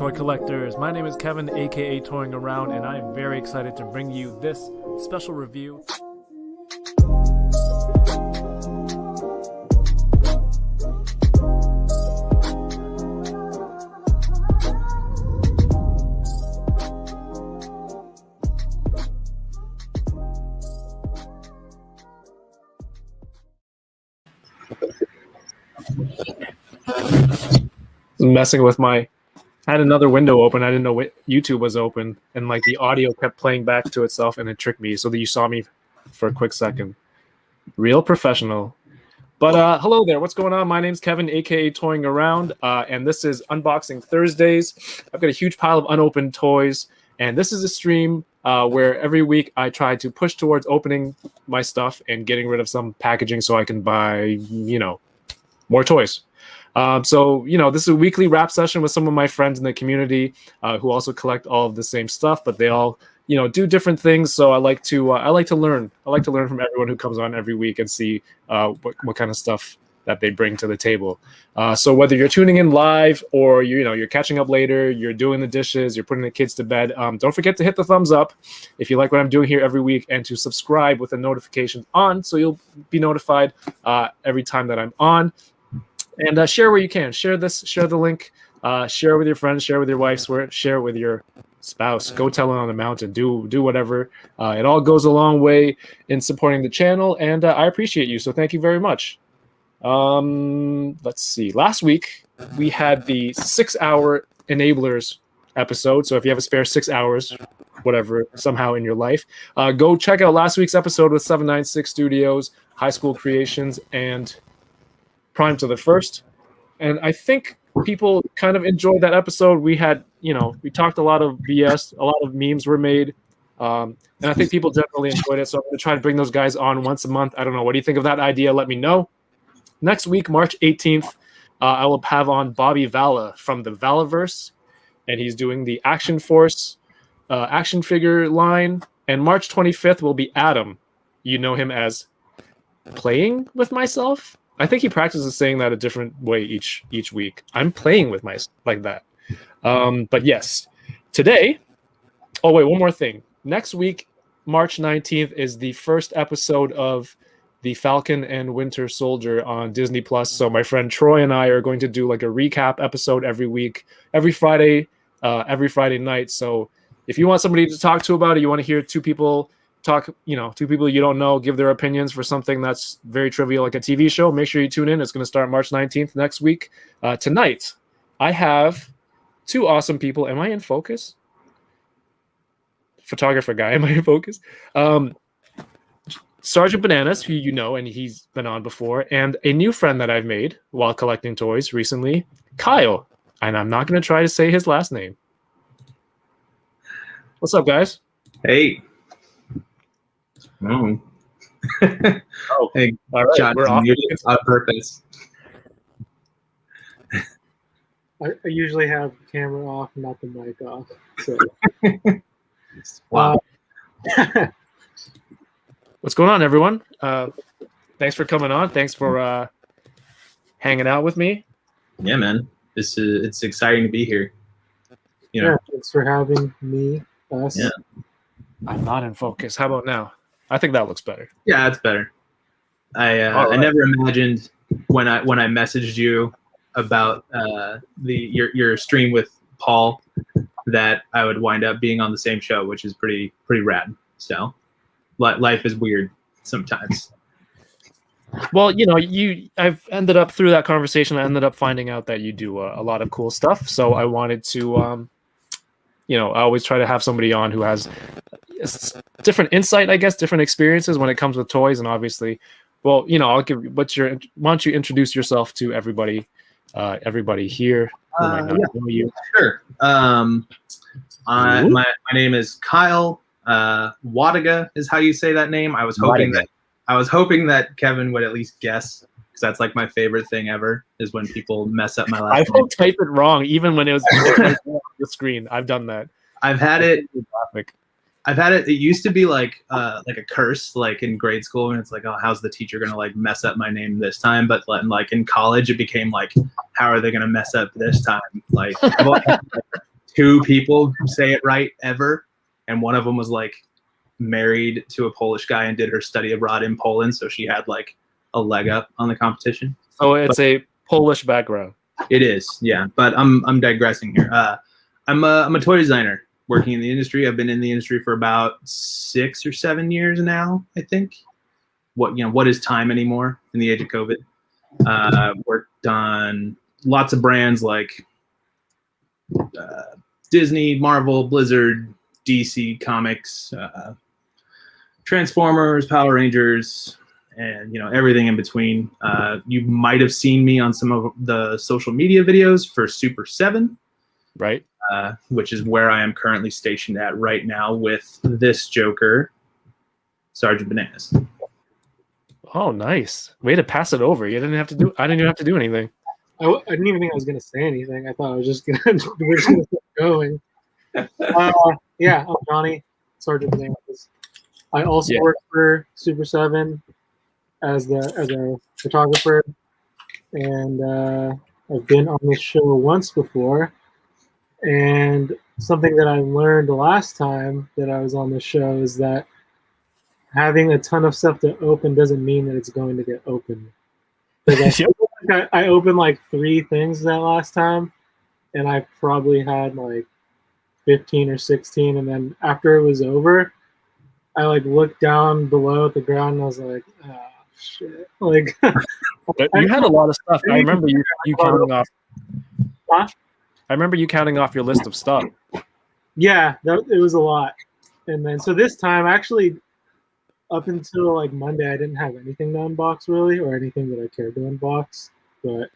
toy collectors. My name is Kevin, aka Toying Around, and I am very excited to bring you this special review. Messing with I had another window open. I didn't know YouTube was open, and like the audio kept playing back to itself, and it tricked me so that you saw me for a quick second. Real professional. But hello there, what's going on? My name's Kevin, aka Toying Around, and this is Unboxing Thursdays. I've got a huge pile of unopened toys, and this is a stream where every week I try to push towards opening my stuff and getting rid of some packaging so I can buy, more toys. So, this is a weekly rap session with some of my friends in the community who also collect all of the same stuff, but they all, do different things. So I like to learn. I like to learn from everyone who comes on every week and see what kind of stuff that they bring to the table. So whether you're tuning in live or you're catching up later, you're doing the dishes, you're putting the kids to bed, don't forget to hit the thumbs up if you like what I'm doing here every week, and to subscribe with the notifications on so you'll be notified every time that I'm on. And share where you can. Share this, share the link, share with your friends, share with your wife, share with your spouse. Go tell it on the mountain. Do whatever. It all goes a long way in supporting the channel, and I appreciate you. So thank you very much. Let's see. Last week, we had the 6-hour enablers episode. So if you have a spare 6 hours, whatever, somehow in your life, go check out last week's episode with 796 Studios, High School Creations, and Prime to the First. And I think people kind of enjoyed that episode. We had, we talked a lot of BS, a lot of memes were made. And I think people generally enjoyed it. So I'm going to try to bring those guys on once a month. I don't know. What do you think of that idea? Let me know. Next week, March 18th, I will have on Bobby Vala from the Valaverse. And he's doing the Action Force action figure line. And March 25th will be Adam. You know him as Playing With Myself. I think he practices saying that a different way each week. I'm playing with myself like that. But yes, today. Oh wait, one more thing. Next week, March 19th, is the first episode of The Falcon and Winter Soldier on Disney Plus. So my friend Troy and I are going to do like a recap episode every week, every Friday night. So if you want somebody to talk to about it, you want to hear two people talk, two people you don't know give their opinions for something that's very trivial like a TV show, make sure you tune in. It's going to start March 19th next week. Tonight, I have two awesome people. Am I in focus? Photographer guy, am I in focus? Sergeant Bananas, who you know, and he's been on before, and a new friend that I've made while collecting toys recently, Kyle. And I'm not going to try to say his last name. What's up, guys? Hey. Oh. Hey, all right. John, we're off on purpose. I usually have the camera off, not the mic off. So. Wow. What's going on, everyone? Thanks for coming on. Thanks for hanging out with me. Yeah, man. It's exciting to be here. Yeah, thanks for having me. Us. Yeah. I'm not in focus. How about now? I think that looks better. Yeah, that's better. I never imagined when I messaged you about your stream with Paul that I would wind up being on the same show, which is pretty rad. So life is weird sometimes. Well, I've ended up through that conversation. I ended up finding out that you do a lot of cool stuff. So I wanted to, I always try to have somebody on who has different insight, I guess, different experiences when it comes with toys. And obviously, well, I'll give. Why don't you introduce yourself to everybody here who might not know you? Sure. My name is Kyle Wlodyga is how you say that name. I was hoping that Kevin would at least guess, because that's like my favorite thing ever is when people mess up my last name. I won't type it wrong even when it was on the screen. I've done that. I've had it. It used to be like a curse, like in grade school, and it's like, oh, how's the teacher gonna like mess up my name this time? But like in college, it became like, how are they gonna mess up this time? Like two people say it right ever, and one of them was like married to a Polish guy and did her study abroad in Poland, so she had like a leg up on the competition. So it's a Polish background. It is, yeah. But I'm digressing here. I'm a toy designer working in the industry. I've been in the industry for about 6 or 7 years now, I think. What is time anymore in the age of COVID? Worked on lots of brands like Disney, Marvel, Blizzard, DC Comics, Transformers, Power Rangers, and everything in between. You might have seen me on some of the social media videos for Super 7, right? Which is where I am currently stationed at right now with this Joker, Sergeant Bananas. Oh, nice. Way to pass it over. I didn't even have to do anything. I didn't even think I was going to say anything. I thought I was just going to keep going. Yeah, I'm Johnny, Sergeant Bananas. I also work for Super 7 as a photographer, and I've been on this show once before. And something that I learned the last time that I was on the show is that having a ton of stuff to open doesn't mean that it's going to get opened. I opened like 3 things that last time, and I probably had like 15 or 16. And then after it was over, I like looked down below at the ground and I was like, oh shit. Like, you had a lot of stuff. I remember you counting off. Huh? I remember you counting off your list of stuff. Yeah, it was a lot. And then so this time, actually, up until like Monday, I didn't have anything to unbox really, or anything that I cared to unbox. But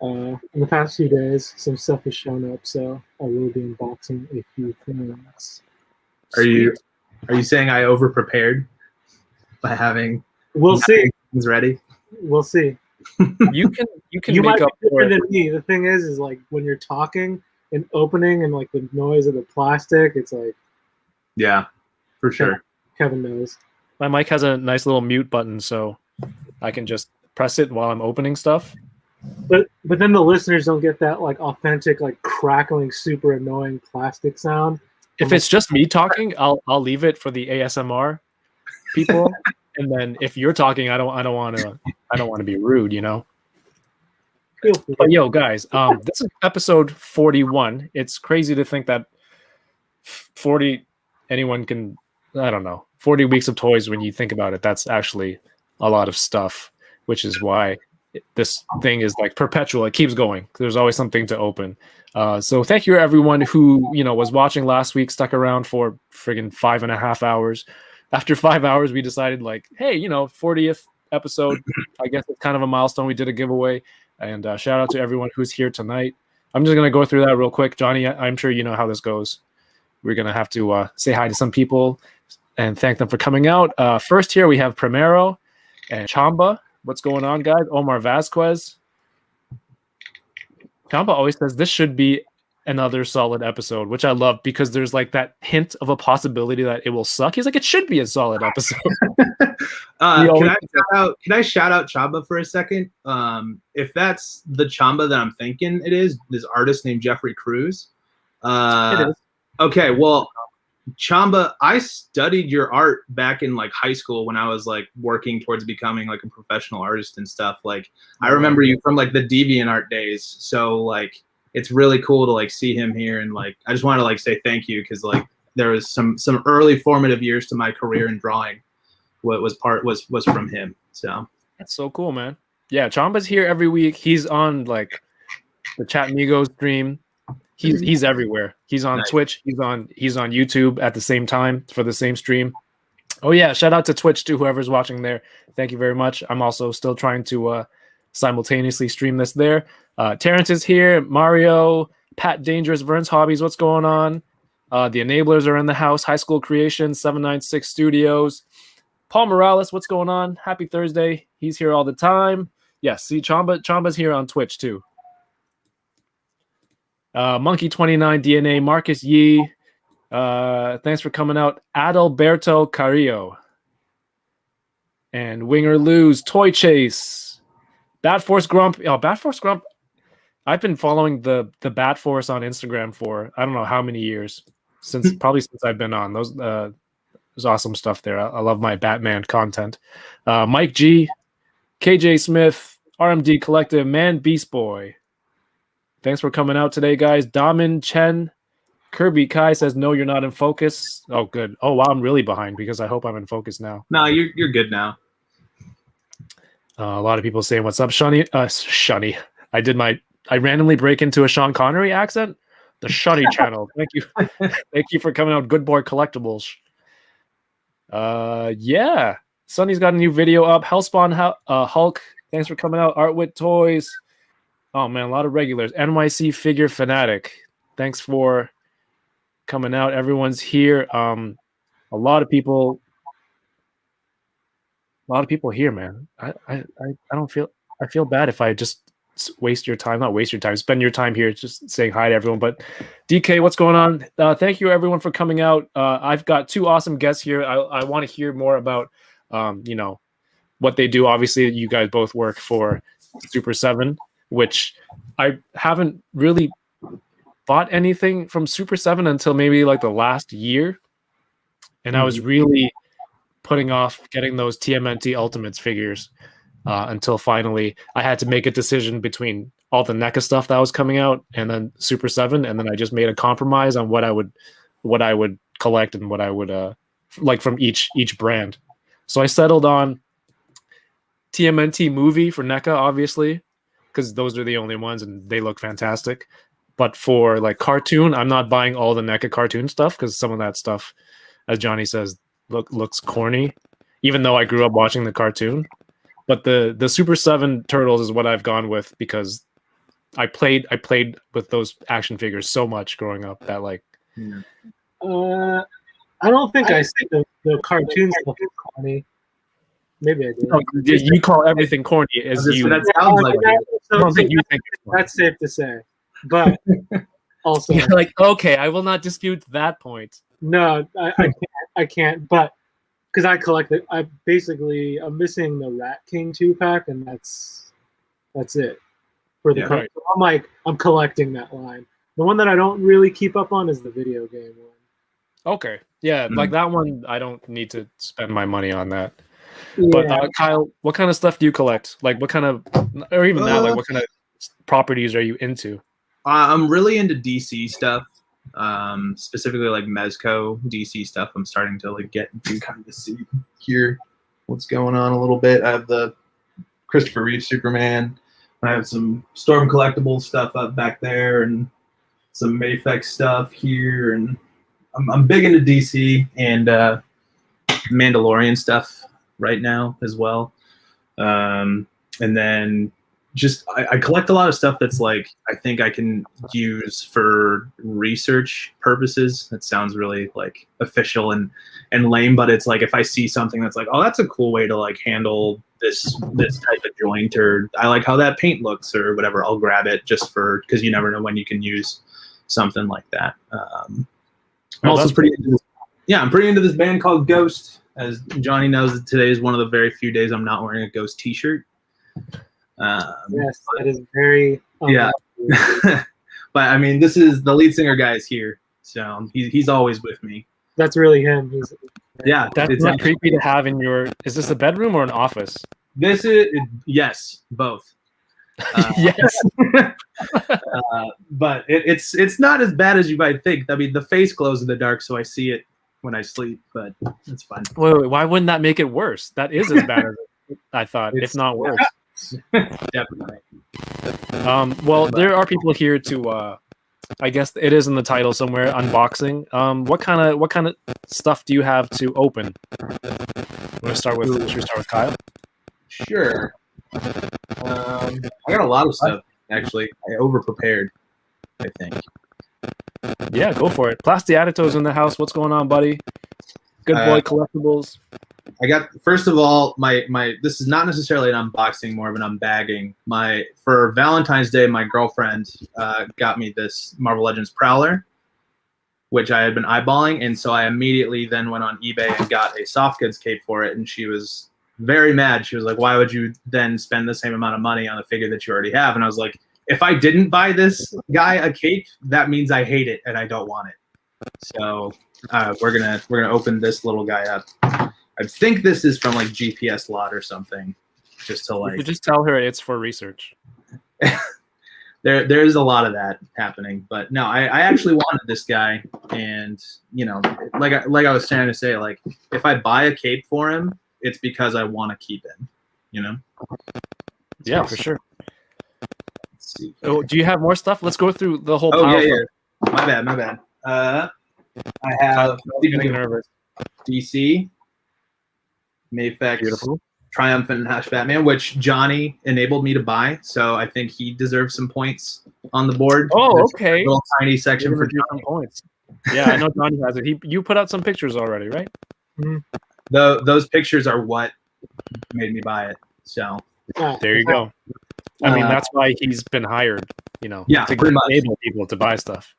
in the past few days, some stuff has shown up, so I will be unboxing a few things. Are you saying I over prepared by having? We'll see. Things ready. We'll see. You can You make might up be for different it. than me. The thing is like when you're talking and opening and like the noise of the plastic, it's like Yeah, for sure. Kevin knows. My mic has a nice little mute button, so I can just press it while I'm opening stuff. But then the listeners don't get that like authentic, like crackling, super annoying plastic sound. If it's just me talking, I'll leave it for the ASMR people. And then if you're talking, I don't want to be rude, But yo, guys, this is episode 41. It's crazy to think that 40 weeks of toys. When you think about it, that's actually a lot of stuff, which is why this thing is like perpetual. It keeps going. There's always something to open. So thank you everyone who was watching last week, stuck around for friggin' 5.5 hours. After 5 hours, we decided like, hey, 40th episode. I guess it's kind of a milestone. We did a giveaway, and shout out to everyone who's here tonight. I'm just gonna go through that real quick, Johnny. I'm sure you know how this goes. We're gonna have to say hi to some people and thank them for coming out. First here we have Primero and Chamba. What's going on, guys? Omar Vasquez. Chamba always says this should be another solid episode, which I love because there's like that hint of a possibility that it will suck. He's like, it should be a solid episode. Can I shout out Chamba for a second? If that's the Chamba that I'm thinking it is, this artist named Jeffrey Cruz. It is. Okay, well, Chamba, I studied your art back in like high school when I was like working towards becoming like a professional artist and stuff. Like I remember you from like the DeviantArt days. So like it's really cool to like see him here, and like I just want to like say thank you because like there was some early formative years to my career in drawing. What was from him. So that's so cool, man. Yeah, Chamba's here every week. He's on like the Chat Migos stream. He's everywhere. He's on Twitch. He's on YouTube at the same time for the same stream. Oh yeah, shout out to Twitch too, whoever's watching there. Thank you very much. I'm also still trying to simultaneously stream this there. Terrence is here. Mario, Pat Dangerous, Vern's Hobbies. What's going on? The Enablers are in the house. High School Creations, 796 Studios. Paul Morales, what's going on? Happy Thursday. He's here all the time. Yes, see, Chamba's here on Twitch too. Monkey29 DNA, Marcus Yee. Thanks for coming out. Adalberto Carrillo. And Winger Lose, Toy Chase. Bad Force Grump. Oh, Bad Force Grump. I've been following the Bat Force on Instagram for I don't know how many years since I've been on. There's awesome stuff there. I love my Batman content. Mike G, KJ Smith, RMD Collective, Man Beast Boy. Thanks for coming out today, guys. Damin Chen, Kirby Kai says no, you're not in focus. Oh, good. Oh wow, I'm really behind because I hope I'm in focus now. No, you're good now. A lot of people saying what's up, Shunny. Shunny. I randomly break into a Sean Connery accent. The Shunny channel. Thank you. Thank you for coming out. Good boy collectibles. Yeah. Sonny's got a new video up. Hellspawn Hulk. Thanks for coming out. Artwit Toys. Oh man, a lot of regulars. NYC Figure Fanatic. Thanks for coming out. Everyone's here. A lot of people here, man. I don't feel. I feel bad if I just waste your time. Not waste your time. Spend your time here just saying hi to everyone. But DK, what's going on? Thank you everyone for coming out. I've got two awesome guests here. I want to hear more about what they do. Obviously, you guys both work for Super 7, which I haven't really bought anything from Super 7 until maybe like the last year. And I was really putting off getting those TMNT Ultimates figures until finally I had to make a decision between all the NECA stuff that was coming out and then Super 7, and then I just made a compromise on what I would collect and what I would like from each brand. So I settled on TMNT Movie for NECA, obviously, because those are the only ones and they look fantastic. But for like cartoon, I'm not buying all the NECA cartoon stuff because some of that stuff, as Johnny says, looks corny, even though I grew up watching the cartoon. But the Super 7 Turtles is what I've gone with because I played with those action figures so much growing up that like. I don't think I see the cartoon stuff is corny. Maybe I did. No, you call everything corny as you. That sounds like I don't think you think it's corny. That's safe to say, but also You're like, okay, I will not dispute that point. no, I can't. But because I collect it, I'm missing the Rat King 2-pack, and that's it for the. Right. So I'm collecting that line. The one that I don't really keep up on is the video game one. Okay, yeah, like that one, I don't need to spend my money on that. Yeah. But Kyle, what kind of stuff do you collect? Like, what kind of, or even that, like, what kind of properties are you into? I'm really into DC stuff, specifically like Mezco DC stuff. I'm starting to like get into kind of see here what's going on a little bit. I have the Christopher Reeve Superman. I have some Storm collectible stuff up back there, and some Mafex stuff here, and I'm big into DC and Mandalorian stuff right now as well. And then just I collect a lot of stuff that's like I think I can use for research purposes. That sounds really like official and lame, but it's like if I see something that's like, oh, that's a cool way to like handle this type of joint, or I like how that paint looks or whatever, I'll grab it just for, because you never know when you can use something like that. I'm also pretty into this band called Ghost. As Johnny knows, today is one of the very few days I'm not wearing a Ghost t-shirt. Yes, that is very yeah. But I mean, this is the lead singer guy's here, so he's always with me. That's really him. Yeah, that's not creepy to have in your. Is this a bedroom or an office? This is yes, both. Yes. But it's not as bad as you might think. I mean, the face glows in the dark, so I see it when I sleep, but it's fine. Wait, why wouldn't that make it worse? That is as bad as I thought, if not worse. Definitely. Well, there are people here to. I guess it is in the title somewhere. Unboxing. What kind of stuff do you have to open? Should we start with Kyle? Sure. I got a lot of stuff actually. I over prepared, I think. Yeah, go for it. Plastiadito's in the house. What's going on, buddy? Good boy collectibles. I got, first of all, my this is not necessarily an unboxing, more of an unbagging. For Valentine's Day, my girlfriend got me this Marvel Legends Prowler, which I had been eyeballing, and so I immediately then went on eBay and got a soft goods cape for it, and she was very mad. She was like, why would you then spend the same amount of money on a figure that you already have? And I was like, if I didn't buy this guy a cape, that means I hate it and I don't want it. So we're gonna open this little guy up. I think this is from like GPS lot or something, just to like. You just tell her it's for research. There's a lot of that happening, but no, I actually wanted this guy, and like I was trying to say, like if I buy a cape for him, it's because I want to keep him. Yeah, for sure. Let's see. Oh, do you have more stuff? Let's go through the whole. Oh yeah. My bad. I have DC, Mayfex, beautiful, Triumphant, and Hash Batman, which Johnny enabled me to buy, so I think he deserves some points on the board. Oh, okay. A little tiny section for some points. Yeah, I know Johnny has it. You put out some pictures already, right? Mm-hmm. Those pictures are what made me buy it. So there you go. I mean, that's why he's been hired. Yeah, to enable people to buy stuff.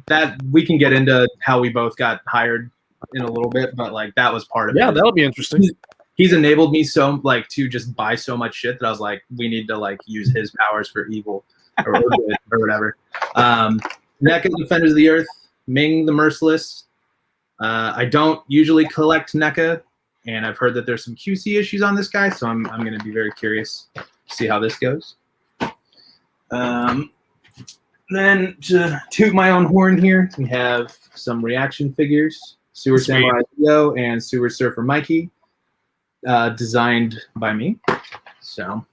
That we can get into how we both got hired in a little bit, but like that was part of it. Yeah, that'll be interesting. He's enabled me so like to just buy so much shit that I was like, we need to like use his powers for evil or good or whatever. NECA Defenders of the Earth, Ming the Merciless. I don't usually collect NECA, and I've heard that there's some QC issues on this guy, so I'm going to be very curious to see how this goes. Then to toot my own horn here, we have some reaction figures: Sewer Samurai Leo and Sewer Surfer Mikey, designed by me. So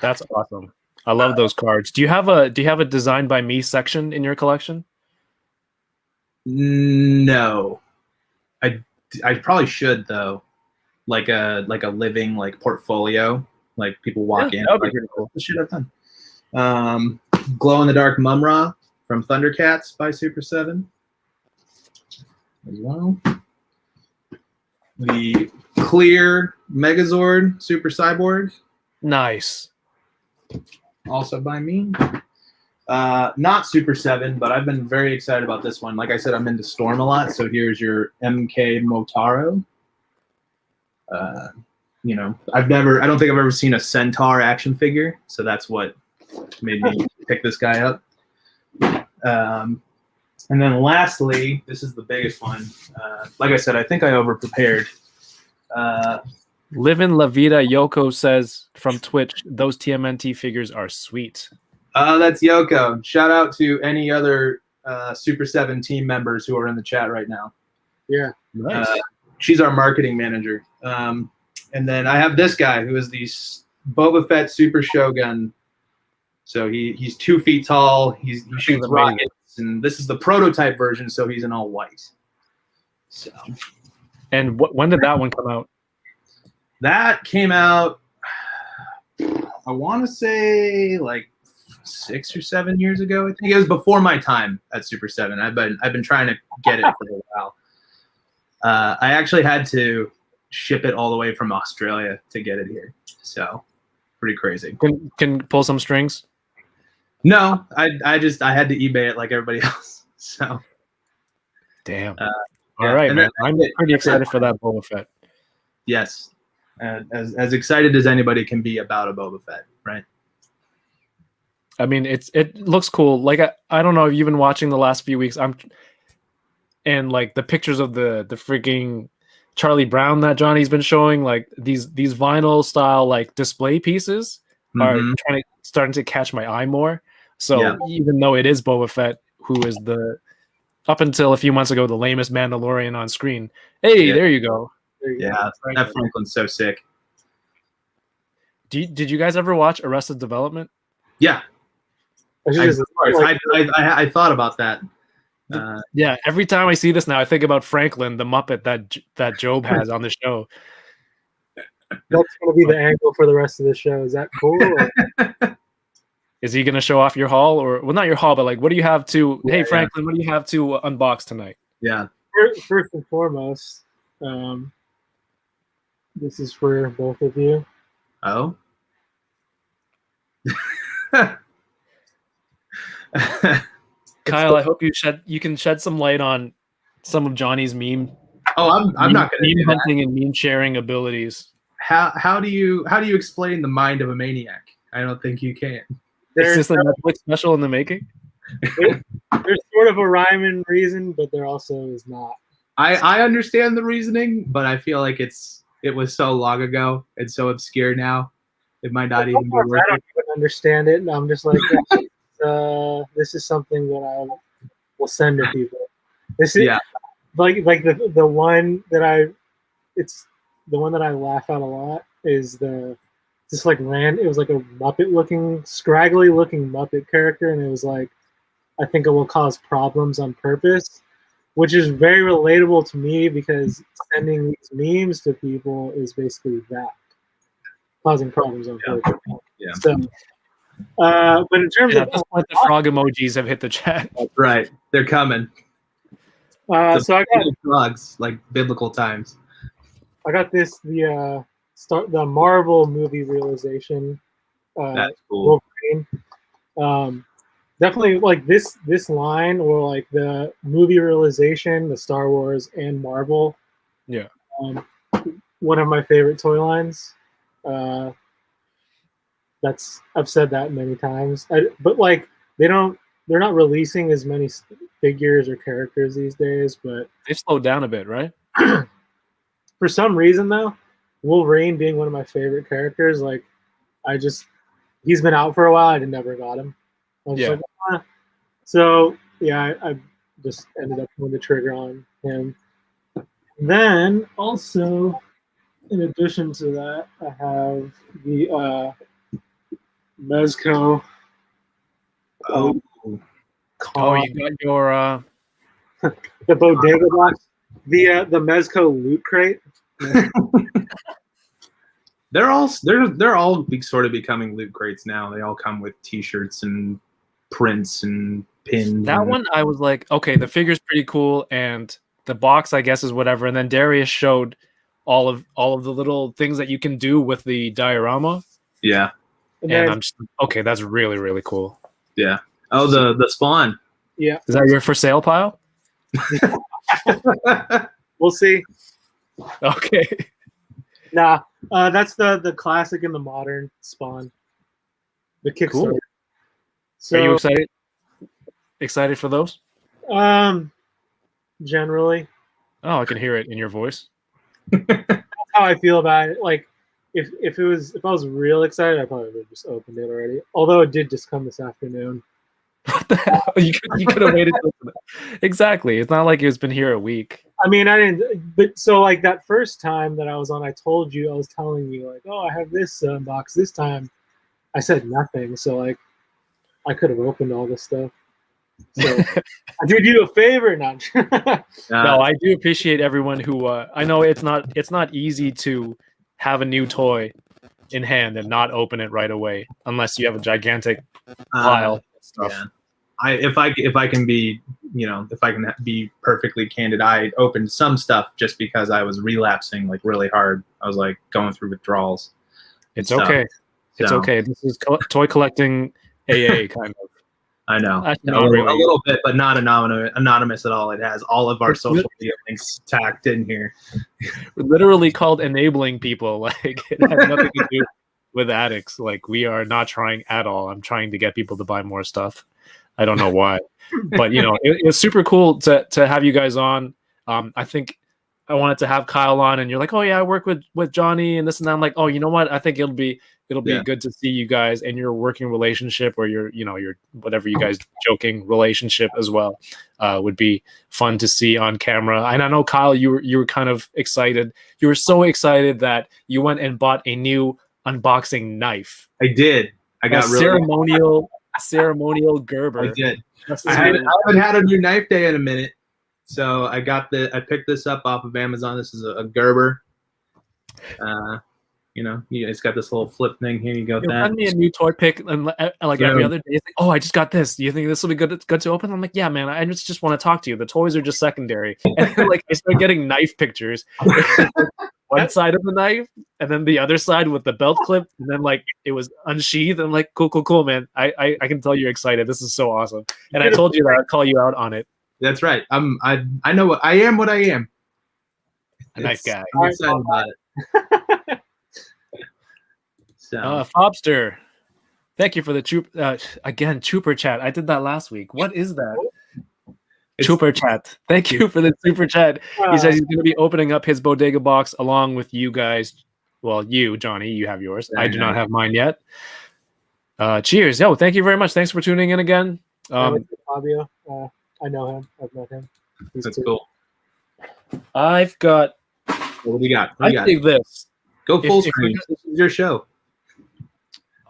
that's awesome. I love those cards. Do you have a design by me section in your collection? No, I probably should though, like a living like portfolio, like people walk in. That would be pretty cool. Shit I've done. Glow in the Dark Mumra from Thundercats by Super 7 as well. The clear Megazord Super Cyborg. Nice. Also by me. Not Super 7, but I've been very excited about this one. Like I said, I'm into Storm a lot, so here's your MK Motaro. I don't think I've ever seen a Centaur action figure, so that's what made me pick this guy up. And then lastly, this is the biggest one. Like I said, I think I over-prepared. Livin' La Vida Yoko says from Twitch, those TMNT figures are sweet. That's Yoko. Shout out to any other Super 7 team members who are in the chat right now. Yeah. Nice. She's our marketing manager. And then I have this guy who is the Boba Fett Super Shogun. So he's 2 feet tall. He shoots rockets, and this is the prototype version, so he's in all white. So. And when did that one come out? That came out, I want to say like 6 or 7 years ago. I think it was before my time at Super 7. I've been trying to get it for a while. I actually had to ship it all the way from Australia to get it here. So pretty crazy. Can pull some strings? No, I had to eBay it like everybody else. So damn. All right, man. I'm pretty excited for that Boba Fett. Yes. As excited as anybody can be about a Boba Fett, right? I mean, it looks cool. Like I don't know if you've been watching the last few weeks. And like the pictures of the freaking Charlie Brown that Johnny's been showing, like these vinyl style like display pieces are starting to catch my eye more. So even though it is Boba Fett, who is up until a few months ago the lamest Mandalorian on screen. Hey, there you go. Yeah, that Franklin's so sick. Did you guys ever watch Arrested Development? Yeah, I thought about that. Yeah, every time I see this now, I think about Franklin, the Muppet that Job has on the show. That's going to be the angle for the rest of the show. Is that cool? Or? Is he going to show off your haul, or well, not your haul, but like, what do you have to? Yeah, hey, Franklin, what do you have to unbox tonight? Yeah. First and foremost, this is for both of you. Oh. Kyle, I hope you can shed some light on some of Johnny's meme. Oh, I'm not going to meme hunting and meme sharing abilities. How do you explain the mind of a maniac? I don't think you can. Is this a Netflix special in the making? There's sort of a rhyme and reason, but there also is not. I understand the reasoning, but I feel like it was so long ago and so obscure now. It might not even be worth I don't it. even understand it. And I'm just like, this is something that I will send to people. This is like the one that it's the one that I laugh at a lot is it was like a Muppet looking, scraggly looking Muppet character, and it was like, I think it will cause problems on purpose, which is very relatable to me because sending these memes to people is basically that, causing problems on purpose. Yeah. So, but in terms of at this point, the frog emojis have hit the chat. Right, they're coming. so I got frogs like biblical times. I got the Marvel movie realization. That's cool. Wolverine. Definitely like this line, or like the movie realization, the Star Wars and Marvel. Yeah. One of my favorite toy lines. I've said that many times. But like they're not releasing as many figures or characters these days, but they've slowed down a bit, right? For some reason though, Wolverine being one of my favorite characters, like he's been out for a while. I never got him. I was like, ah. So yeah, I just ended up pulling the trigger on him. Then also, in addition to that, I have the Mezco. Oh, you got your the bodega box, the Mezco loot crate. They're all sort of becoming loot crates now. They all come with T-shirts and prints and pins. That one I was like, okay, the figure's pretty cool, and the box I guess is whatever. And then Darius showed all of the little things that you can do with the diorama. Yeah, and I'm just okay. That's really really cool. Yeah. Oh, the spawn. Yeah. Is that your for sale pile? We'll see. Okay. Nah, that's the classic and the modern spawn. The Kickstarter. Cool. So, are you excited? Excited for those? Generally. Oh, I can hear it in your voice. That's how I feel about it. Like, if I was real excited, I probably would have just opened it already. Although it did just come this afternoon. What the hell? You could have waited. Exactly. It's not like it's been here a week. I mean, I didn't. But so like that first time that I was on, I was telling you like, oh, I have this box. This time, I said nothing. So like, I could have opened all this stuff. So I did you a favor, not. No, I do appreciate everyone who. I know it's not easy to have a new toy in hand and not open it right away unless you have a gigantic pile of stuff. Yeah. If I can be perfectly candid, I opened some stuff just because I was relapsing like really hard. I was like going through withdrawals. It's okay. It's okay. This is toy collecting AA kind of. I know. A little bit, but not anonymous at all. It has all of our social media links tacked in here. Literally called enabling people. Like it has nothing to do with addicts. Like we are not trying at all. I'm trying to get people to buy more stuff. I don't know why, but it was super cool to have you guys on. I think I wanted to have Kyle on, and you're like, oh yeah, I work with Johnny and this and that. I'm like, oh, you know what? I think it'll be good to see you guys and your working relationship, or your whatever you guys joking relationship as well. Would be fun to see on camera. And I know Kyle, you were kind of excited. You were so excited that you went and bought a new unboxing knife. I did. I got ceremonial Gerber. I did. I haven't had a new knife day in a minute, so I picked this up off of Amazon. This is a Gerber. It's got this little flip thing here. You go with that. Send me a new toy pick, and like every other day, it's like, oh, I just got this. Do you think this will be good to open? I'm like, yeah, man. I just want to talk to you. The toys are just secondary. And then, like I start getting knife pictures. One side of the knife, and then the other side with the belt clip, and then like it was unsheathed. I'm like, cool, man. I can tell you're excited. This is so awesome. And I told you that I'd call you out on it. That's right. I know what I am. What I am. A nice guy. I'm excited about it. So, Fobster. Thank you for the Trooper chat. I did that last week. What is that? It's- Super chat. Thank you for the super chat. He says he's going to be opening up his bodega box along with you guys. Well, you, Johnny, you have yours. I do not have mine yet. Cheers. Yo, thank you very much. Thanks for tuning in again. Fabio, I know him. I've met him. That's cool. I've got. What do you got? I think this. Go full screen. This is your show.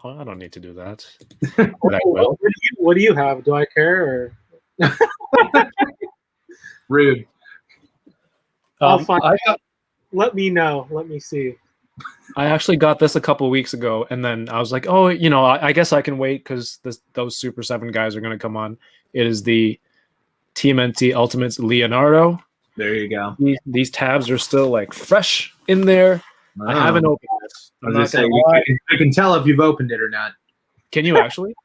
Oh, I don't need to do that. But I will. What do you have? Do I care? Or Rude. I'll find out. Let me know. Let me see. I actually got this a couple weeks ago, and then I was like, oh, I guess I can wait because those Super 7 guys are going to come on. It is the TMNT Ultimates Leonardo. There you go. These tabs are still like fresh in there. I haven't opened this. I can tell if you've opened it or not. Can you actually?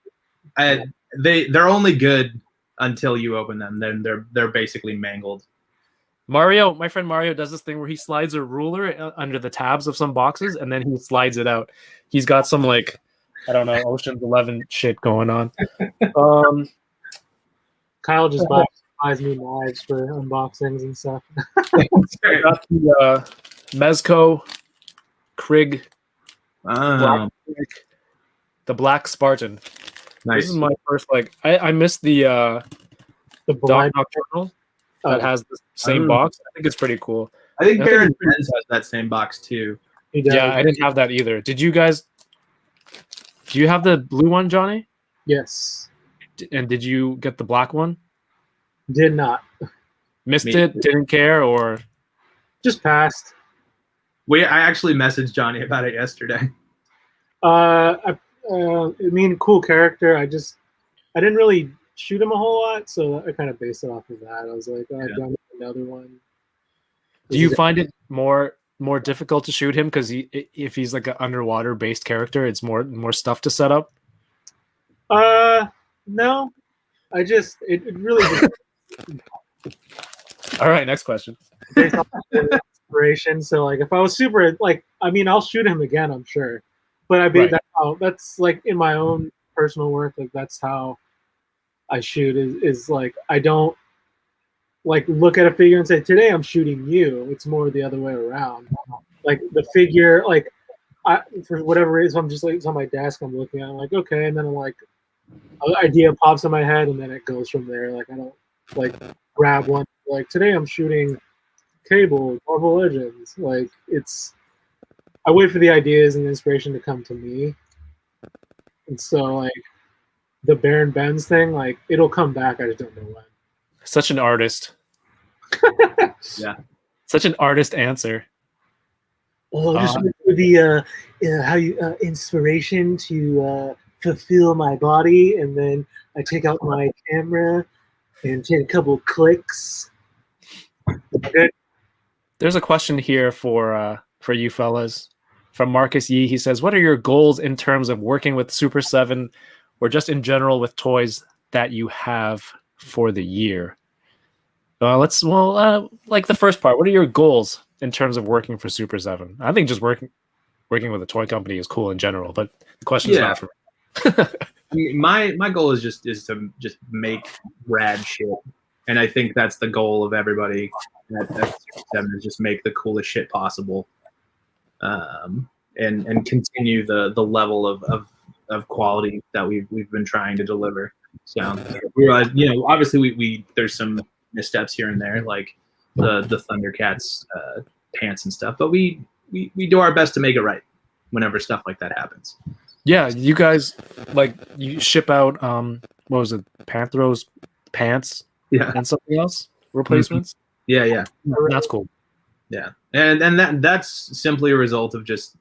They're only good until you open them. Then they're basically mangled. My friend Mario does this thing where he slides a ruler under the tabs of some boxes and then he slides it out. He's got some I don't know, Ocean's 11 shit going on. Kyle just buys me knives for unboxings and stuff. I got the Mezco Krig, the Black Spartan. Nice. This is my first I missed the Nocturnal that has the same box. I think it's pretty cool. I think Baron Benz has that same box too. Yeah, I didn't have that either. Did you guys? Do you have the blue one, Johnny? Yes. And did you get the black one? Did not. Missed it? Didn't care? Or just passed? I actually messaged Johnny about it yesterday. I mean, cool character. I didn't really shoot him a whole lot, so I kind of based it off of that. I was like, I've done another one. Do you find it more difficult to shoot him because if he's like an underwater based character, it's more stuff to set up? No, it really. All right, next question. Based on inspiration, so if I was super I'll shoot him again, I'm sure, but that's in my own personal work, that's how I shoot is I don't look at a figure and say today I'm shooting you. It's more the other way around. The figure, for whatever reason, I'm just it's on my desk. I'm looking at it, I'm like, okay, and then I'm an idea pops in my head, and then it goes from there. I don't grab one. Today I'm shooting Cable, Marvel Legends. I wait for the ideas and the inspiration to come to me, and so the Baron Benz thing, it'll come back. I just don't know when. Such an artist. Yeah. Such an artist answer. Well, just for the inspiration to fulfill my body, and then I take out my camera and take a couple clicks. Good. There's a question here for you fellas from Marcus Yee. He says, "What are your goals in terms of working with Super 7 or just in general with toys that you have for the year?" The first part. What are your goals in terms of working for Super 7? I think just working with a toy company is cool in general, but the question is not for me. my goal is to make rad shit, and I think that's the goal of everybody at Super 7 is just make the coolest shit possible, and continue the level of quality that we've been trying to deliver. So we realize, obviously we there's some missteps here and there, like the Thundercats pants and stuff, but we do our best to make it right whenever stuff like that happens. Yeah, you guys you ship out what was it, Panthros pants, and something else replacements. Yeah, that's cool. Yeah, and that's simply a result of just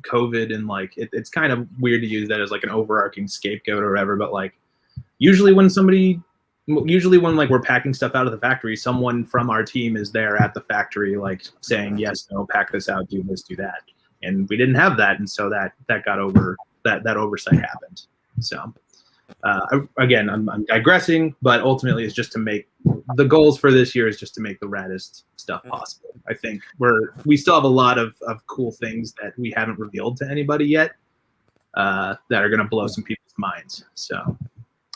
COVID, and it's kind of weird to use that as an overarching scapegoat or whatever, but usually when we're packing stuff out of the factory, someone from our team is there at the factory saying yes, no, pack this out, do this, do that, and we didn't have that, and so that got over. That oversight happened. So again, I'm digressing, but ultimately it's just to make the goals for this year is just to make the raddest stuff possible. I think we still have a lot of cool things that we haven't revealed to anybody yet, that are going to blow some people's minds. So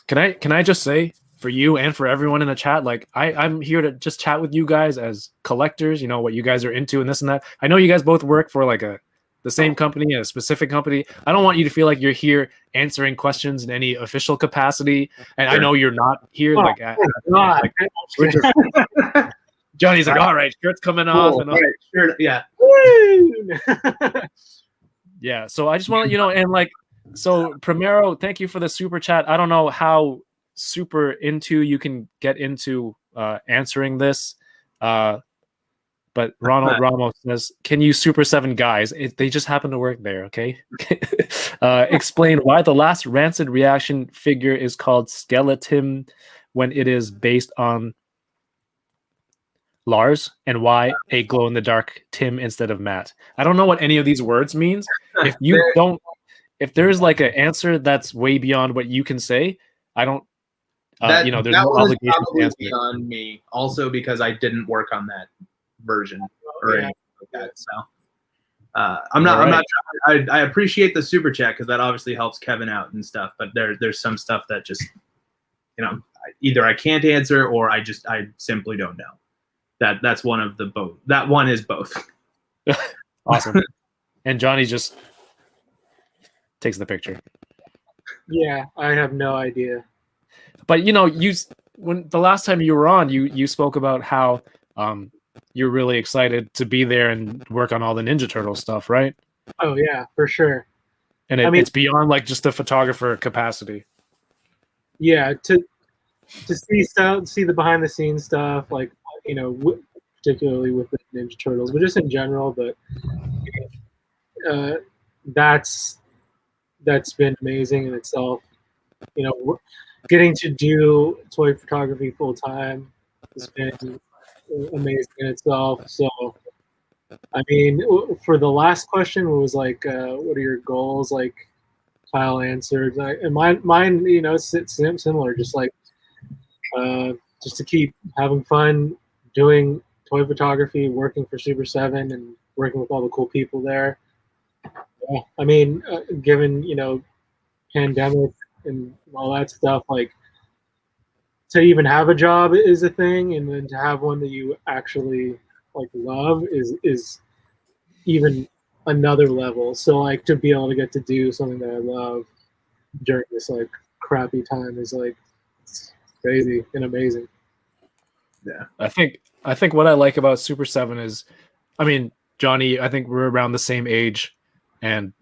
can I just say, for you and for everyone in the chat, like I'm here to just chat with you guys as collectors, you know, what you guys are into and this and that. I know you guys both work for like the same company, a specific company. I don't want you to feel like you're here answering questions in any official capacity. And Sure. I know you're not here. Johnny's like, all right, shirt's coming off. And all. Right, sure, yeah. Yeah. So I just want to, you know, and like, so Primero, thank you for the super chat. I don't know how super into you can get into answering this. But Ronald Ramos says, can you Super 7 guys? They just happen to work there, okay? Explain why the last Rancid reaction figure is called Skeletim when it is based on Lars, and why a glow-in-the-dark Tim instead of Matt. I don't know what any of these words means. If you don't, if there's like an answer that's way beyond what you can say, I don't, you know, there's no obligation to answer. Beyond me, also because I didn't work on that version or anything like that. So I'm not. I appreciate the super chat because that obviously helps Kevin out and stuff. But there's some stuff that just, you know, either I can't answer or I simply don't know. That's one of the both. That one is both. Awesome. And Johnny just takes the picture. Yeah, I have no idea. But you know, when the last time you were on, you spoke about how you're really excited to be there and work on all the Ninja Turtle stuff, right? Oh yeah, for sure. And it's beyond like just the photographer capacity. Yeah, to see the behind the scenes stuff, like, you know, particularly with the Ninja Turtles, but just in general. But that's been amazing in itself. You know, getting to do toy photography full time has been amazing in itself. So, I mean, for the last question, it was like, what are your goals? Like Kyle answered, and mine, you know, similar, just like just to keep having fun doing toy photography, working for Super 7, and working with all the cool people there. Yeah, I mean, given, you know, pandemic and all that stuff, like, to even have a job is a thing, and then to have one that you actually like love is even another level. So like, to be able to get to do something that I love during this like crappy time is like crazy and amazing. Yeah, I think what I like about Super 7 is, I mean, Johnny, I think we're around the same age, and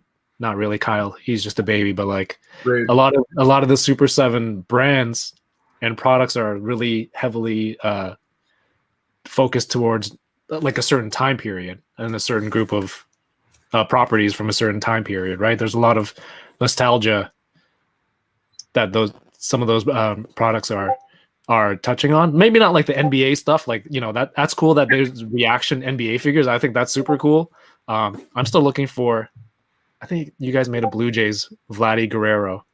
not really Kyle. He's just a baby, but like Rude. a lot of the Super 7 brands and products are really heavily focused towards like a certain time period and a certain group of properties from a certain time period, right? There's a lot of nostalgia that some of those products are touching on. Maybe not like the NBA stuff, like, you know, that's cool that there's reaction NBA figures. I think that's super cool. I'm still looking for, I think you guys made a Blue Jays Vladdy Guerrero.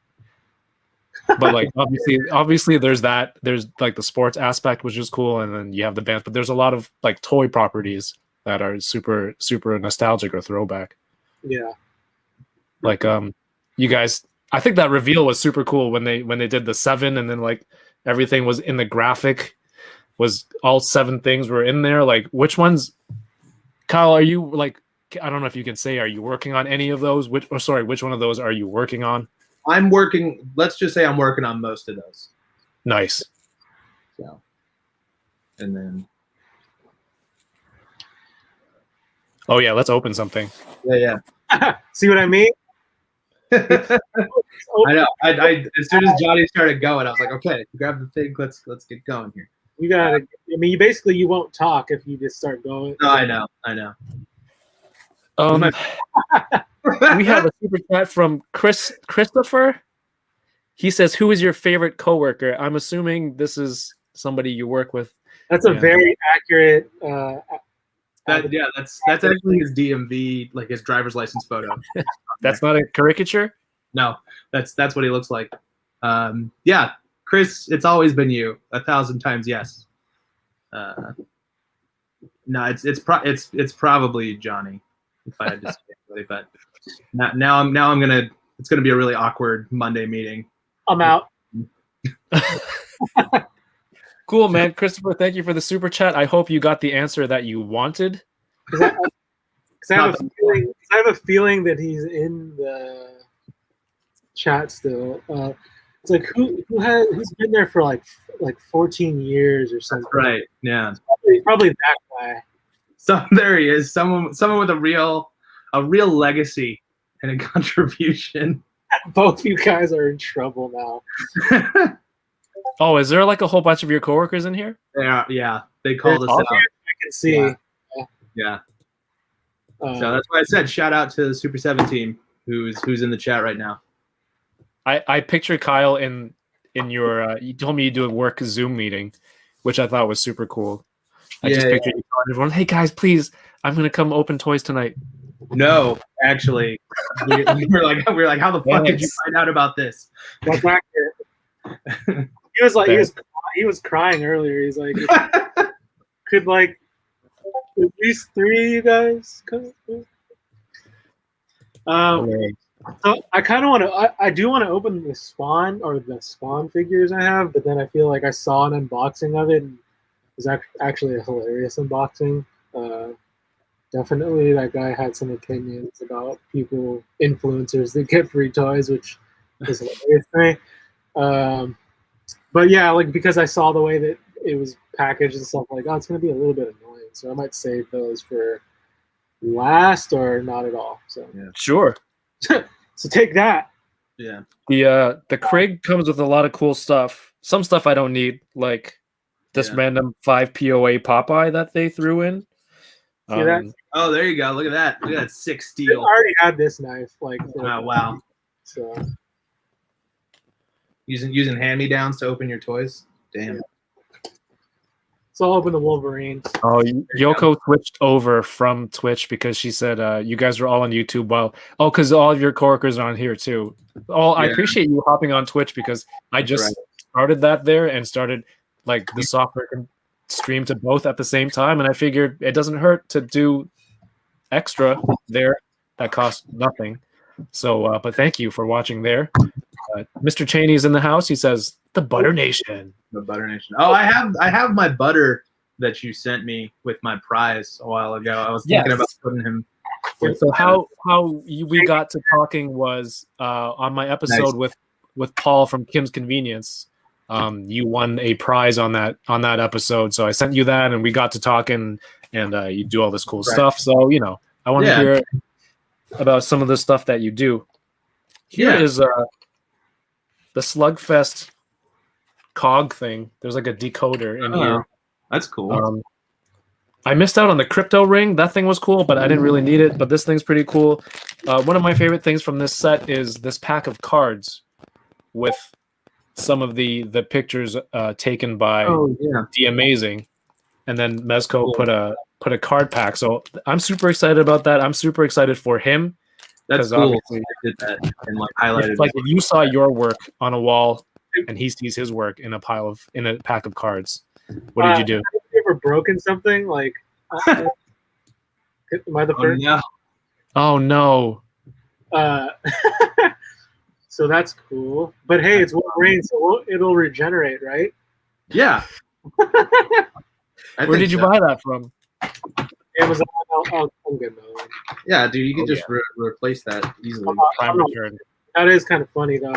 But like obviously there's like the sports aspect, which is cool, and then you have the bands, but there's a lot of like toy properties that are super nostalgic or throwback. Yeah. Like you guys, I think that reveal was super cool when they did the 7, and then like everything was in the graphic, was all 7 things were in there. Like, which ones, Kyle, are you like, I don't know if you can say, are you working on any of those? Which one of those are you working on? I'm working. Let's just say I'm working on most of those. Nice. So, and then. Oh yeah, let's open something. Yeah. See what I mean? I know. I as soon as Johnny started going, I was like, okay, grab the thing. Let's get going here. You gotta. I mean, you won't talk if you just start going. No, I know. We have a super chat from Christopher. He says, "Who is your favorite coworker?" I'm assuming this is somebody you work with. That's a very accurate. That's actually his DMV, like his driver's license photo. That's not a caricature? No, that's what he looks like. Yeah, Chris, it's always been you. 1,000 times yes. No, it's probably Johnny. If I had to say anybody, but now I'm gonna it's gonna be a really awkward Monday meeting. I'm out. Cool, man. Christopher, thank you for the super chat. I hope you got the answer that you wanted. Because I have a feeling that he's in the chat still. It's like who's been there for like 14 years or something. That's right. Yeah. Probably that guy. So there he is. Someone with a real legacy and a contribution. Both you guys are in trouble now. Oh, is there like a whole bunch of your coworkers in here? Yeah. They called us out. I can see. Yeah. So that's why I said shout out to the Super 7 team who's in the chat right now. I picture Kyle in your you told me you do a work Zoom meeting, which I thought was super cool. I just pictured you telling everyone, "Hey guys, please, I'm gonna come open toys tonight." No, actually, we were like, how the fuck did you find out about this? That's accurate. He was like, he was crying earlier. He's like, could like at least 3 of you guys come? So I kind of want to. I do want to open the Spawn figures I have, but then I feel like I saw an unboxing of it. And it was actually a hilarious unboxing. Definitely, that guy had some opinions about influencers that get free toys, which is hilarious to me. But yeah, like because I saw the way that it was packaged and stuff, like, oh, it's gonna be a little bit annoying. So I might save those for last or not at all. So yeah. Sure. So take that. Yeah. The Krig comes with a lot of cool stuff. Some stuff I don't need, like this random 5 POA Popeye that they threw in. See that? Oh, there you go. Look at that. Look at that sick steel. I already had this knife. Like, oh, wow. So using hand-me-downs to open your toys. Damn. Yeah. So I'll open the Wolverines. Oh, Yoko switched over from Twitch because she said you guys were all on YouTube. Because all of your coworkers are on here too. I appreciate you hopping on Twitch because I just started that there and started like the software can stream to both at the same time, and I figured it doesn't hurt to do extra there that costs nothing. So, but thank you for watching there. Mr. Cheney's in the house. He says the Butter Nation. The Butter Nation. Oh, I have my butter that you sent me with my prize a while ago. I was thinking about putting him. So how we got to talking was on my episode with Paul from Kim's Convenience. You won a prize on that episode, so I sent you that, and we got to talking, and you do all this cool stuff. So I want to hear about some of the stuff that you do. Here is the Slugfest cog thing. There's like a decoder in here. That's cool. I missed out on the crypto ring. That thing was cool, but I didn't really need it. But this thing's pretty cool. One of my favorite things from this set is this pack of cards with some of the pictures taken by The Amazing, and then Mezco put a card pack. So I'm super excited about that. I'm super excited for him. That's cool. I did that and like highlighted. It's like if you saw your work on a wall and he sees his work in a pack of cards, what did you do? Have you ever broken something? Like, am I the first? No. Oh no. So that's cool. But hey, it's Wolverine, so it'll regenerate, right? Yeah. Where did you buy that from? Amazon. I'm good though. Yeah, dude, you can just replace that easily. That is kind of funny though.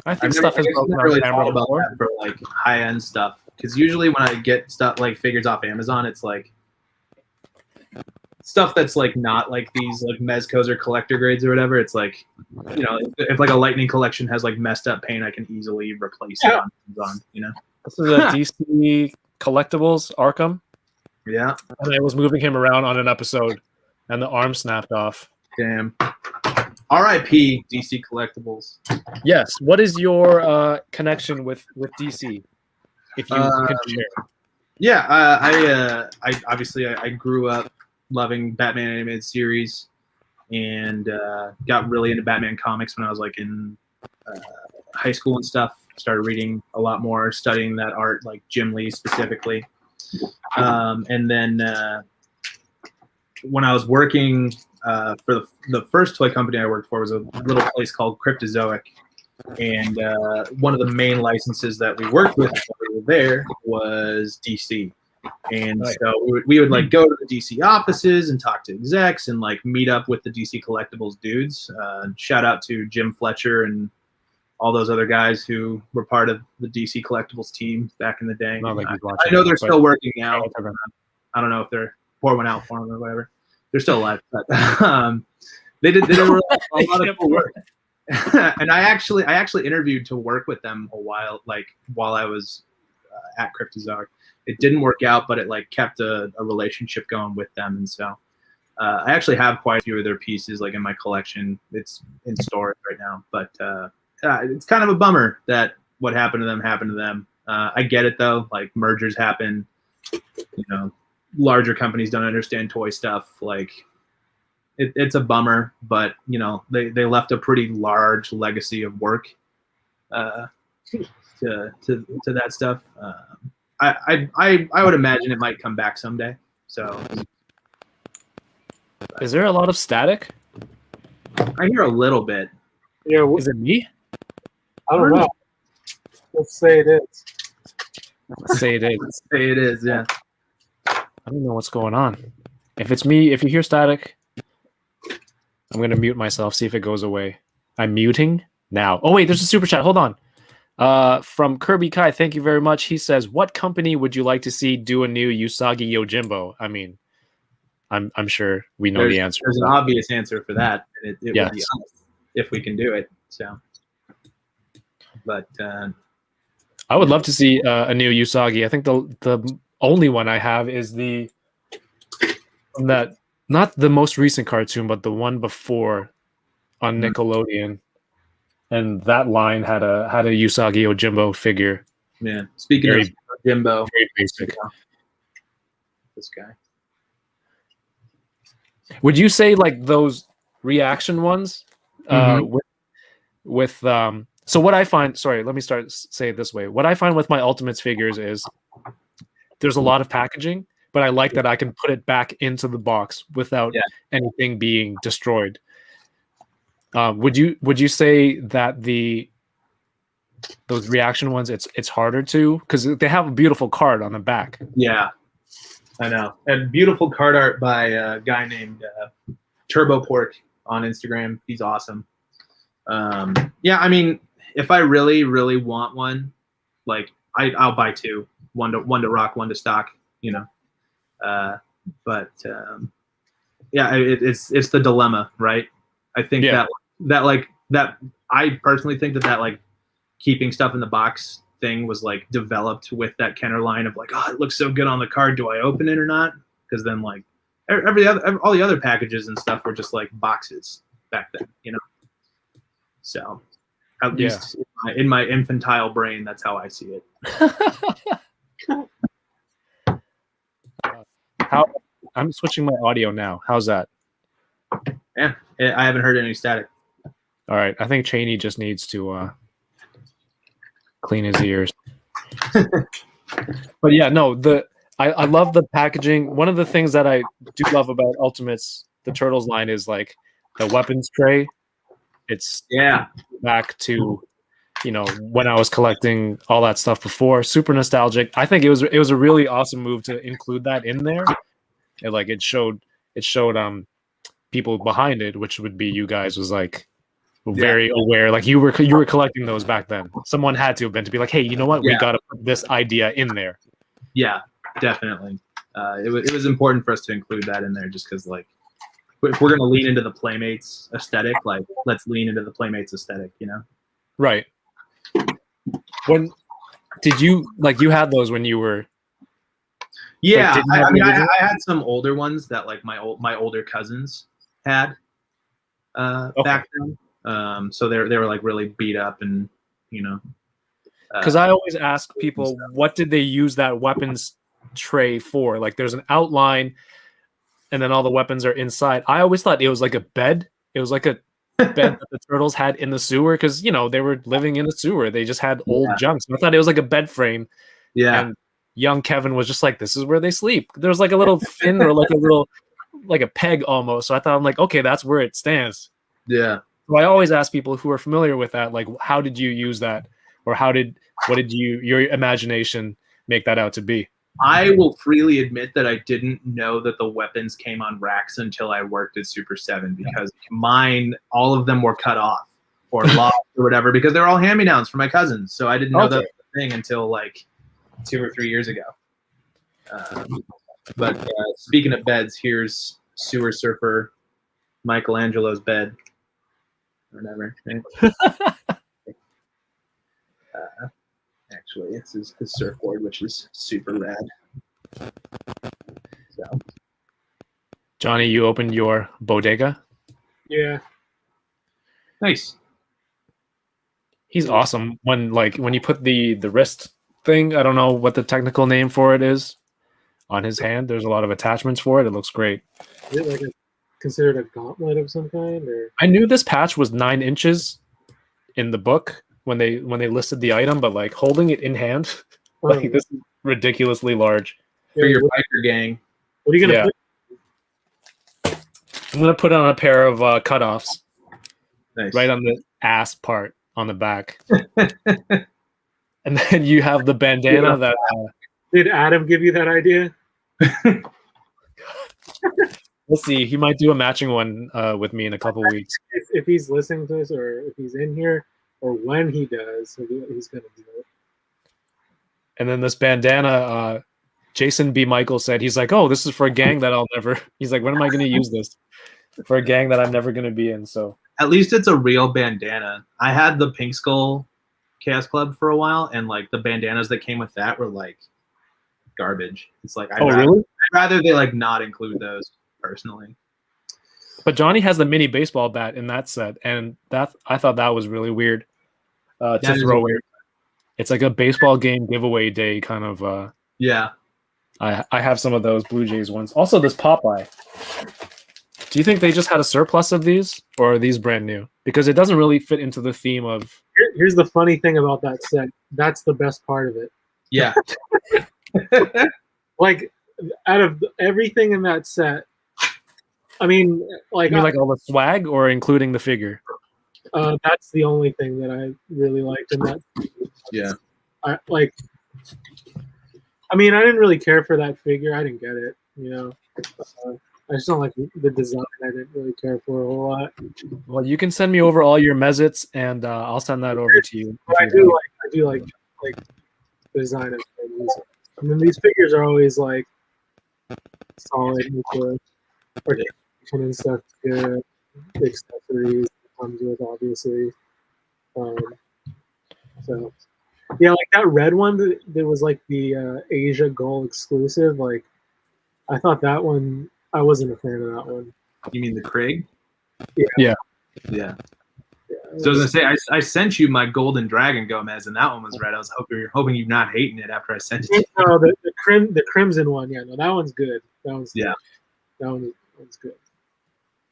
I think stuff has broken really thought about that for like high-end stuff, because usually when I get stuff like figures off Amazon, it's like stuff that's like not like these like Mezcos or collector grades or whatever. It's like, if like a Lightning collection has like messed up paint, I can easily replace it on Amazon. This is a DC Collectibles Arkham. Yeah. And I was moving him around on an episode, and the arm snapped off. Damn. R.I.P. DC Collectibles. Yes. What is your connection with DC? If you can share. Yeah, I obviously I grew up loving Batman animated series, and got really into Batman comics when I was like in high school and stuff. Started reading a lot more, studying that art, like Jim Lee specifically. And then when I was working for the first toy company I worked for was a little place called Cryptozoic, and one of the main licenses that we worked with while we were there was DC. And Right. so we would like go to the DC offices and talk to execs and like meet up with the DC Collectibles dudes. Shout out to Jim Fletcher and all those other guys who were part of the DC Collectibles team back in the day. I know they're still working now. I don't know if they're pour one out for them or whatever. They're still alive, but they did a lot of cool work. And I actually interviewed to work with them while I was at Cryptozoic. It didn't work out, but it like kept a relationship going with them, and so I actually have quite a few of their pieces like in my collection. It's in storage right now, but it's kind of a bummer that what happened to them. I get it though, like mergers happen, you know, larger companies don't understand toy stuff. Like it's a bummer, but you know they left a pretty large legacy of work to that stuff. I would imagine it might come back someday. So, is there a lot of static? I hear a little bit. Yeah, Is it me? I don't know. Let's say it is. Let's say it is. Let's say it is. Yeah. I don't know what's going on. If it's me, if you hear static, I'm gonna mute myself. See if it goes away. I'm muting now. Oh wait, there's a super chat. Hold on. From Kirby Kai, thank you very much. He says, "What company would you like to see do a new Usagi Yojimbo?" I mean, I'm sure we know the answer. There's an obvious answer for that. And it yes. would be us if we can do it. So, but I would love to see a new Usagi. I think the only one I have is that not the most recent cartoon, but the one before on Nickelodeon. And that line had a Usagi Yojimbo figure. Yeah. Speaking of Jimbo, very basic. This guy. Would you say like those reaction ones with so what I find, sorry, let me say it this way. What I find with my Ultimates figures is there's a lot of packaging, but I like that I can put it back into the box without anything being destroyed. Would you say that those reaction ones it's harder to, because they have a beautiful card on the back? Yeah, I know. And beautiful card art by a guy named Turbo Pork on Instagram. He's awesome. Yeah, I mean, if I really, really want one, like I'll buy two. One to rock, one to stock. You know, but yeah, it's the dilemma, right? I think that I personally think that like keeping stuff in the box thing was like developed with that Kenner line of like, oh, it looks so good on the card. Do I open it or not? Because then like all the other packages and stuff were just like boxes back then, you know. So at least in my infantile brain, that's how I see it. I'm switching my audio now. How's that? Yeah, I haven't heard any static. All right, I think Cheney just needs to clean his ears. But yeah, no, I love the packaging. One of the things that I do love about Ultimates, the Turtles line, is like the weapons tray. It's back to, you know, when I was collecting all that stuff before. Super nostalgic. I think it was a really awesome move to include that in there. It showed people behind it, which would be you guys, was like very aware. Like you were collecting those back then. Someone had to have been to be like, hey, you know what? We got to put this idea in there. Yeah, definitely. It was important for us to include that in there, just because like if we're gonna lean into the Playmates aesthetic, like let's lean into the Playmates aesthetic, you know? Right. When did you you had those when you were? Yeah, I had some older ones that like my older cousins had back then. So they were like really beat up, and you know. Because I always ask people, what did they use that weapons tray for? Like, there's an outline, and then all the weapons are inside. I always thought it was like a bed. It was like a bed that the turtles had in the sewer, because you know they were living in a sewer. They just had old junk. So I thought it was like a bed frame. Yeah. And young Kevin was just like, "This is where they sleep." There's like a little fin or like a little like a peg almost. So I thought, I'm like, okay, that's where it stands. Yeah. So I always ask people who are familiar with that, like, how did you use that, or what did your imagination make that out to be? I will freely admit that I didn't know that the weapons came on racks until I worked at Super 7, because mine, all of them were cut off or lost or whatever, because they're all hand-me-downs from my cousins. So I didn't know that was a thing until like 2 or 3 years ago. But speaking of beds, here's Sewer Surfer Michelangelo's bed. Or whatever. Right? Actually, it's his surfboard, which is super rad. So, Johnny, you opened your bodega? Yeah. Nice. He's awesome. When you put the wrist thing, I don't know what the technical name for it is, on his hand, there's a lot of attachments for it. It looks great. Is it like considered a gauntlet of some kind? Or I knew this patch was 9 inches in the book when they listed the item, but like holding it in hand, like this is ridiculously large. For your biker gang. What are you gonna put? I'm gonna put on a pair of cutoffs. Nice. Right on the ass part on the back. And then you have the bandana that Did Adam give you that idea? we'll see. He might do a matching one with me in a couple weeks. If he's listening to this, or if he's in here, or when he does, he's gonna do it. And then this bandana, Jason B. Michael said, he's like, oh, this is for a gang that I'll never. He's like, when am I going to use this for a gang that I'm never going to be in? So at least it's a real bandana. I had the Pink Skull Chaos Club for a while, and like the bandanas that came with that were like garbage. It's like I'd rather they like not include those personally. But Johnny has the mini baseball bat in that set, and that I thought that was really weird to throw in. It's like a baseball game giveaway day kind of. Yeah. I have some of those Blue Jays ones. Also, this Popeye. Do you think they just had a surplus of these, or are these brand new? Because it doesn't really fit into the theme of. Here's the funny thing about that set. That's the best part of it. Yeah. Like, out of everything in that set, I mean, like, you mean like all the swag, or including the figure? That's the only thing that I really liked in that. Yeah. I mean, I didn't really care for that figure. I didn't get it, you know. I just don't like the design. I didn't really care for a whole lot. Well, you can send me over all your Mezits, and I'll send that over to you. I do like the design of things. I mean, these figures are always like solid with the articulation and stuff. Good, the accessories it comes with, obviously. So yeah, like that red one that was like the Asia Gold exclusive. Like, I thought that one. I wasn't a fan of that one. You mean the Krieg? Yeah. So I was gonna say, I sent you my Golden Dragon Gomez, and that one was red. I was hoping you're not hating it after I sent it to you. No, the crimson one. Yeah, no, that one's good. That one's good. That one's good.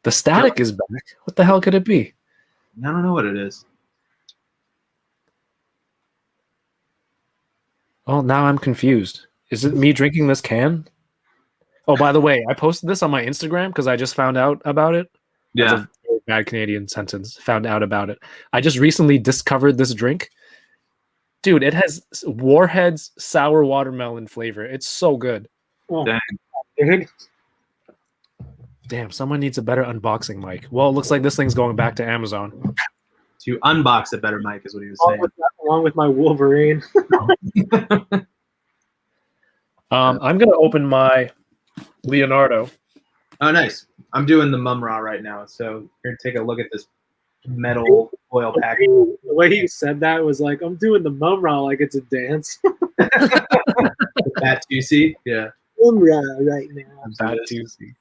The static is back. What the hell could it be? I don't know what it is. Oh, now I'm confused. Is it me drinking this can? Oh, by the way, I posted this on my Instagram because I just found out about it. Yeah. That's a very bad Canadian sentence. Found out about it. I just recently discovered this drink. Dude, it has Warhead's sour watermelon flavor. It's so good. Oh, dang. Damn, someone needs a better unboxing mic. Well, it looks like this thing's going back to Amazon. To unbox a better mic is what he was saying. Along with my Wolverine. I'm going to open my Leonardo. Oh, nice. I'm doing the Mum-Ra right now. So here, take a look at this metal foil packaging. The way he said that was like, I'm doing the Mum-Ra like it's a dance. That Tusi? Yeah. Mum-Ra right now. That Tusi.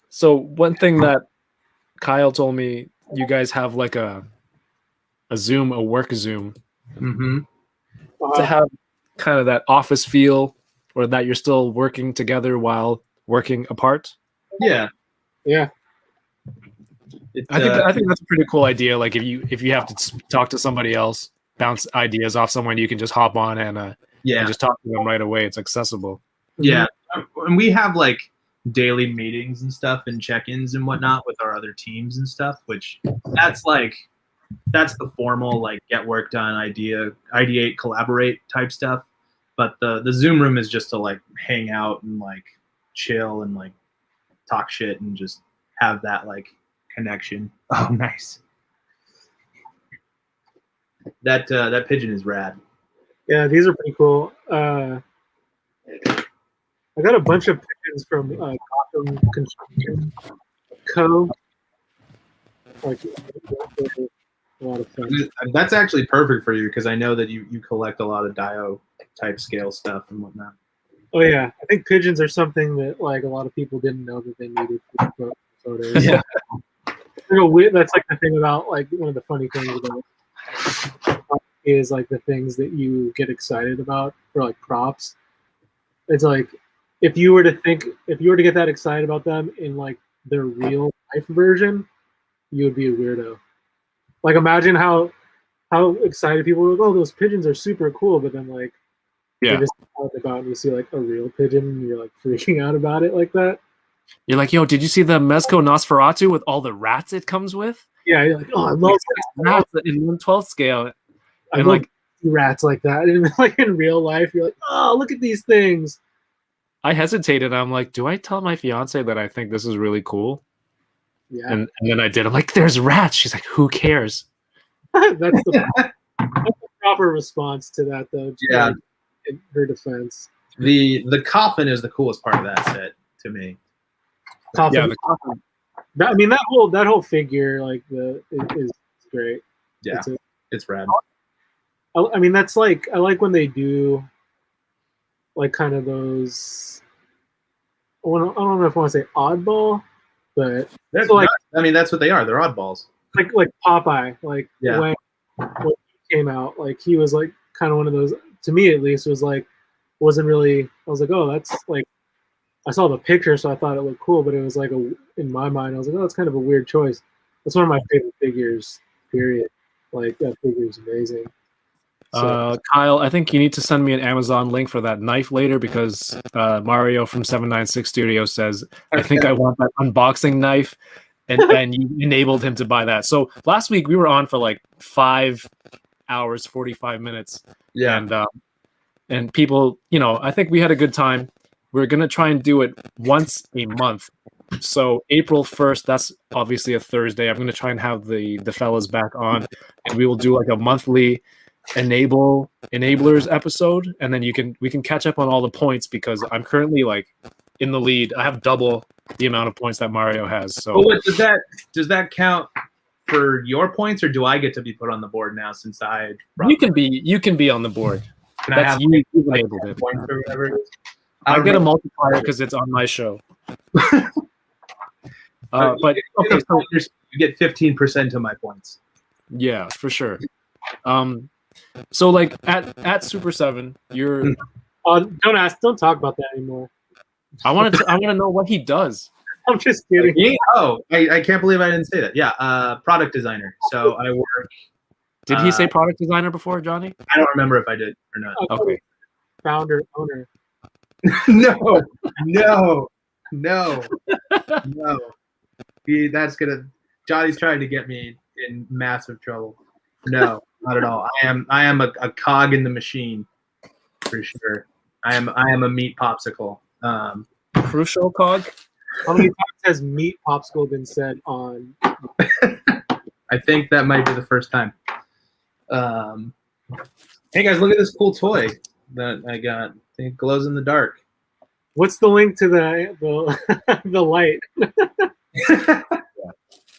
So one thing that Kyle told me, you guys have like a Zoom, a work Zoom, to have kind of that office feel, or that you're still working together while working apart. Yeah. I think that's a pretty cool idea. Like if you have to talk to somebody else, bounce ideas off someone, you can just hop on and just talk to them right away. It's accessible. Yeah, and we have like daily meetings and stuff and check-ins and whatnot with our other teams and stuff, which that's the formal like get work done, ideate, collaborate type stuff. But the Zoom room is just to like hang out and like chill and like talk shit and just have that like connection. Oh, nice. That pigeon is rad. Yeah, these are pretty cool. I got a bunch of pigeons from Gotham Construction Co. Like, a lot of fun. That's actually perfect for you because I know that you collect a lot of Dio type scale stuff and whatnot. Oh yeah, I think pigeons are something that like a lot of people didn't know that they needed for photos. Yeah. That's like the thing about like one of the funny things about is like the things that you get excited about for like props. It's like if you were to get that excited about them in like their real life version, you would be a weirdo. Like imagine how excited people were like, oh, those pigeons are super cool, but then like you just talk about and you see like a real pigeon and you're like freaking out about it like that. You're like, yo, did you see the Mezco Nosferatu with all the rats it comes with? Yeah, you're like, oh, I love rats in 1/12 scale. I love rats like that. And like in real life, you're like, oh, look at these things. I hesitated. I'm like, do I tell my fiance that I think this is really cool? Yeah. And then I did. I'm like, there's rats. She's like, who cares? That's the proper response to that, though. Yeah. In her defense. The coffin is the coolest part of that set to me. Coffin. Yeah, the coffin. I mean that whole figure like is great. Yeah, it's rad. I mean that's like I like when they do like kind of those. I don't know if I want to say oddball, but so like I mean that's what they are. They're oddballs. Like Popeye. Like yeah. when he came out, like he was like kind of one of those. To me at least, was like wasn't really. I was like, oh, that's like. I saw the picture, so I thought it looked cool, but it was like in my mind, I was like, oh, that's kind of a weird choice. That's one of my favorite figures. Period. Like that figure is amazing. So. Kyle, I think you need to send me an Amazon link for that knife later because Mario from 796 Studio says, I think I want that unboxing knife, and you enabled him to buy that. So last week we were on for like 5 hours, 45 minutes. Yeah. And people, I think we had a good time. We're going to try and do it once a month. So April 1st, that's obviously a Thursday. I'm going to try and have the fellas back on, and we will do like a monthly enablers episode, and then we can catch up on all the points because I'm currently like in the lead. I have double the amount of points that Mario has. So what, does that count for your points, or do I get to be put on the board now since I you can be on the board. Can I have you've enabled it. Points or whatever it is? I get a multiplier because it's on my show. But okay, so you get 15% of my points. Yeah, for sure. So like at Super 7, you're. Don't talk about that anymore. I want to know what he does. I'm just kidding. I can't believe I didn't say that. Yeah, product designer. So I work. Did he say product designer before, Johnny? I don't remember if I did or not. Okay. Founder, owner. No. Johnny's trying to get me in massive trouble. No, not at all. I am a cog in the machine, for sure. I am a meat popsicle. Crucial cog. How many times has meat popsicle been said on? I think that might be the first time. Hey guys, look at this cool toy that I got. It glows in the dark. What's the link to the light?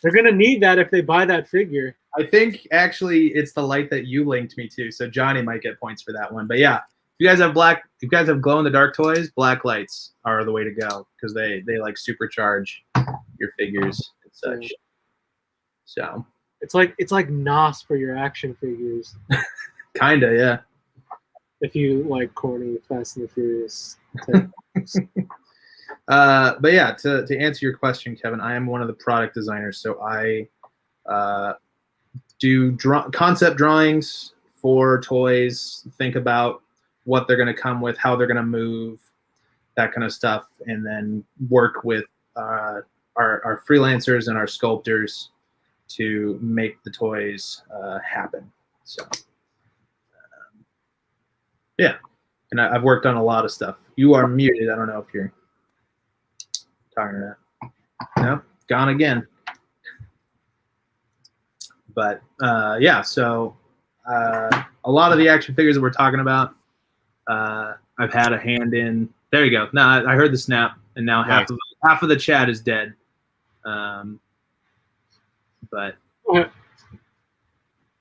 They're gonna need that if they buy that figure. I think actually it's the light that you linked me to, so Johnny might get points for that one. But yeah, if you guys have glow in the dark toys, black lights are the way to go because they like supercharge your figures and such. So it's like NOS for your action figures. Kinda, yeah. If you like corny Fast and the Furious. But yeah, to answer your question, Kevin, I am one of the product designers, so I do concept drawings for toys, think about what they're going to come with, how they're going to move, that kind of stuff, and then work with our freelancers and our sculptors to make the toys happen. So yeah, and I've worked on a lot of stuff. You are muted. I don't know if you're talking to that. No, gone again. But yeah, so a lot of the action figures that we're talking about, I've had a hand in. There you go. No, I heard the snap, and now Nice. half of the chat is dead. But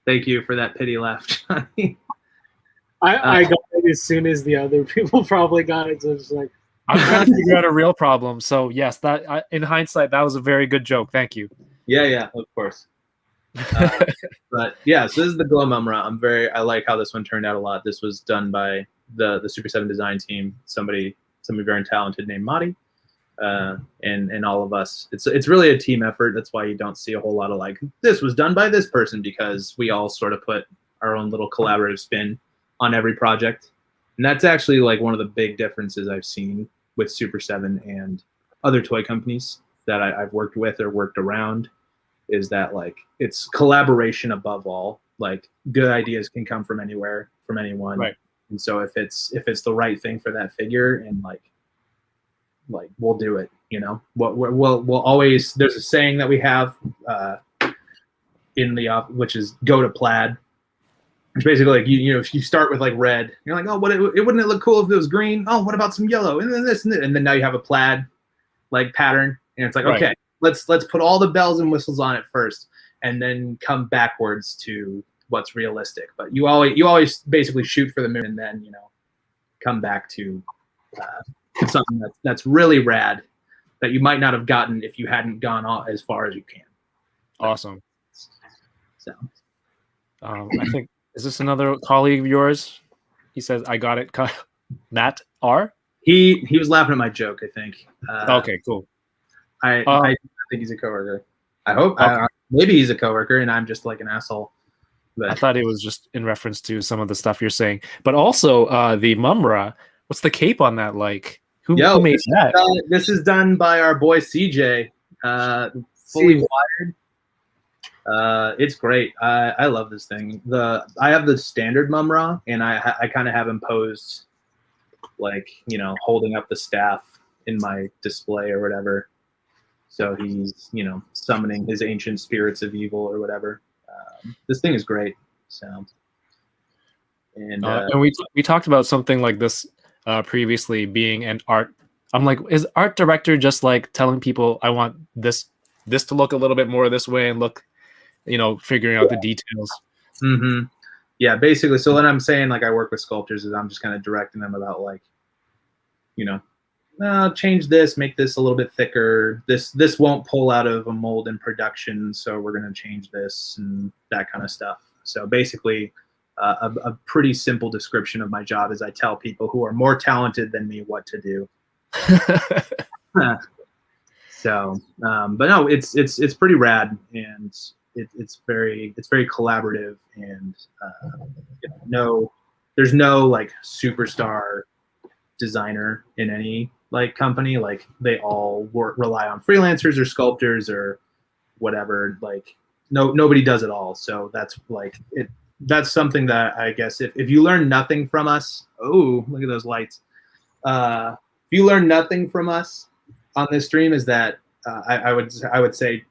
thank you for that pity laugh, Johnny. I got it as soon as the other people probably got it. So it's like I'm trying to figure out a real problem. So yes, in hindsight, that was a very good joke. Thank you. Yeah, of course. But yeah, so this is the Glow Mumra. I like how this one turned out a lot. This was done by the Super 7 design team, somebody very talented named Madi, and all of us. It's really a team effort. That's why you don't see a whole lot of like, this was done by this person, because we all sort of put our own little collaborative spin on every project. And that's actually like one of the big differences I've seen with Super 7 and other toy companies that I've worked with or worked around, is that like it's collaboration above all. Like good ideas can come from anywhere, from anyone. Right. And so if it's the right thing for that figure, and like we'll do it, you know. We'll always, there's a saying that we have in the which is go to plaid. It's basically like you know, if you start with like red, you're like, oh, wouldn't it look cool if it was green? Oh, what about some yellow? And then this and this, and then now you have a plaid like pattern, and it's like, Right. okay, let's put all the bells and whistles on it first, and then come backwards to what's realistic. But you always basically shoot for the moon, and then, you know, come back to something that's really rad that you might not have gotten if you hadn't gone as far as you can. Awesome. So I think, is this another colleague of yours? He says, I got it. Matt R? he was laughing at my joke, I think. Okay, cool. I think he's a coworker. I hope. Okay. Maybe he's a coworker, and I'm just like an asshole. But I thought it was just in reference to some of the stuff you're saying. But also the Mumra, what's the cape on that like? Who made that? This is done by our boy CJ. Fully wired. It's great. I love this thing. I have the standard Mumra, and I kind of have him posed like, you know, holding up the staff in my display or whatever. So he's, you know, summoning his ancient spirits of evil or whatever. This thing is great. So, and we talked about something like this previously, being an art. I'm like, is art director just like telling people I want this to look a little bit more this way, and look, you know, figuring out the details? Mm-hmm. Yeah, basically. So when I'm saying like I work with sculptors, is I'm just kind of directing them about like, you know, change this, make this a little bit thicker. This won't pull out of a mold in production, so we're going to change this and that kind of stuff. So basically, a pretty simple description of my job is I tell people who are more talented than me what to do. So, but no, it's pretty rad, and it's very collaborative, and there's no like superstar designer in any like company. Like they all rely on freelancers or sculptors or whatever. Like nobody does it all. So that's like it. That's something that I guess if you learn nothing from us, oh, look at those lights. If you learn nothing from us on this stream, is that I would say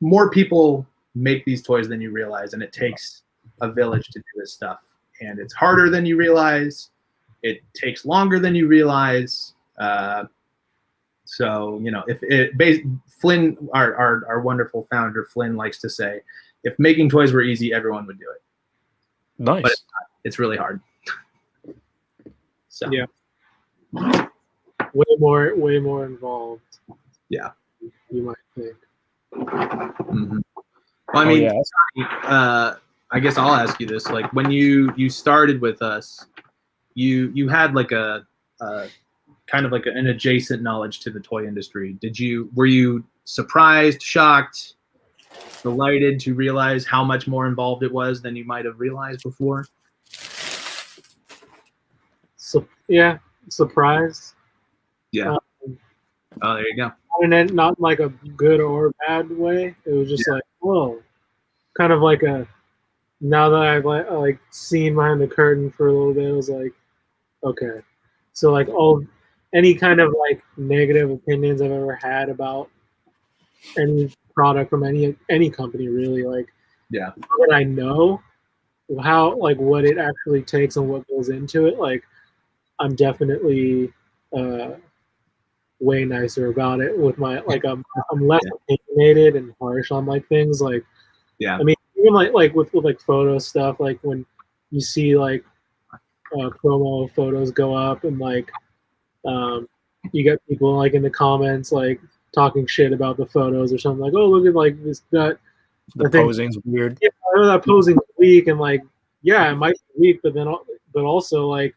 more people make these toys than you realize, and it takes a village to do this stuff, and it's harder than you realize. It takes longer than you realize. So, you know, Flynn, our wonderful founder, Flynn, likes to say, if making toys were easy, everyone would do it. Nice. But it's really hard. So yeah, way more involved. Yeah, you might think. Mm-hmm. Well, I mean, I guess I'll ask you this: like, when you started with us, you had like a kind of like an adjacent knowledge to the toy industry. Were you surprised, shocked, delighted to realize how much more involved it was than you might have realized before? So yeah, surprised. Yeah. Oh, there you go. And then not like a good or bad way. It was just like, whoa, kind of like a. Now that I've like seen behind the curtain for a little bit, it was like, okay, so like any kind of like negative opinions I've ever had about any product from any company, really, like, Yeah. that I know how, like, what it actually takes and what goes into it, like, I'm definitely way nicer about it with my, like, I'm less opinionated and harsh on like things, like, Yeah. I mean, even like with like photo stuff, like when you see like promo photos go up and like you get people like in the comments like talking shit about the photos or something, like, oh, look at like this, that The posing's weird. Yeah, I know that posing's weak, and like, yeah, it might be weak, but also like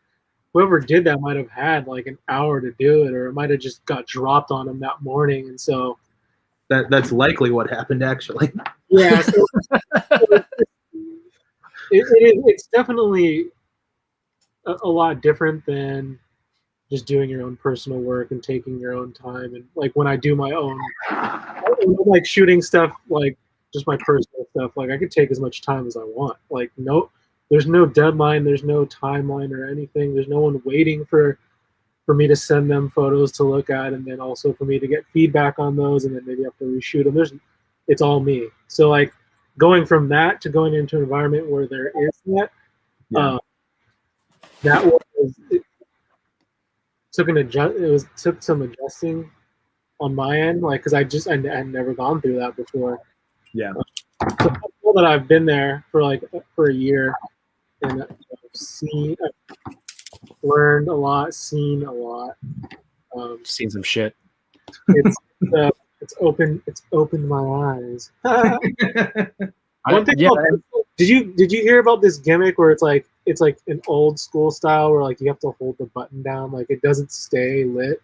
whoever did that might have had like an hour to do it, or it might have just got dropped on them that morning, and so that's likely what happened, actually. yeah, so it's definitely a lot different than just doing your own personal work and taking your own time. And like when I do my own, like shooting stuff, like just my personal stuff, like I could take as much time as I want. Like there's no deadline, there's no timeline or anything. There's no one waiting for me to send them photos to look at, and then also for me to get feedback on those, and then maybe have to reshoot them. It's all me. So like going from that to going into an environment where there is that, that was it took some adjusting on my end, like because I had never gone through that before. Yeah. So I know that I've been there for a year, and I've learned a lot, seen a lot, Seen some shit. It's opened my eyes. One thing did you hear about this gimmick where it's like an old school style where like you have to hold the button down, like it doesn't stay lit?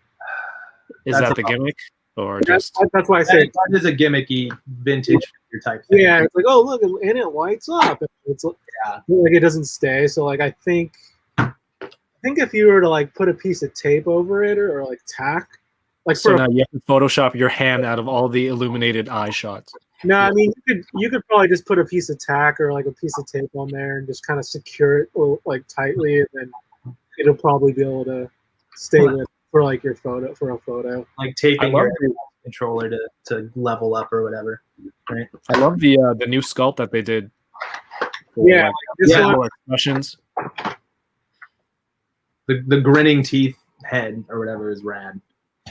Is that the gimmick, or that's why I say say that is a gimmicky vintage figure type thing. Yeah, it's like, oh look, and it lights up. It's like it doesn't stay. So like I think if you were to like put a piece of tape over it or like tack, like so now you have to Photoshop your hand out of all the illuminated eye shots. No, I mean you could probably just put a piece of tack or like a piece of tape on there and just kind of secure it like tightly, and then it'll probably be able to stay lit for like your photo like taping your controller to level up or whatever. Right. I love the new sculpt that they did. Yeah, more expressions. The grinning teeth head or whatever is rad.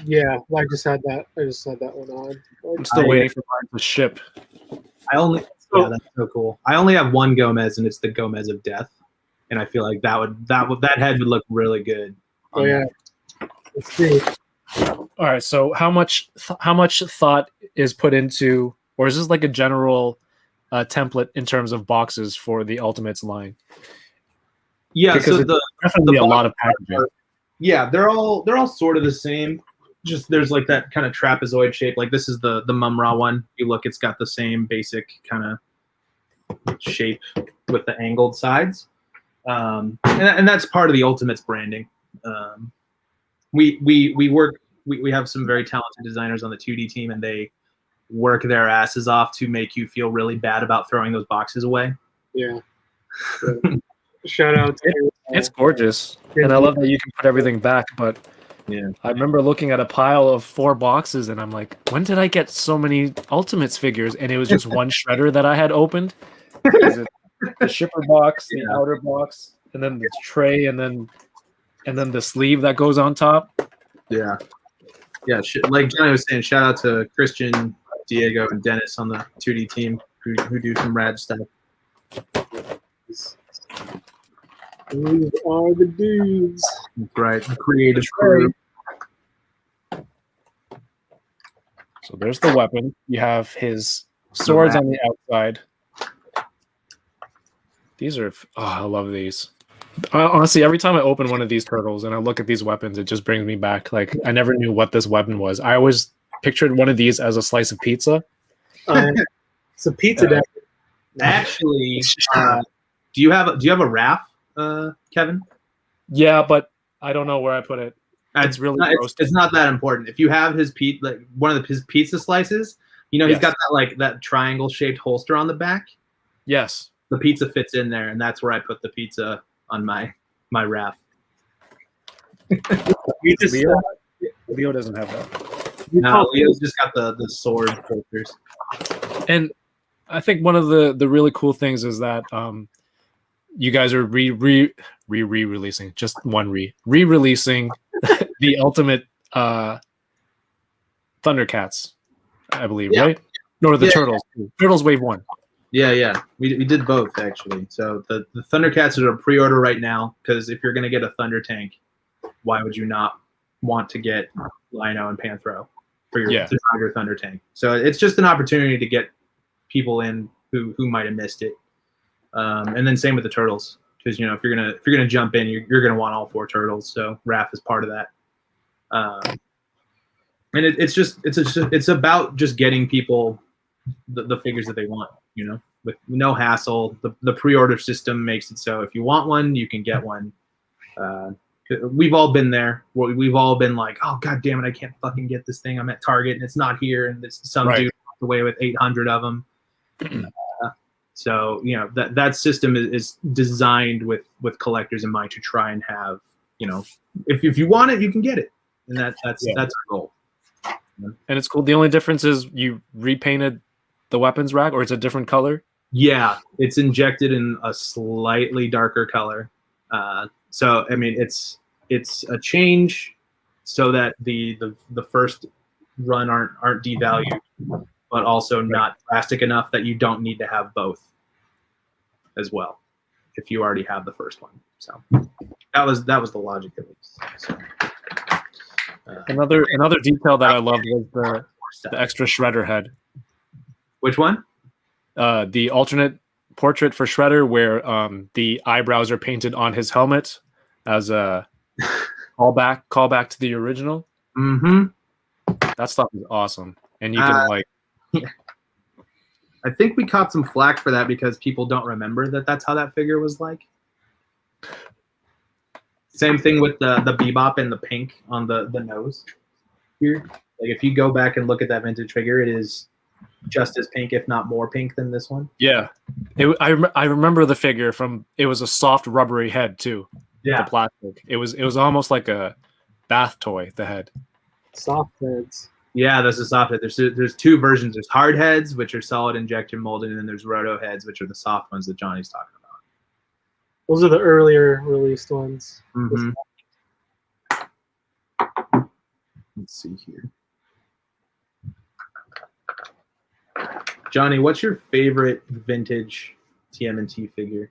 Yeah, I just had that one on. I'm still waiting for mine to ship. That's so cool. I only have one Gomez, and it's the Gomez of Death, and I feel like that head would look really good. Oh yeah. Let's see. All right, so how much thought is put into, or is this like a general template in terms of boxes for the Ultimates line? Yeah, because so definitely a lot of packaging. Yeah, they're all sort of the same. Just there's like that kind of trapezoid shape. Like this is the Mum-Ra one. You look, it's got the same basic kind of shape with the angled sides, and that's part of the Ultimates branding. We have some very talented designers on the 2D team, and they work their asses off to make you feel really bad about throwing those boxes away. Yeah. Shout out to it's gorgeous, and I love that you can put everything back. But yeah, I remember looking at a pile of 4 boxes, and I'm like, when did I get so many Ultimates figures? And it was just one shredder that I had opened. The shipper box, the outer box, and then the tray, and then the sleeve that goes on top. Yeah. Like Johnny was saying, shout out to Christian, Diego, and Dennis on the 2D team who do some rad stuff. These are the dudes. That's right. The creative crew. So there's the weapon. You have his swords on the outside. These are I love these. Honestly, every time I open one of these turtles and I look at these weapons, it just brings me back. Like I never knew what this weapon was. I always pictured one of these as a slice of pizza. It's a pizza deck. Actually, do you have a RAF, Kevin? Yeah, but I don't know where I put it. It's really gross. It's not that important. If you have his one of his pizza slices, you know, he's got that triangle shaped holster on the back. Yes. The pizza fits in there, and that's where I put the pizza on my raft. Leo doesn't have that. No, Leo's just got the sword filters. And I think one of the really cool things is that you guys are re-releasing just one re-releasing the Ultimate Thundercats, I believe, right? Or the Turtles. Turtles Wave 1. Yeah. We did both, actually. So the Thundercats are a pre-order right now, because if you're going to get a Thunder Tank, why would you not want to get Lino and Panthro for your Thunder Tank? So it's just an opportunity to get people in who might have missed it. And then same with the Turtles, because you know, if you're gonna jump in, you're gonna want all 4 Turtles. So Raph is part of that. And it's about just getting people the figures that they want, you know, with no hassle. The pre-order system makes it so if you want one, you can get one. We've all been there. We've all been like, oh god damn it, I can't fucking get this thing. I'm at Target and it's not here, and it's some dude walked away with 800 of them. So you know that system is designed with collectors in mind to try and have, you know, if you want it, you can get it, and that's our goal. And it's cool. The only difference is you repainted the weapons rack, or it's a different color. Yeah, it's injected in a slightly darker color. So I mean, it's a change so that the first run aren't devalued, but also not drastic enough that you don't need to have both as well if you already have the first one. So that was the logic, at least. So, another detail that I loved was the extra Shredder head. Which one? The alternate portrait for Shredder, where the eyebrows are painted on his helmet as a callback to the original. Mm-hmm. That stuff is awesome, and you can I think we caught some flack for that because people don't remember that's how that figure was like. Same thing with the Bebop and the pink on the nose here. Like if you go back and look at that vintage figure, it is just as pink, if not more pink than this one. Yeah, I remember the figure from. It was a soft rubbery head too. Yeah, the plastic. It was almost like a bath toy. The head. Soft heads. Yeah, that's a soft head. There's 2 versions. There's hard heads, which are solid injection molded, and then there's roto heads, which are the soft ones that Johnny's talking about. Those are the earlier released ones. Mm-hmm. Let's see here. Johnny, what's your favorite vintage TMNT figure?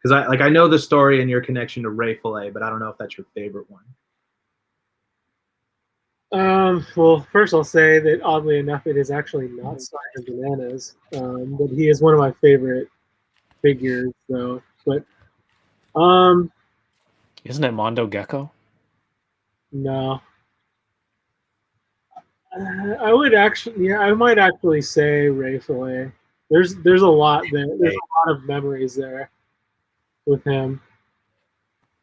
Because I know the story and your connection to Ray Fillet, but I don't know if that's your favorite one. Well, first I'll say that oddly enough, it is actually not Sergeant Bananas, but he is one of my favorite figures, though. But isn't it Mondo Gecko? No. I would actually, I might actually say Ray Fillet. There's a lot there. There's a lot of memories there with him.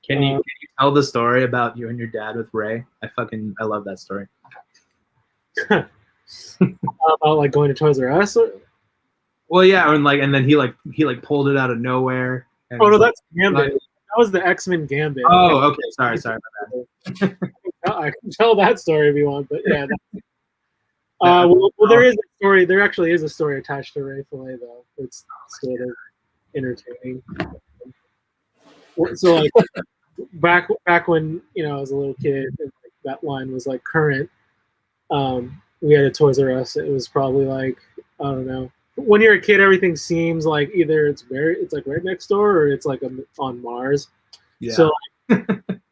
Can you tell the story about you and your dad with Ray? I love that story. About like going to Toys R Us? Well, yeah, and then he pulled it out of nowhere. And no, that's Gambit. That was the X-Men Gambit. Oh, okay. Sorry about that. I can tell that story if you want, but yeah. Well, there is a story. There actually is a story attached to Ray Fillet, though. It's sort of entertaining. So, like, back when I was a little kid, and that line was like current. We had a Toys R Us. It was probably like, I don't know. When you're a kid, everything seems like either it's like right next door or it's like on Mars. Yeah. So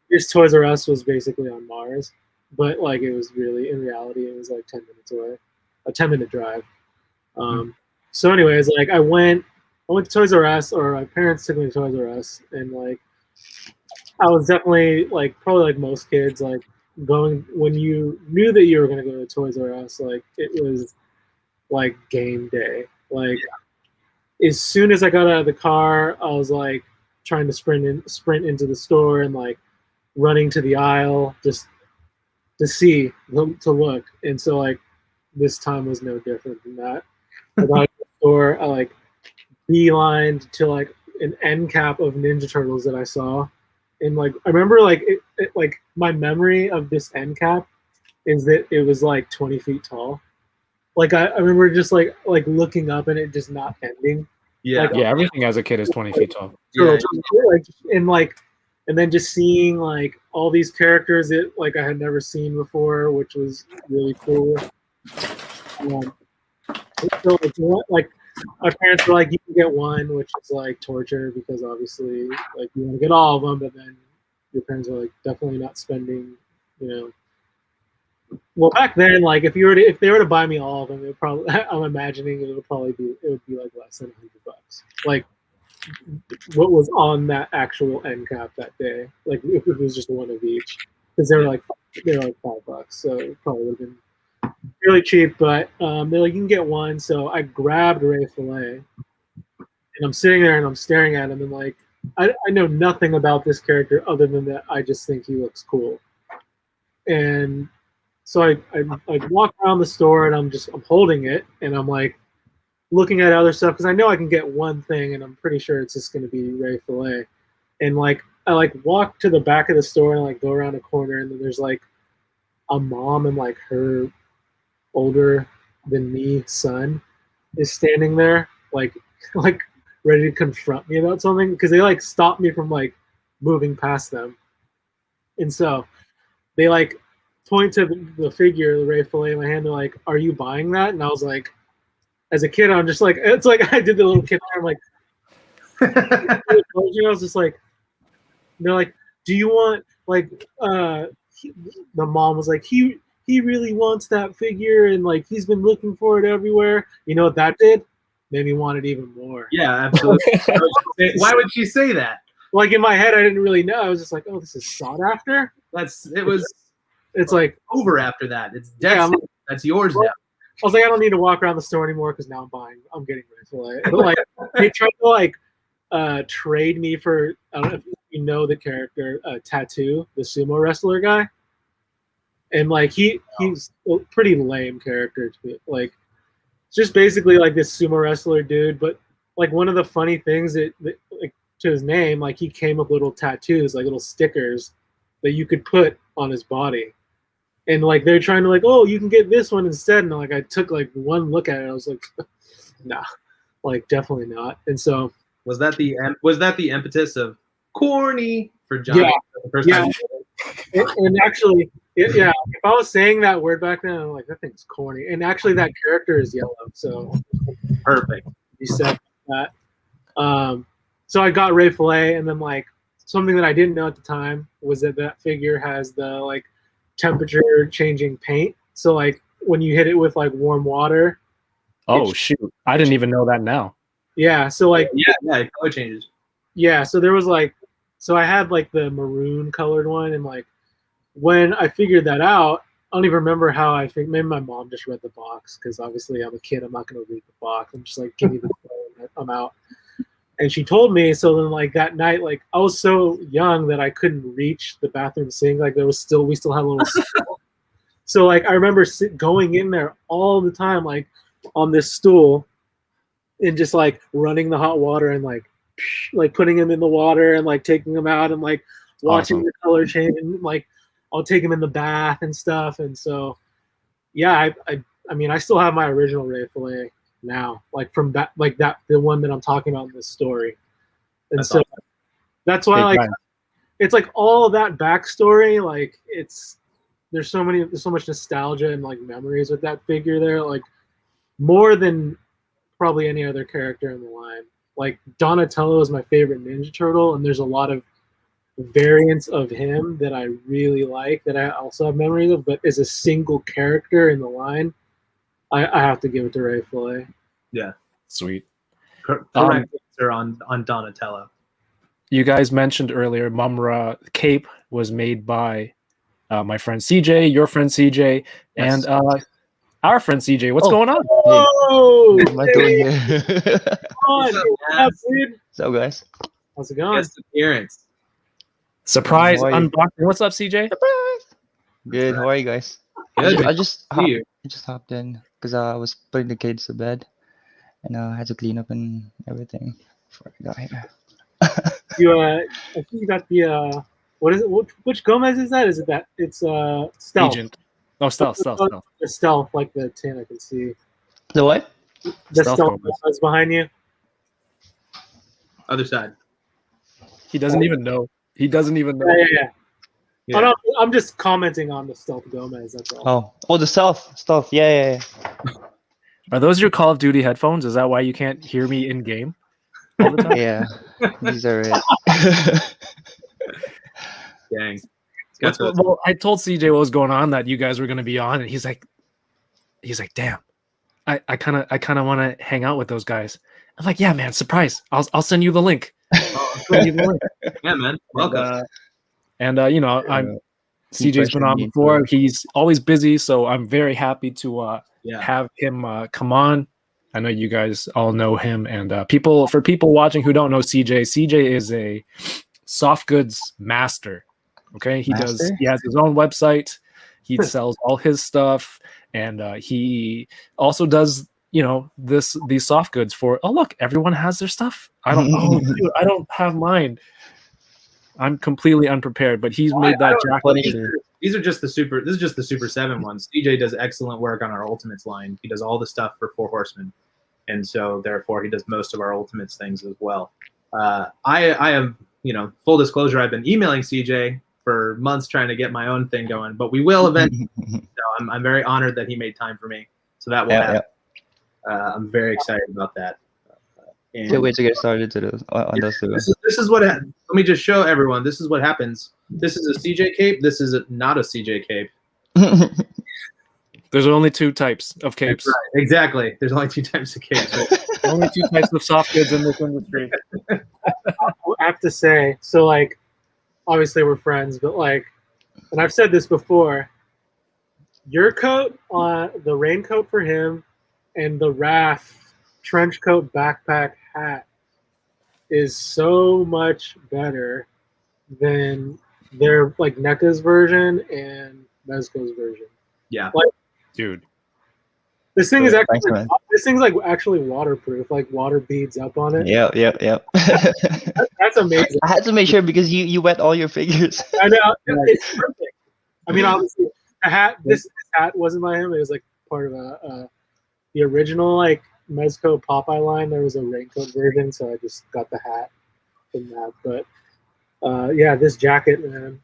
this Toys R Us was basically on Mars, but like it was really, in reality, it was like 10 minutes away, a 10-minute drive. So anyways, like I went to Toys R Us, or my parents took me to Toys R Us, and like I was definitely like probably like most kids, like going when you knew that you were going to go to Toys R Us, like it was like game day. Like as soon as I got out of the car, I was like trying to sprint into the store and like running to the aisle just to see, to look. And so like this time was no different than that. I got to the store, I like beelined to like an end cap of Ninja Turtles that I saw. And like I remember like like my memory of this end cap is that it was like 20 feet tall. Like I remember just like looking up and it just not ending. Yeah. Like, Yeah, everything as a kid is 20 feet tall. Yeah. like and then just seeing like all these characters that like I had never seen before, which was really cool. So like my parents were like, you can get one, which is like torture because obviously like you want to get all of them, but then your parents are like definitely not spending, you know. Well, back then, like if they were to buy me all of them, it would probably I'm imagining it would be like less than $100. Like what was on that actual end cap that day, like if it was just one of each, because they were like $5, so it probably would have been really cheap. But they're like, you can get one, so I grabbed Ray Fillet, and I'm sitting there and I'm staring at him, and like I know nothing about this character other than that I just think he looks cool, and so I walk around the store and I'm holding it and I'm like looking at other stuff because I know I can get one thing and I'm pretty sure it's just going to be Ray Fillet. And like I like walk to the back of the store and like go around a corner and then there's like a mom and like her older than me son is standing there like ready to confront me about something because they like stopped me from like moving past them. And so they like point to the figure, the Ray Fillet in my hand. They're like, "Are you buying that?" And I was like, as a kid, I'm just like, it's like I did the little kid. I'm like, I was just like, they're like, "Do you want like?" The mom was like, "He really wants that figure, and like he's been looking for it everywhere." You know what that did? Made me want it even more. Yeah, absolutely. Why would she say that? Like in my head, I didn't really know. I was just like, "Oh, this is sought after." It's like over after that. That's yours now. I was like, I don't need to walk around the store anymore because now I'm getting Ray Fillet. But like they tried to like trade me for, I don't know if you know the character Tattoo, the sumo wrestler guy. And like he's a pretty lame character to me. Like just basically like this sumo wrestler dude, but like one of the funny things that like to his name, like he came with little tattoos, like little stickers that you could put on his body. And like they're trying to like, oh, you can get this one instead. And like I took like one look at it, I was like, nah, like definitely not. And so was that the impetus of corny for Johnny? Yeah, the first time? And actually, yeah, if I was saying that word back then, I'm like, that thing's corny. And actually, that character is yellow, so perfect. You said that. So I got Ray Fillet, and then like something that I didn't know at the time was that figure has the like temperature changing paint. So like when you hit it with like warm water. Oh shoot! I didn't even know that now. Yeah. So like color changes. Yeah. So there was like, so I had like the maroon colored one, and like when I figured that out, I don't even remember how I think. Maybe my mom just read the box because obviously I'm a kid. I'm not going to read the box. I'm just like, give me the phone. I'm out. And she told me. So then like that night, like I was so young that I couldn't reach the bathroom sink. Like we still had a little. So like I remember going in there all the time, like on this stool, and just like running the hot water and like putting him in the water and like taking him out and like watching the color change and like I'll take him in the bath and stuff. And so yeah, I mean I still have my original Ray Fillet now, like from that, like that, the one that I'm talking about in this story. And that's so awesome. That's why like it's like all of that backstory, like there's so much nostalgia and like memories with that figure there, like more than probably any other character in the line. Like Donatello is my favorite Ninja Turtle, and there's a lot of variants of him that I really like that I also have memories of, but as a single character in the line, I have to give it to Ray Fillet. Yeah. Sweet. Correct answer on Donatello. You guys mentioned earlier Mumra cape was made by my friend CJ, your friend CJ, yes. And our friend CJ. What's going on? Oh, what am I doing here? What's up, dude? What's up, guys? How's it going? Guest appearance. Surprise How are you? unboxing. What's up, CJ? Surprise! Good. How are you guys? Good. I just See you. hopped in because I was putting the kids to bed, and I had to clean up and everything before I got here. I think you got the what is it? Which Gomez is that? Is it that? It's stealth. Agent. Oh, stealth. The stealth, like the tin I can see. The what? The Stealth stealth Gomez. Gomez behind you. Other side. He doesn't even know. He doesn't even know. Yeah. Yeah. Oh, no, I'm just commenting on the stealth Gomez. That's all. Oh, the stealth. Yeah. Are those your Call of Duty headphones? Is that why you can't hear me in game all the time? Yeah. These are it. Dang. Well, I told CJ what was going on, that you guys were going to be on, and he's like, damn, I kind of want to hang out with those guys. I'm like, yeah, man, surprise. I'll send you the link. Yeah, man. Welcome. CJ's been on before. He's always busy, so I'm very happy to have him come on. I know you guys all know him, and for people watching who don't know CJ is a soft goods master. Okay, he has his own website. He sells all his stuff, and he also does these soft goods for. Oh, look, everyone has their stuff. I don't have mine. I'm completely unprepared, but he's made that jacket. These are just the super. This is just the Super 7 ones. DJ does excellent work on our Ultimates line. He does all the stuff for Four Horsemen, and so therefore he does most of our Ultimates things as well. I am, full disclosure, I've been emailing CJ for months trying to get my own thing going, but we will eventually. So I'm very honored that he made time for me. So that will happen. I'm very excited about that. Can't wait to get started on those two. This is what. Let me just show everyone. This is what happens. This is a CJ cape. This is not a CJ cape. There's only two types of capes. That's right. Exactly. There's only two types of capes. Only two types of soft goods in this industry. I have to say, so obviously we're friends, but and I've said this before, your coat, the raincoat for him, and the RAF trench coat, backpack, hat is so much better than their NECA's version and Mezco's version. Yeah, dude, this thing is actually actually waterproof. Water beads up on it. Yep. That's amazing. I had to make sure because you wet all your figures. I know, it's perfect. I mean, obviously, the hat. This hat wasn't by him. It was part of the original Mezco Popeye line. There was a raincoat version, so I just got the hat from that. But this jacket, man.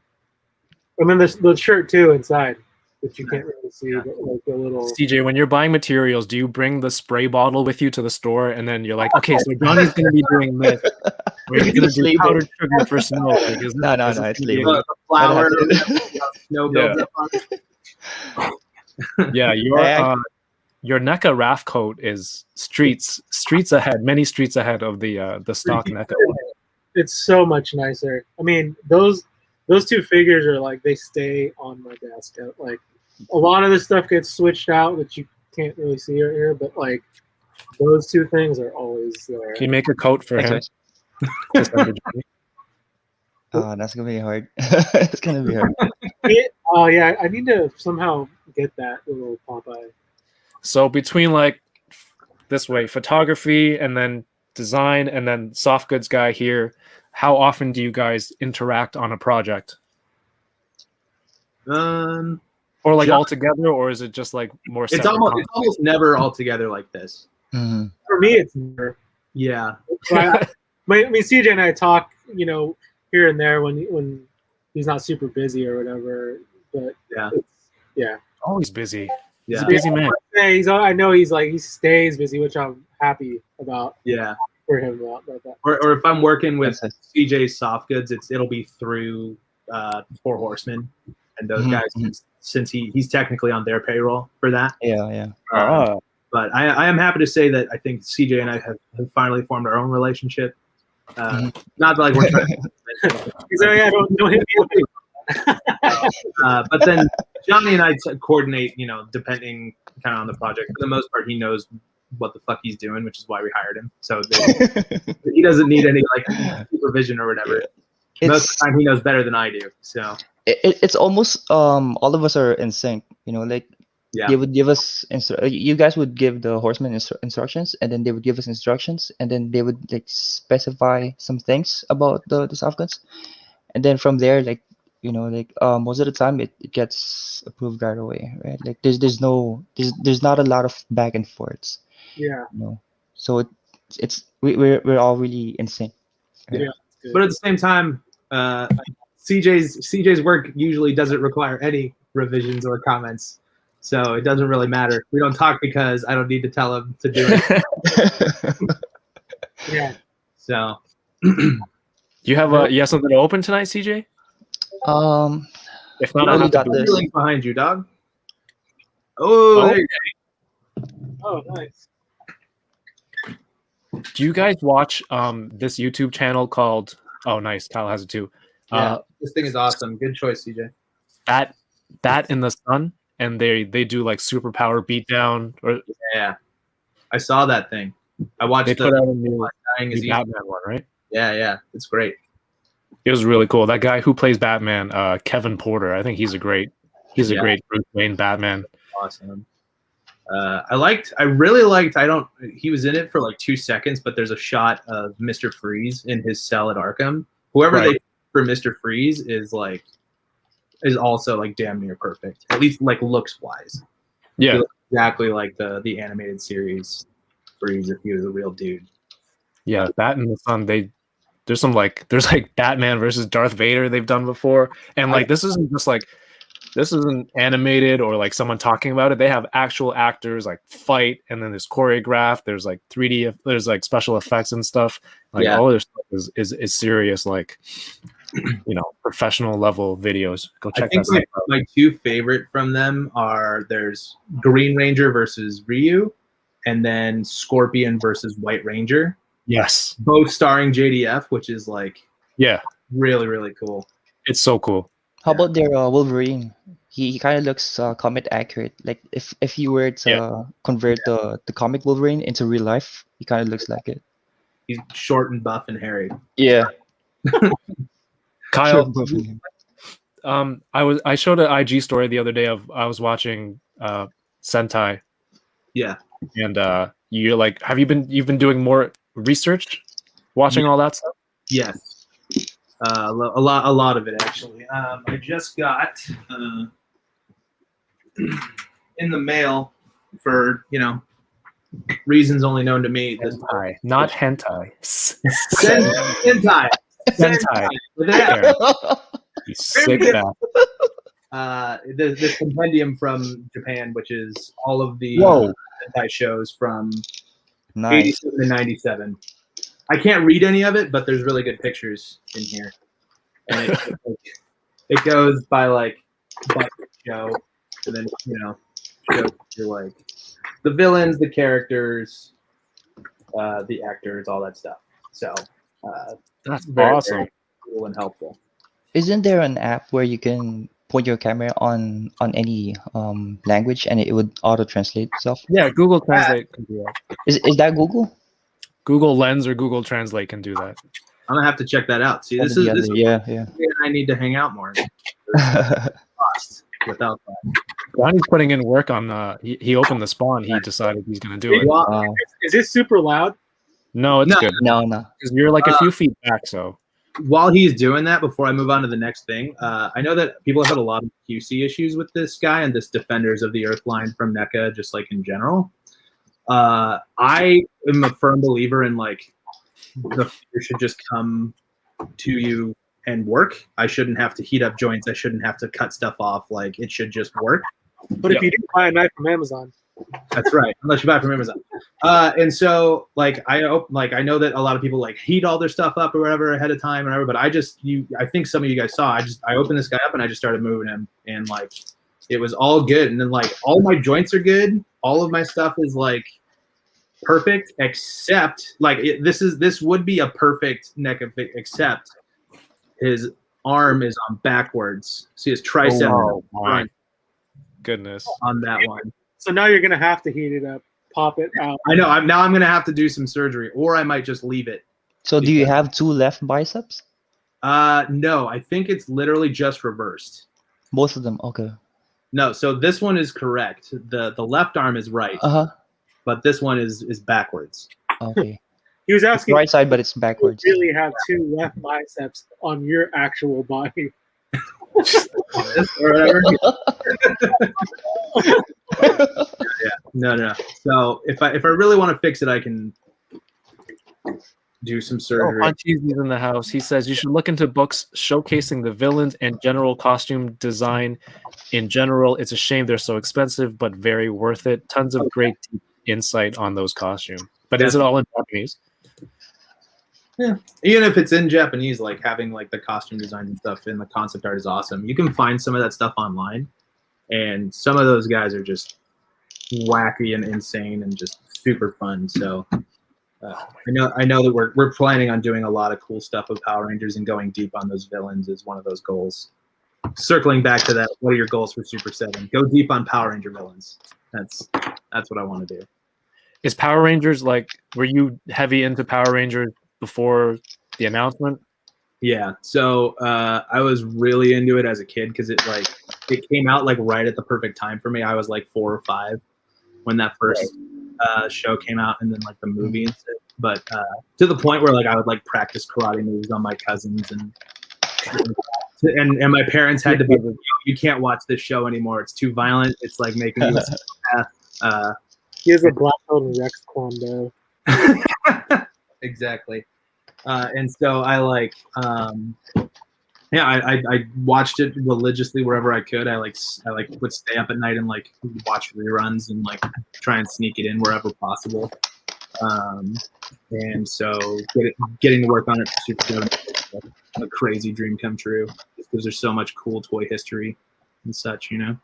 I mean, the shirt too inside, which you can't really see, but the little. CJ, when you're buying materials, do you bring the spray bottle with you to the store, and then you're like, okay, so Johnny's going to be doing this. We're going to do powdered sugar for snow. No, it's labeled. Flour, snow builds up on it. Yeah, your NECA RAF coat is streets ahead, many streets ahead of the stock NECA one. It's so much nicer. I mean, those two figures are they stay on my desk. A lot of the stuff gets switched out that you can't really see or hear, but those two things are always there. Can you make a coat for him? That's gonna be hard. It's gonna be hard. I need to somehow get that little Popeye. So between this way, photography and then design and then soft goods guy here, how often do you guys interact on a project? Or all together, or is it just more? It's almost never all together like this. Mm-hmm. For me, it's never. Yeah. I mean, CJ and I talk, here and there when he's not super busy or whatever. But always busy. Yeah. He's a busy man. I know he stays busy, which I'm happy about. Yeah. For him about that. Or if I'm working with CJ's soft goods, it'll be through Four Horsemen and those guys, since he's technically on their payroll for that. Yeah. But I am happy to say that I think CJ and I have finally formed our own relationship. Not we're trying to. Don't hit me up. But then Johnny and I coordinate, depending kind of on the project. For the most part, he knows what the fuck he's doing, which is why we hired him. So he doesn't need any supervision or whatever. Most of it's the time he knows better than I do. So it's almost all of us are in sync. You know, like yeah, they would give us you guys would give the horsemen instructions, and then they would give us instructions, and then they would like specify some things about the soft guns, and then from there, like like most of the time it gets approved right away, right? Like there's not a lot of back and forths, Yeah. so we're all really in sync. Right? Yeah. Good. but at the same time, CJ's work usually doesn't require any revisions or comments, so it doesn't really matter. We don't talk because I don't need to tell him to do it. Yeah. So You have something to open tonight, CJ? If not, I I'll only have to got do this. it. link behind you, dog. Oh, there you Oh, nice. Do you guys watch this YouTube channel called? Oh, nice. Kyle has it too. go. This thing is awesome. Good choice, CJ. That in the sun, and they do like superpower beatdown, or Yeah, I saw that thing. I watched they put the out a new Dying is Easy. Batman one, right? Yeah, it's great. It was really cool. That guy who plays Batman, Kevin Porter, I think he's a great Bruce Wayne Batman. Awesome. I really liked. He was in it for like 2 seconds, but there's a shot of Mr. Freeze in his cell at Arkham. Whoever Right. they picked for Mr. Freeze is also like damn near perfect. At least like looks wise. Yeah, He looks exactly like the animated series Freeze if he was a real dude. yeah. That in the sun, there's like Batman versus Darth Vader they've done before, and like this isn't animated or like someone talking about it. They have actual actors like fight, and then there's choreographed. There's like 3D. There's like special effects and stuff. Like Yeah. all their stuff is serious, like professional level videos. Go I check think that stuff out. my two favorite from them are there's Green Ranger versus Ryu, and then Scorpion versus White Ranger. Yes. Both starring JDF, which is like Yeah. really, really cool. It's so cool. How about their Wolverine? He kind of looks comic accurate. Like if you were to convert the comic Wolverine into real life, he kind of looks like it. He's short and buff and hairy. Yeah. Kyle, Sure. I showed an IG story the other day of I was watching Sentai, Yeah. and you're like, you've been doing more research, watching all that stuff? Yes. A lot of it actually. I just got in the mail for reasons only known to me. This Hentai, not hentai. Sentai. Sentai. With an F. There. You sick good. bastard. This compendium from Japan, which is all of the Whoa. Sentai shows from Nice. 87 and 97. I can't read any of it, but there's really good pictures in here. And it goes by like show, and then shows you like the villains, the characters, the actors, all that stuff. So That's very, awesome. very cool and helpful. Isn't there an app where you can point your camera on any language and it would auto translate itself? Yeah, Google Translate can do that. Is that Google? Google Lens or Google Translate can do that. I'm gonna have to check that out. See, One this or is the this other. Yeah. I need to hang out more. Lost without that. Ronnie's putting in work on. He opened the spawn. He decided he's gonna do it. Well, Is this super loud? No, it's No. good. No. Because you're like a few feet back, so while he's doing that, before I move on to the next thing, I know that people have had a lot of QC issues with this guy and this Defenders of the Earth line from NECA, just like in general. I am a firm believer in like the fear should just come to you and work. I shouldn't have to heat up joints. I shouldn't have to cut stuff off. Like it should just work. But if you do buy a knife from Amazon, That's right, unless you buy it from Amazon. And so, like, I know that a lot of people like heat all their stuff up or whatever ahead of time, or whatever. But I think some of you guys saw. I opened this guy up and I just started moving him, and like, it was all good. And then like, all my joints are good. All of my stuff is like perfect, except like this would be a perfect neck of except his arm is on backwards. See his tricep Oh, is front goodness. on that one. so now you're gonna have to heat it up, pop it out. I know. I'm gonna have to do some surgery, or I might just leave it. So do you have two left biceps? No, I think it's literally just reversed. Both of them. Okay. No, so this one is correct. The left arm is right, but this one is backwards. Okay. He was It's asking right side, but it's if backwards. you really have two left biceps on your actual body. Or whatever. No. So if I really want to fix it, I can do some surgery. Pancheezy's in the house. He says you should look into books showcasing the villains and general costume design. In general, it's a shame they're so expensive, but very worth it. Tons of great insight on those costumes. But is it all in Japanese? Yeah. Even if it's in Japanese, like having like the costume design and stuff in the concept art is awesome. You can find some of that stuff online, and some of those guys are just wacky and insane and just super fun. So I know that we're planning on doing a lot of cool stuff with Power Rangers, and going deep on those villains is one of those goals. Circling back to that, what are your goals for Super 7? Go deep on Power Ranger villains. That's what I want to do. Is Power Rangers were you heavy into Power Rangers before the announcement? Yeah, so I was really into it as a kid because it came out like right at the perfect time for me. I was like 4 or 5 when that first show came out, and then like the movie and stuff. But to the point where like I would like practice karate moves on my cousins, and my parents had to be, you can't watch this show anymore. It's too violent. It's like making you a psychopath. He has a black belt in Rex Kwon Do. Exactly. And so I I watched it religiously wherever I could. I would stay up at night and like watch reruns and like try and sneak it in wherever possible. And so getting to work on it for Super 7 was a crazy dream come true, because there's so much cool toy history and such, you know.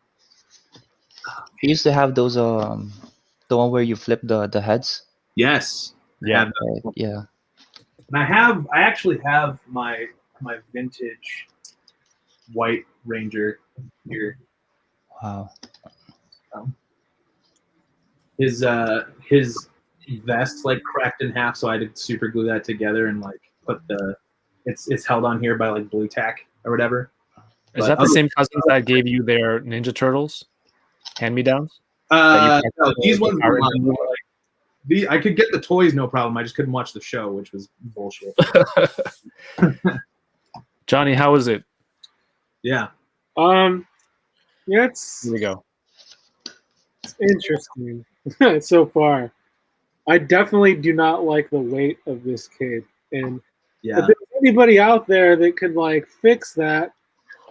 He used to have those the one where you flip the heads. Yes. Yeah. Yeah. And I actually have my vintage white Ranger here. Wow. His vest like cracked in half, so I had to super glue that together and like put it's held on here by like blue tack or whatever. Is that the same cousins that gave you their Ninja Turtles hand-me-downs? No, these ones were mine. I could get the toys, no problem. I just couldn't watch the show, which was bullshit. Johnny, how was it? Yeah. Yeah, Here we go. it's interesting so far. I definitely do not like the weight of this kid, and Yeah. if there's anybody out there that could like fix that,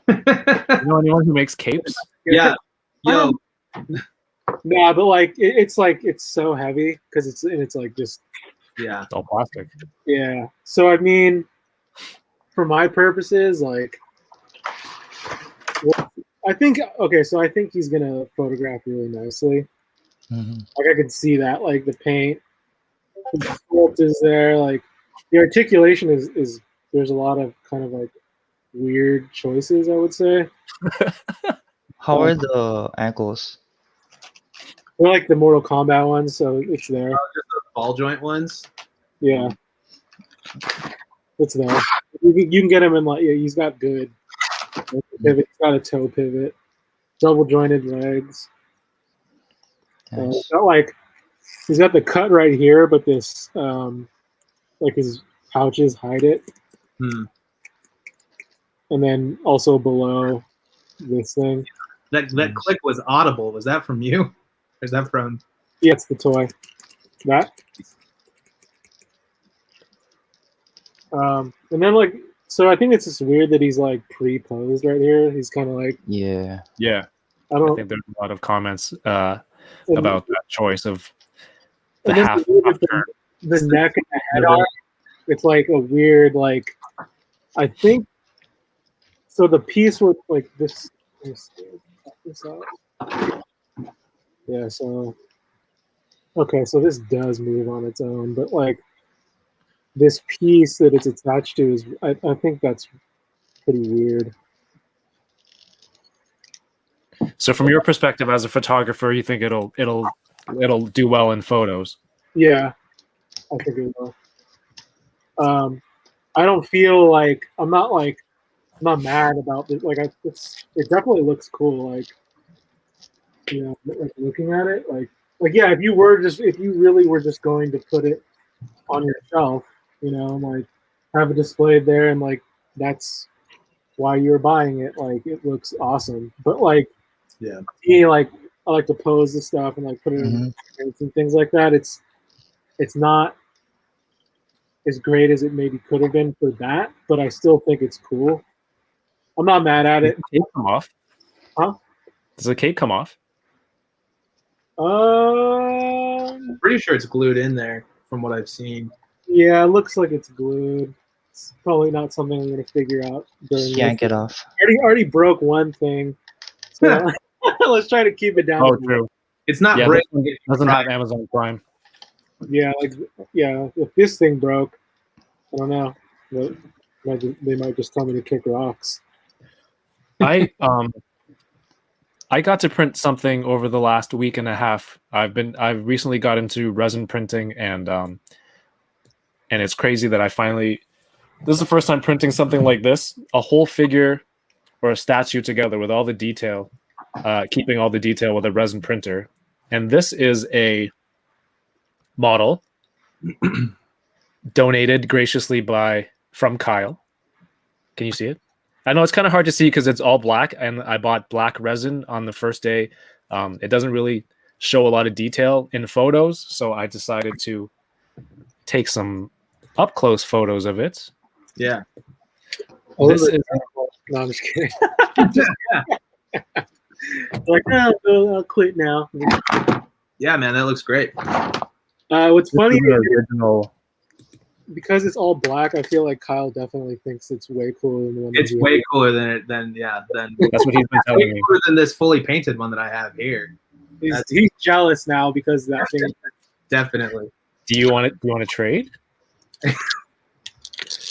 You know anyone who makes capes? Yeah. Yo. nah, but like it's so heavy because it's like just Yeah. It's all plastic. yeah. So I mean, for my purposes, like, well, I think he's gonna photograph really nicely. Like I could see that, like the paint, the sculpt is there, like the articulation is there's a lot of kind of like weird choices, I would say. How are the ankles? They're like the Mortal Kombat ones, so it's there. Just the ball joint ones. Yeah, it's there. You can get him in like he's got good pivot. He's got a toe pivot, double jointed legs. Nice. He's got the cut right here, but this like his pouches hide it, and then also below this thing. That click was audible. Was that from you? Or is that from? Yeah, it's the toy. That. And then so I think it's just weird that he's like pre-posed right here. He's kind of like Yeah. I I don't. think there's a lot of comments about that choice of the And then half. the neck and the head art. It's like a weird like. I think. So the piece with like this. Let me see, check this out. Yeah. So. Okay, so this does move on its own, but like this piece that it's attached to is, I think that's pretty weird. So from your perspective as a photographer, you think it'll do well in photos? Yeah, I think it will. I don't feel like I'm not mad about it. Like it definitely looks cool. Like like looking at it, yeah. If you really were just going to put it on your shelf, like have it displayed there, and like that's why you're buying it. Like it looks awesome, but like like I like to pose the stuff and like put it in and things like that. It's not as great as it maybe could have been for that, but I still think it's cool. I'm not mad at it. Does the cape come off? Huh? Does the cape come off? I'm pretty sure it's glued in there from what I've seen. Yeah, it looks like it's glued. It's probably not something I'm gonna figure out during Just yank it off. Already broke one thing. So let's try to keep it down. Oh, true. It's not Yeah, breaking. it doesn't have Amazon Prime. Yeah, if this thing broke, I don't know. They might just tell me to kick rocks. I got to print something over the last week and a half. I've recently got into resin printing, and it's crazy that this is the first time printing something like this, a whole figure or a statue together with all the detail, keeping all the detail with a resin printer. And this is a model donated graciously from Kyle. Can you see it? I know it's kind of hard to see because it's all black, and I bought black resin on the first day. It doesn't really show a lot of detail in photos, so I decided to take some up-close photos of it. Yeah. No, I'm just kidding. Like, I'll quit now. Yeah, man, that looks great. What's funny is original. Because it's all black, I feel like Kyle definitely thinks it's way cooler than the one. It's way cooler than That's what he's been telling me. Cooler than this fully painted one that I have here. He's jealous now because of that thing. Definitely. Do you want to trade?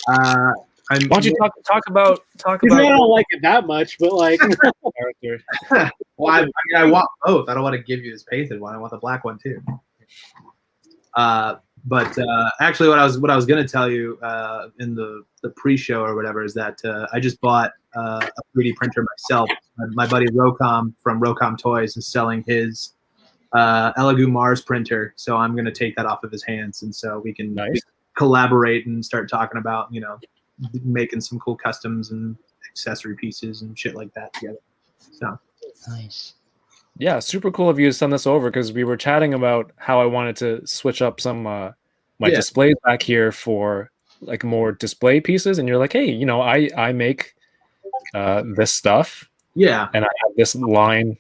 Why don't you talk about? I don't like it that much, but like character. Well, I want both. I don't want to give you this painted one. I want the black one too. But actually, what I was going to tell you in the pre-show or whatever is that I just bought a 3D printer myself. My buddy Rocom from Rocom Toys is selling his Elegoo Mars printer, so I'm going to take that off of his hands, and so we can collaborate and start talking about making some cool customs and accessory pieces and shit like that together. So nice. Yeah, super cool of you to send this over because we were chatting about how I wanted to switch up some my displays back here for like more display pieces, and you're like, hey, I make this stuff, and I have this line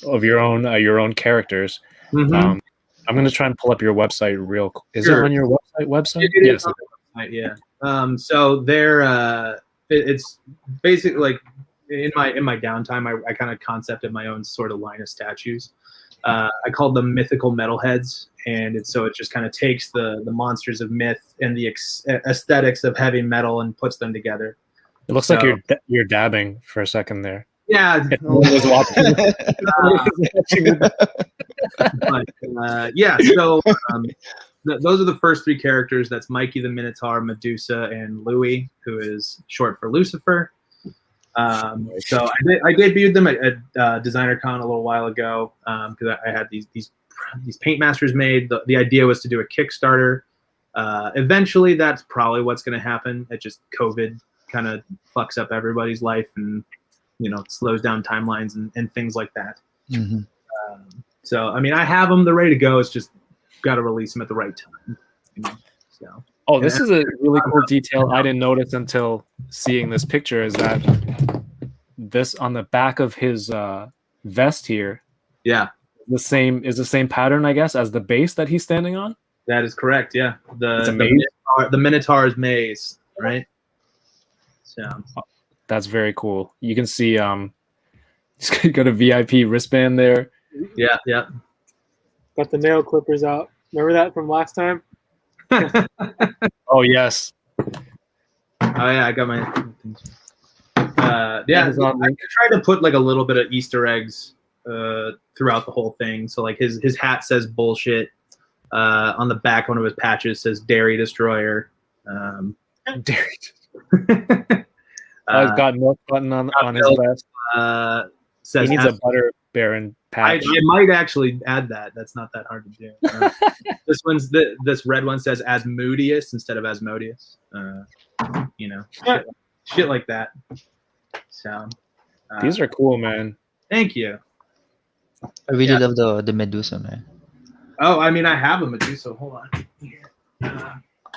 of your own characters. Mm-hmm. I'm gonna try and pull up your website real quick. Is it on your website? Yes. Yeah. So there, it's basically like in my downtime, I kind of concepted my own sort of line of statues. I called them mythical metalheads, and it just kind of takes the monsters of myth and the aesthetics of heavy metal and puts them together. It looks like you're dabbing for a second there. Yeah. Yeah. So those are the first three characters. That's Mikey the Minotaur, Medusa, and Louis, who is short for Lucifer. So I debuted them at Designer Con a little while ago because I had these paint masters made. The idea was to do a Kickstarter. Eventually, that's probably what's going to happen. It just COVID kind of fucks up everybody's life and slows down timelines and things like that. Mm-hmm. So I mean, I have them. They're ready to go. It's just got to release them at the right time. So. Oh, this is a really cool detail I didn't notice until seeing this picture. Is that this on the back of his vest here? Yeah, the same pattern, I guess, as the base that he's standing on. That is correct. Yeah, the Minotaur's maze, right? So that's very cool. You can see he's got a VIP wristband there. Yeah. Got the nail clippers out. Remember that from last time? Oh yes. Oh yeah, I got my. I tried to put like a little bit of Easter eggs throughout the whole thing. So like his hat says bullshit. On the back, one of his patches says Dairy Destroyer. I've got milk button on his vest. Says he needs a butter baron patch. I might actually add that. That's not that hard to do. This red one says Asmodeus instead of Asmodeus. Shit like that. So these are cool, man. Thank you. I really love the Medusa, man. Oh, I mean, I have a Medusa. Hold on.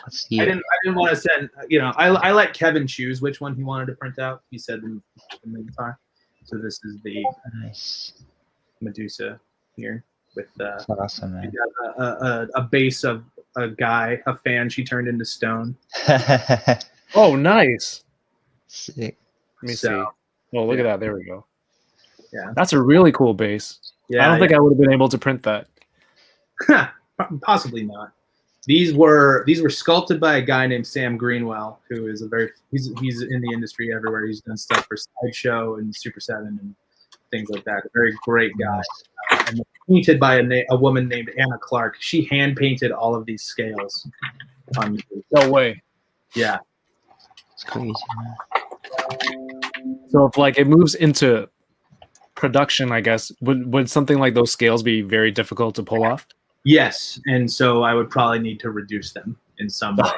Let's see. I didn't want to send. I let Kevin choose which one he wanted to print out. He said in the time. So this is the Nice. Medusa here with That's awesome, man. a base of a guy, a fan she turned into stone. Oh, nice. Sick. Let me see. Oh, look at that. There we go. Yeah. That's a really cool base. Yeah, I don't think I would have been able to print that. Possibly not. These were sculpted by a guy named Sam Greenwell, who is he's in the industry everywhere. He's done stuff for Sideshow and Super 7 and things like that. A very great guy. And painted by a woman named Anna Clark. She hand painted all of these scales. No way. Yeah. It's crazy, man. So if it moves into production, I guess, would something like those scales be very difficult to pull off? Yes, and so I would probably need to reduce them in some way.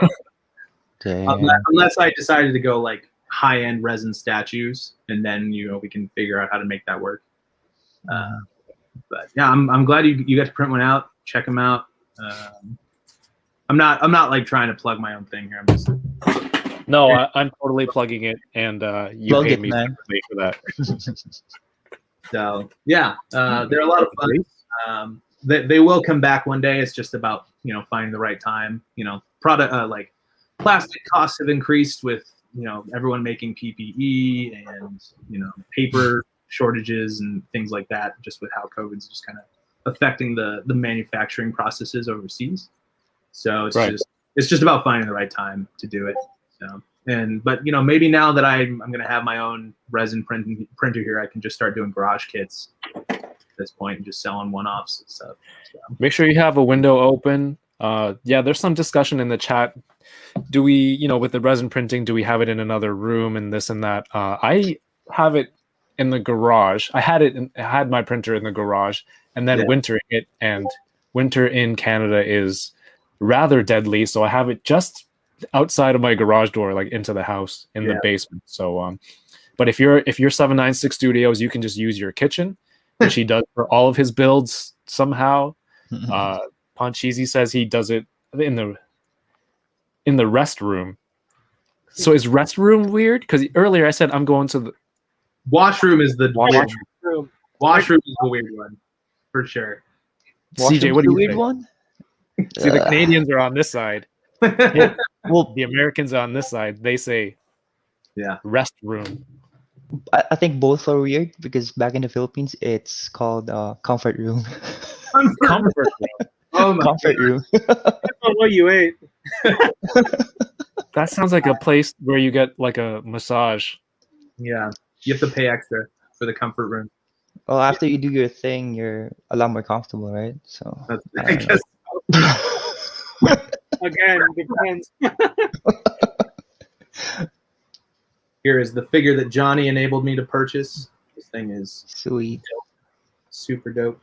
Damn. Unless I decided to go high-end resin statues, and then we can figure out how to make that work. But yeah, I'm glad you got to print one out. Check them out. I'm not trying to plug my own thing here. I'm just I'm totally plugging it, and you Plug paid it, me man. for that. so yeah, they're a lot of fun. They will come back one day. It's just about finding the right time. Product plastic costs have increased with everyone making PPE and paper shortages and things like that. Just with how COVID's just kind of affecting the manufacturing processes overseas. So it's just about finding the right time to do it. So but maybe now that I'm going to have my own resin printer here, I can just start doing garage kits. This point and just selling one-offs and stuff. So. Make sure you have a window open. There's some discussion in the chat. Do we, with the resin printing, do we have it in another room and this and that? I have it in the garage. I had my printer in the garage, and then wintering it, and winter in Canada is rather deadly, so I have it just outside of my garage door, into the house in the basement. So but if you're 796 Studios, you can just use your kitchen, which he does for all of his builds somehow. Poncheezy says he does it in the rest room. So is rest room weird? Because earlier I said I'm going to the washroom is the Washroom. Washroom is the weird one for sure. CJ, what do you weird think? one? See, the Canadians are on this side. Well, The Americans are on this side. They say rest room. I think both are weird because back in the Philippines, it's called comfort room. Comfort room. Oh my Comfort room. Depends on what you ate. That sounds like a place where you get a massage. Yeah, you have to pay extra for the comfort room. Well, after you do your thing, you're a lot more comfortable, right? So I guess. Again, depends. Here is the figure that Johnny enabled me to purchase. This thing is sweet. super dope.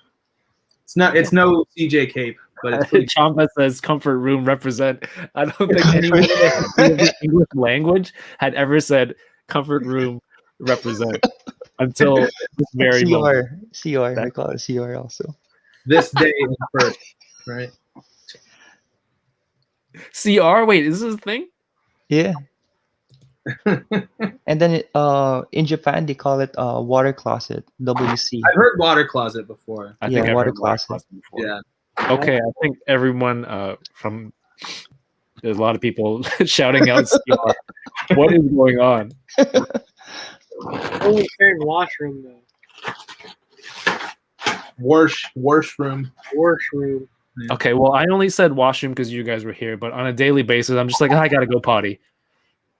It's no CJ cape, but it's pretty Champa says comfort room represent. I don't think anyone in the English language had ever said comfort room represent until this very moment. CR. I call it CR also. this day in first, right? CR? Wait, is this a thing? Yeah. And then in Japan they call it water closet, WC. I've heard water closet before. I think I've water heard closet. before. Yeah. Okay, I think everyone there's a lot of people shouting out CR. What is going on? Only saying washroom though. Washroom. Washroom. Okay, well, I only said washroom because you guys were here, but on a daily basis, I'm just I gotta go potty.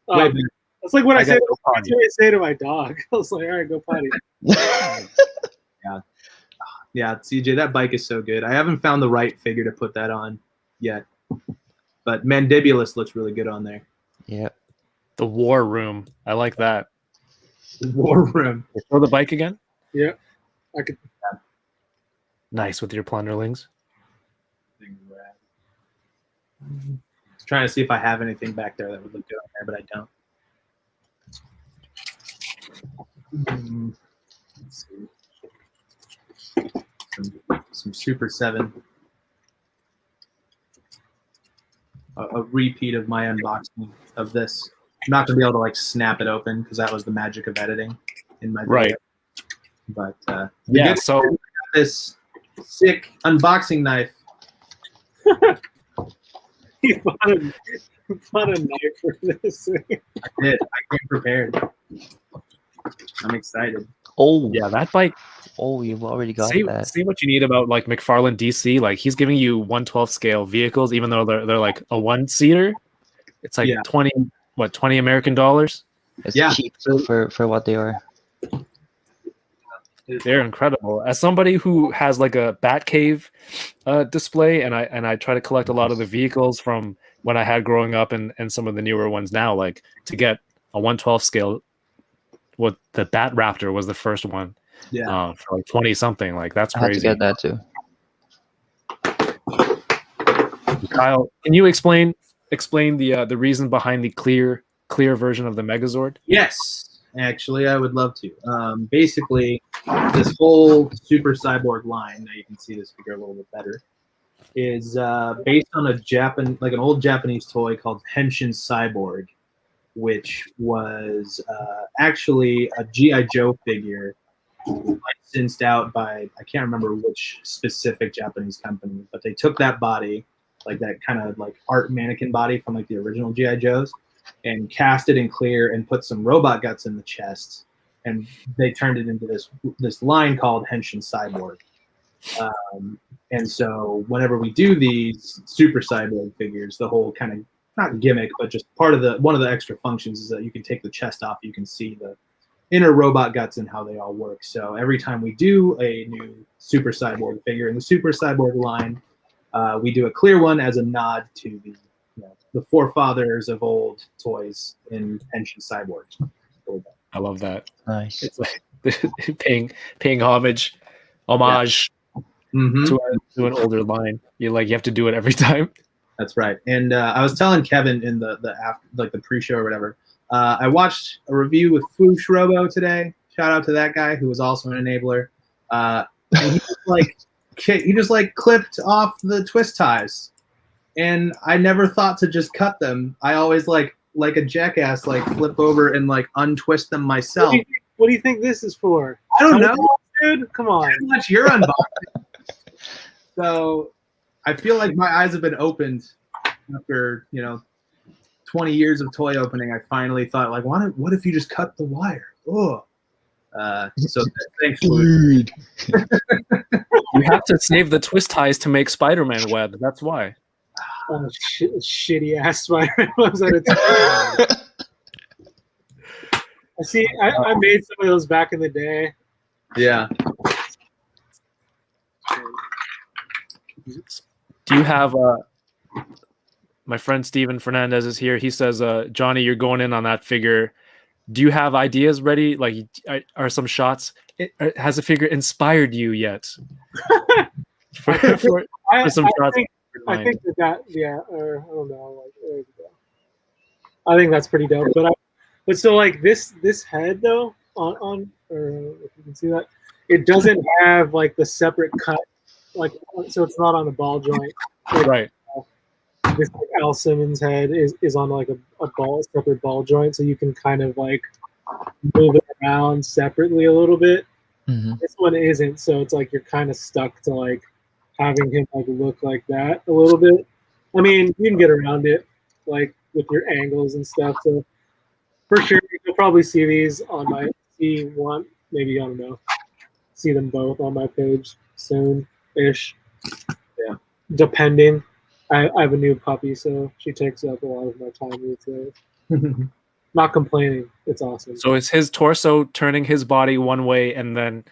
That's like what I say. gotta go potty. That's what I say to my dog. I was like, all right, go potty. Yeah, CJ, that bike is so good. I haven't found the right figure to put that on yet, but Mandibulus looks really good on there. Yeah. The war room. I like that. War room. Throw the bike again. Yeah, I could. Nice with your plunderlings. I was trying to see if I have anything back there that would look good on there, but I don't. Let's see. Some Super 7. A repeat of my unboxing of this. I'm not going to be able to like snap it open because that was the magic of editing in my video. Right. But yeah, so this sick unboxing knife. You bought a knife for this. I did. I came prepared. I'm excited. Oh, yeah, that bike. oh, you've already got that. See what you need about like McFarlane DC. Like he's giving you 1/12 scale vehicles, even though they're like a 1-seater. It's like 20 American dollars. It's cheap for what they are. They're incredible. As somebody who has like a Batcave display, and I try to collect a lot of the vehicles from when I had growing up and some of the newer ones now, like to get a 1/12 scale, what the Bat Raptor was the first one. Yeah. For like 20 something. Like that's I had crazy. to get that too. Kyle, can you explain the reason behind the clear version of the Megazord? Yes, actually, I would love to. Basically, this whole Super Cyborg line, now you can see this figure a little bit better, is based on an old Japanese toy called Henshin Cyborg, which was actually a G.I. Joe figure licensed out by, I can't remember which specific Japanese company, but they took that body, like that kind of like art mannequin body from like the original G.I. Joes, and cast it in clear and put some robot guts in the chest, and they turned it into this line called Henshin Cyborg. And so whenever we do these Super Cyborg figures, the whole kind of not gimmick, but just one of the extra functions is that you can take the chest off, you can see the inner robot guts and how they all work. So every time we do a new Super Cyborg figure in the Super Cyborg line, we do a clear one as a nod to the forefathers of old toys in Henshin Cyborg. I love that. Nice. It's like paying homage to an older line. You have to do it every time. That's right. And I was telling Kevin in the pre-show or whatever. I watched a review with Foosh Robo today. Shout out to that guy who was also an enabler. And he just clipped off the twist ties, and I never thought to just cut them. I always like a jackass flip over and untwist them myself. What do you think this is for? I don't know, dude. Come on. How much you're unboxing? So I feel like my eyes have been opened after 20 years of toy opening. I finally thought what if you just cut the wire? Oh. So thanks, dude. You have to save the twist ties to make Spider-Man web. That's why. Oh, shitty ass Spider-Man webs at a time. See, I made some of those back in the day. Yeah. Do you have my friend Steven Fernandez is here. He says, Johnny, you're going in on that figure. Do you have ideas ready? Are some shots? Has the figure inspired you yet? for some shots. I think that yeah, or I don't know. There you go. I think that's pretty dope. But so this head though on or if you can see that, it doesn't have the separate cut, so it's not on a ball joint. Right. This Al Simmons head is on a separate ball joint, so you can kind of move it around separately a little bit. Mm-hmm. This one isn't, so it's you're kind of stuck to having him look like that a little bit. I mean, you can get around it with your angles and stuff. So for sure, you'll probably see these on my C1. Maybe I don't know. See them both on my page soon-ish. Yeah, depending. I have a new puppy, so she takes up a lot of my time these days. Not complaining. It's awesome. So is his torso turning his body one way, and then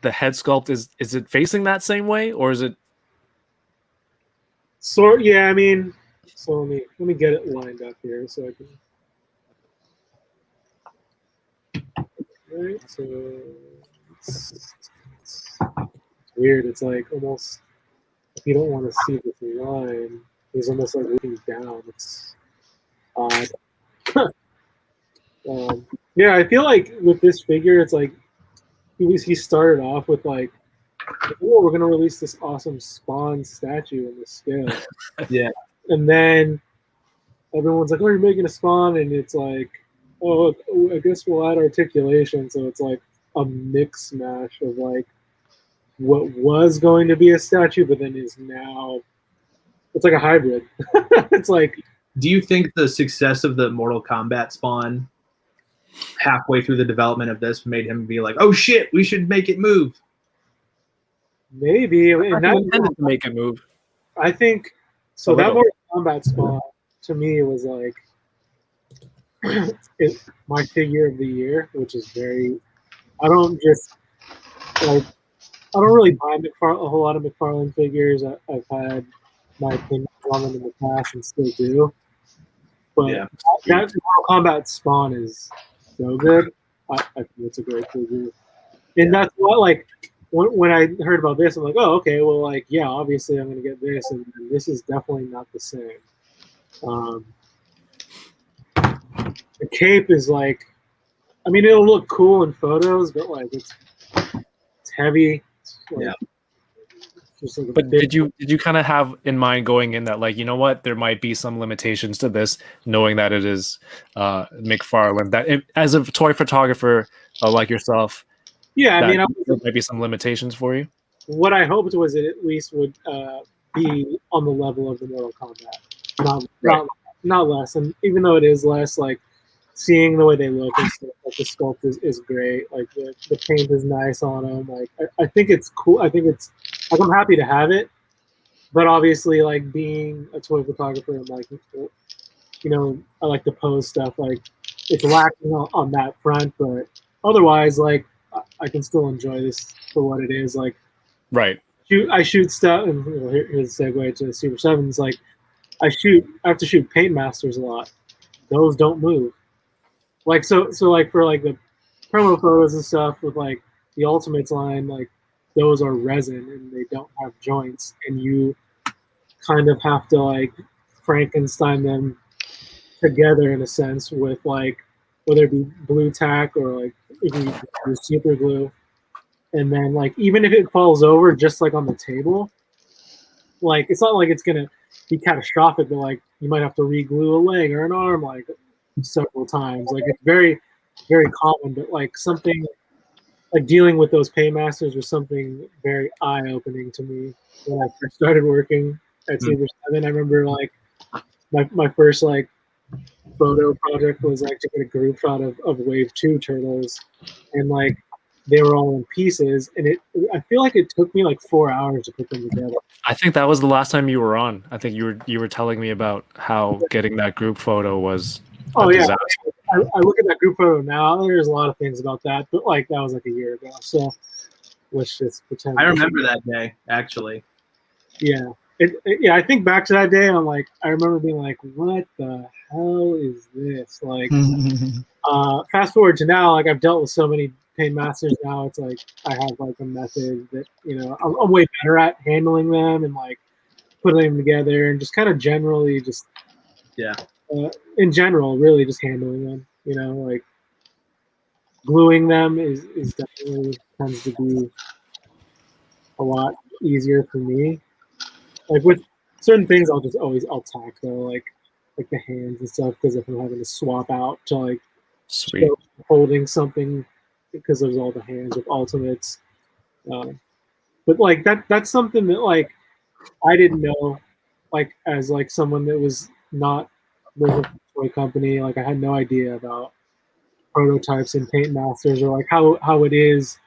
the head sculpt is it facing that same way, or is it? So yeah, I mean, so let me get it lined up here so I can. right? So it's weird. It's like almost if you don't want to see this line, he's almost like looking down. It's odd. Yeah, I feel like with this figure, it's like he started off with like, oh, we're gonna release this awesome Spawn statue in the scale. Yeah. And then everyone's like, oh, you're making a Spawn, and it's like, oh, I guess we'll add articulation. So it's like a mix mash of like what was going to be a statue, but then is now, it's like a hybrid. It's like, do you think the success of the Mortal Kombat Spawn halfway through the development of this made him be like, oh shit, we should make it move? Maybe. And to make it move. I think so. That Mortal Kombat Spawn to me was like my figure of the year, which is very. I don't really buy a whole lot of McFarlane figures. I've had my opinions on them in the past and still do. But yeah, that Mortal Kombat Spawn is so good. I think it's a great figure, and that's what like. When I heard about this, I'm like, oh, okay, well, like, yeah, obviously I'm going to get this, and this is definitely not the same. The cape is like, I mean, it'll look cool in photos, but like, it's heavy. It's like, yeah. Just like but did you kind of have in mind going in that, like, you know what, there might be some limitations to this, knowing that it is McFarlane, that as a toy photographer like yourself, yeah, I mean, there might be some limitations for you. What I hoped was it at least would be on the level of the Mortal Kombat, not less. And even though it is less, like seeing the way they look and stuff, like the sculpt is great. Like the paint is nice on them. Like I think it's cool. I think it's like I'm happy to have it, but obviously, like being a toy photographer, I'm like, you know, I like to pose stuff. Like it's lacking on that front, but otherwise, like. I can still enjoy this for what it is. Like, right. I shoot stuff, and here's a segue to the Super 7s. Like, I have to shoot Paint Masters a lot. Those don't move. Like, so like for like the promo photos and stuff with like the Ultimates line, like those are resin and they don't have joints, and you kind of have to like Frankenstein them together in a sense with like whether it be blue tack or like if you use super glue, and then like even if it falls over just like on the table, like it's not like it's gonna be catastrophic, but like you might have to re-glue a leg or an arm like several times. Like it's very, very common, but like something like dealing with those paymasters was something very eye-opening to me when I first started working at Super 7. I remember like my first like photo project was like to get a group shot of Wave 2 turtles, and like they were all in pieces, and I feel like it took me like 4 hours to put them together. I think that was the last time you were on. I think you were telling me about how getting that group photo was a disaster. I look at that group photo now, there's a lot of things about that, but like that was like a year ago, so let's just pretend. I remember that day actually. Yeah. I think back to that day, and I'm like, I remember being like, "What the hell is this?" Like, fast forward to now, like I've dealt with so many paint masters now. It's like I have like a method that I'm way better at handling them and like putting them together, and just kind of generally just in general, really just handling them. Like gluing them is definitely tends to be a lot easier for me. Like with certain things, I'll tack though, like the hands and stuff, because if I'm having to swap out to like holding something, because there's all the hands with Ultimates. But like that's something that like I didn't know, like as like someone that was not working for a toy company, like I had no idea about prototypes and paint masters, or like how it is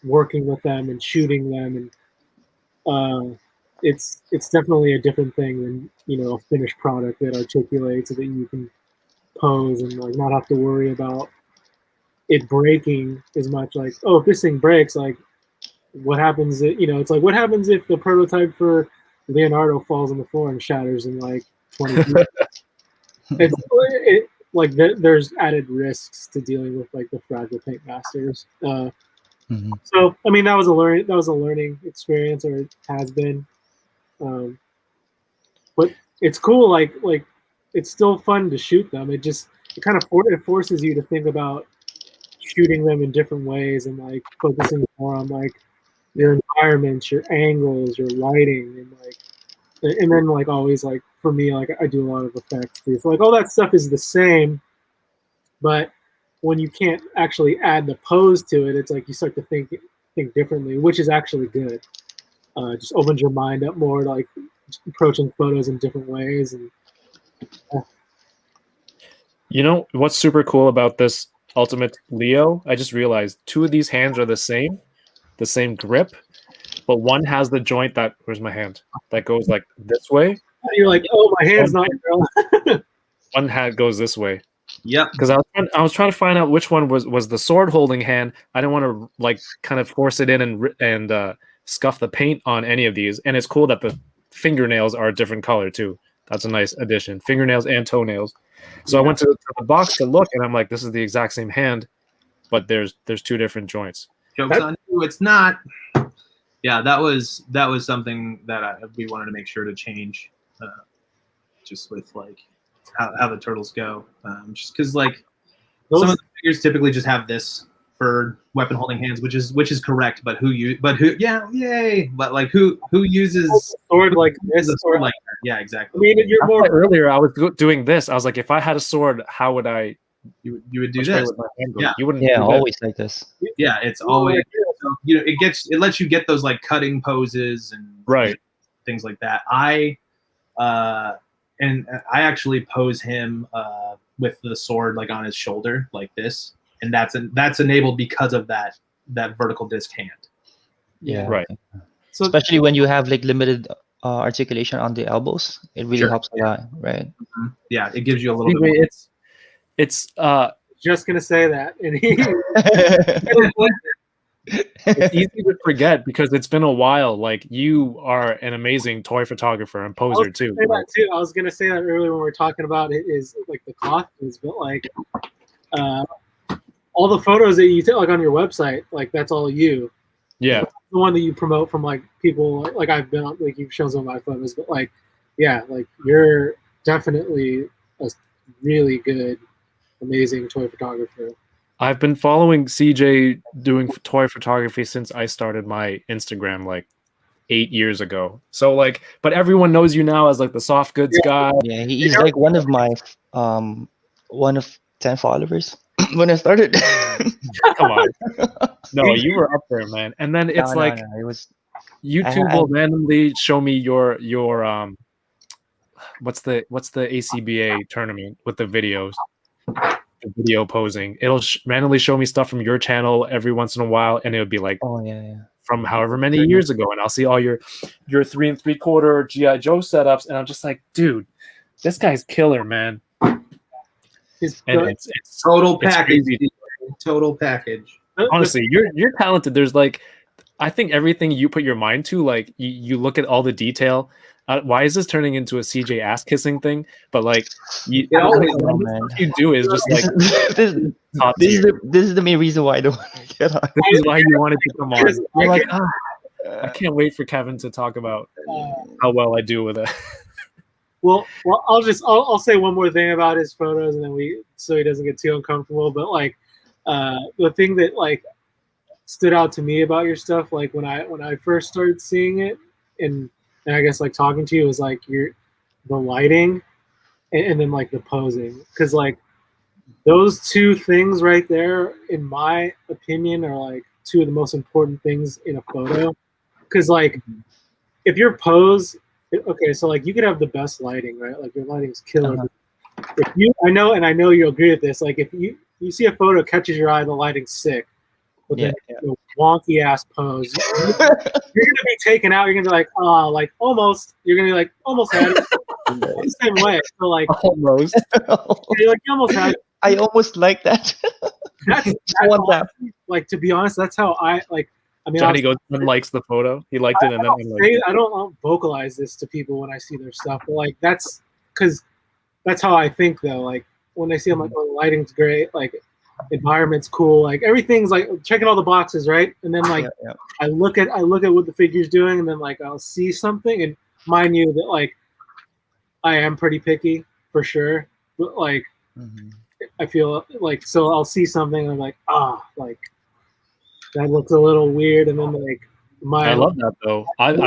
working with them and shooting them, and it's definitely a different thing than a finished product that articulates so that you can pose and like not have to worry about it breaking as much. Like, oh, if this thing breaks, like what happens it's like what happens if the prototype for Leonardo falls on the floor and shatters in like 20 feet? like there's added risks to dealing with like the fragile paint masters. So I mean that was a learning experience, or it has been. But it's cool. Like it's still fun to shoot them. It kind of forces you to think about shooting them in different ways and like focusing more on like your environments, your angles, your lighting, and then like always like for me like I do a lot of effects too. So like all that stuff is the same, but when you can't actually add the pose to it, it's like you start to think differently, which is actually good. Just opens your mind up more to like approaching photos in different ways. And You know what's super cool about this Ultimate Leo? I just realized 2 of these hands are the same grip, but one has the joint that where's my hand that goes like this way. you're like, oh, my hand's not real. One hand goes this way. Yep. Because I was trying to find out which one was the sword holding hand. I didn't want to like kind of force it in and scuff the paint on any of these. And it's cool that the fingernails are a different color too. That's a nice addition. Fingernails and toenails. So I went to the box to look, and I'm like, this is the exact same hand, but there's 2 different joints. Jokes on you, it's not. Yeah, that was something that we wanted to make sure to change, just with like how the turtles go. Just because like some of the figures typically just have this for weapon holding hands, which is correct. But who uses sword like this sword like that? Yeah, exactly. I mean, you're more earlier. I was doing this. I was like, if I had a sword, how would I? You would do this. With my hand Yeah, you wouldn't. Yeah, do always like this. Yeah, it's always it lets you get those like cutting poses and right things like that. I actually pose him with the sword like on his shoulder like this, and that's enabled because of that vertical disc hand. Yeah, right. So especially when you have like limited articulation on the elbows, it really helps a lot, right? Mm-hmm. Yeah, it gives you a little bit more. It's just gonna say that, and it's easy to forget because it's been a while. Like you are an amazing toy photographer and poser too. I was gonna say that earlier when we were talking about it is like the costumes, but like all the photos that you take like on your website, like that's all you. Yeah, the one that you promote from like people like I've been on, like you've shown some of my photos, but like yeah, like you're definitely a really good, amazing toy photographer. I've been following CJ doing toy photography since I started my Instagram like 8 years ago. So like, but everyone knows you now as like the soft goods guy. Yeah, he's like one of my 10 followers when I started. Come on, no, you were up there, man. And then it's it was YouTube will randomly show me your what's the ACBA tournament with the videos. Video posing. It'll randomly show me stuff from your channel every once in a while, and it would be like, from however many years ago, and I'll see all your 3 3/4 GI Joe setups, and I'm just like, dude, this guy's killer, man. It's total package. Total package. Honestly, you're talented. There's like, I think everything you put your mind to, like you look at all the detail. Why is this turning into a CJ ass kissing thing? But like, you do is just like this is the main reason why I don't want to get on. This is why you wanted to come on. I'm like, I can't wait for Kevin to talk about how well I do with it. Well, I'll say one more thing about his photos, and then so he doesn't get too uncomfortable. But like, the thing that like stood out to me about your stuff, like when I first started seeing it, and I guess like talking to you, was like the lighting, and then like the posing, because like those 2 things right there, in my opinion, are like 2 of the most important things in a photo. Because like if your pose, okay, so like you could have the best lighting, right? Like your lighting's killer. If I know you agree with this. Like if you see a photo catches your eye, the lighting's sick. But then wonky ass pose, you're gonna be taken out. You're gonna be like, like almost. You're gonna be like almost had it. The same way. So like almost. You're like you almost had it. I almost like that. That's like, to be honest, that's how I like. I mean, Johnny goes and likes the photo. He liked it, and then I don't vocalize this to people when I see their stuff. But like that's because that's how I think though. Like when I see, I'm like, oh, the lighting's great, like environment's cool, like everything's like checking all the boxes, right? And then like I look at what the figure's doing, and then like I'll see something, and mind you that like I am pretty picky for sure, but like I feel like, so I'll see something and I'm like, like that looks a little weird, and then like I love that though. I've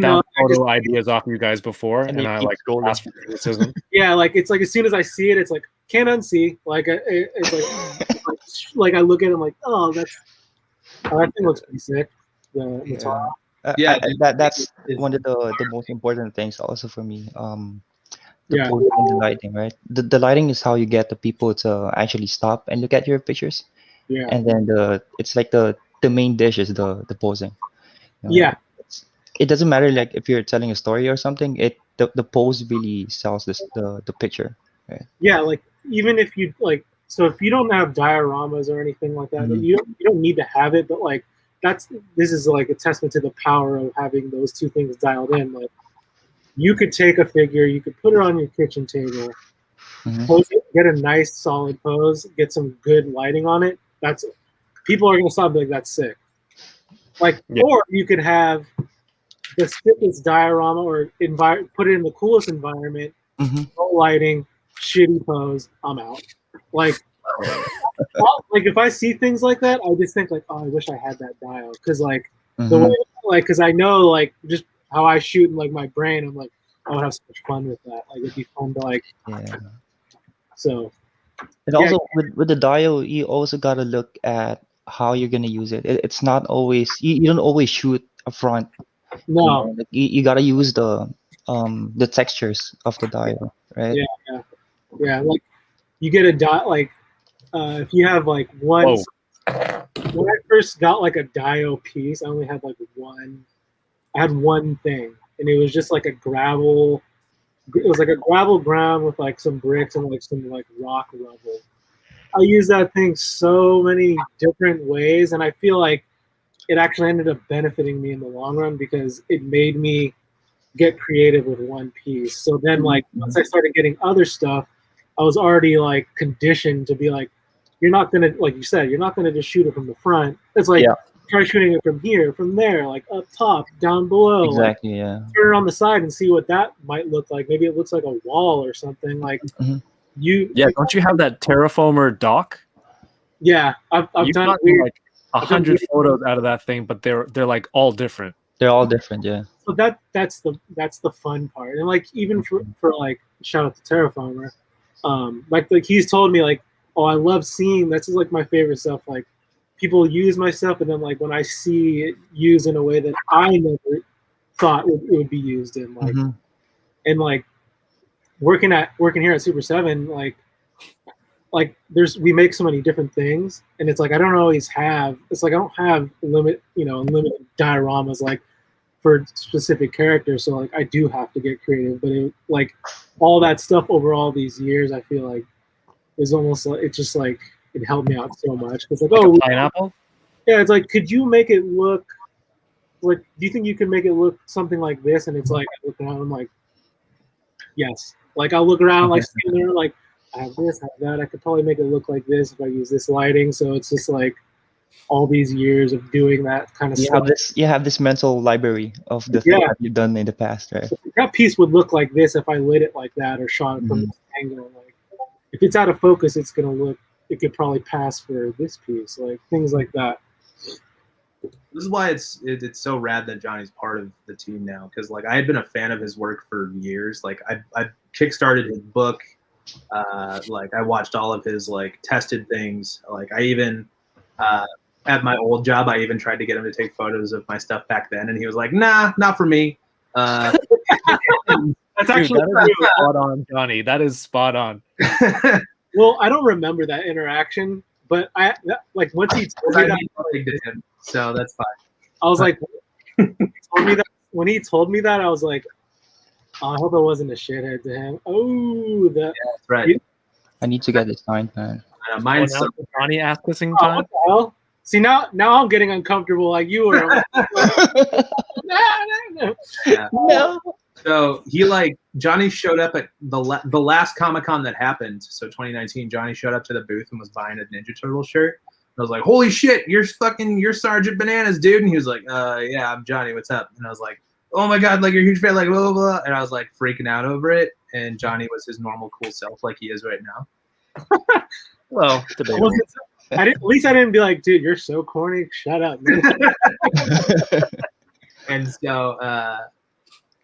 found photo ideas off you guys before, and I like ask for criticism. Yeah, like it's like as soon as I see it, it's like can't unsee. Like it's like I look at it, I'm like, oh, that thing looks pretty sick. That's one of the most important things also for me. The posing and the lighting, right? The lighting is how you get the people to actually stop and look at your pictures. Yeah. And then it's like the main dish is the posing. It doesn't matter like if you're telling a story or something. The pose really sells the picture. Right? Yeah, like even if you like, so if you don't have dioramas or anything like that, you don't need to have it. But like this is like a testament to the power of having those two things dialed in. Like you could take a figure, you could put it on your kitchen table, pose it, get a nice solid pose, get some good lighting on it. That's people are gonna stop and be like, that's sick. Like, or you could have the sickest diorama or put it in the coolest environment, no lighting, shitty pose, I'm out. Like if I see things like that, I just think like, oh, I wish I had that dial, because like the way, like, because I know like just how I shoot in like my brain, I'm like, I would have so much fun with that. Like it'd be fun to like. So. And also with the dial, you also gotta look at how you're gonna use it. It's not always you don't always shoot up front. No. You know, like you gotta use the textures of the dial, right? Yeah. Like you get a dial, like if you have like one. When I first got like a dial piece, I only had like one. I had one thing, and it was just like a gravel. It was like a gravel ground with like some bricks and like some like rock rubble. I used that thing so many different ways, and I feel like it actually ended up benefiting me in the long run because it made me get creative with one piece. So then like once I started getting other stuff, I was already like conditioned to be like, you're not gonna, like you said, you're not gonna just shoot it from the front. It's like try shooting it from here, from there, like up top, down below. Exactly. Like, turn it on the side and see what that might look like. Maybe it looks like a wall or something. Like don't you have that Terraformer dock? Yeah, I've done like 100 photos out of that thing, but they're like all different. They're all different, yeah. So that's the fun part, and like even for like shout out to Terraformer, like he's told me like, oh, I love seeing, that's like my favorite stuff, like people use my stuff, and then like when I see it used in a way that I never thought it would be used in, like and like working here at Super 7, like we make so many different things, and it's like I don't always have, it's like I don't have unlimited dioramas like for specific characters, so like I do have to get creative, but it, like all that stuff over all these years, I feel like is almost like, it's just like it helped me out so much, because like, oh, pineapple, yeah, it's like, could you make it look like, do you think you can make it look something like this? And it's like I look around, I'm like, yes, like I'll look around like sitting there like, I have this, I have that, I could probably make it look like this if I use this lighting. So it's just like all these years of doing that kind of stuff. You have this mental library of the things that you've done in the past, right? That piece would look like this if I lit it like that or shot it from this angle. Like if it's out of focus, it's gonna look, it could probably pass for this piece, like things like that. This is why it's so rad that Johnny's part of the team now, because like I had been a fan of his work for years. Like I kickstarted his book. Like I watched all of his like tested things. Like I even at my old job, I even tried to get him to take photos of my stuff back then, and he was like, "Nah, not for me." That's actually spot on, Johnny. That is spot on. Well, I don't remember that interaction, but like once he told me that, so that's fine. I was like, when he told me that, I was like, oh, I hope I wasn't a shithead to him. Oh, that's right. I need to get this signed, man. Mine's Johnny asking time. What the hell? See, now I'm getting uncomfortable like you were. No. So Johnny showed up at the last Comic-Con that happened. So 2019, Johnny showed up to the booth and was buying a Ninja Turtle shirt. I was like, holy shit, you're Sergeant Bananas, dude. And he was like, yeah, I'm Johnny, what's up? And I was like, oh my God, like you're a huge fan, like blah, blah, blah. And I was like freaking out over it. And Johnny was his normal cool self like he is right now. Well, at least I didn't be like, dude, you're so corny. Shut up, man. And so,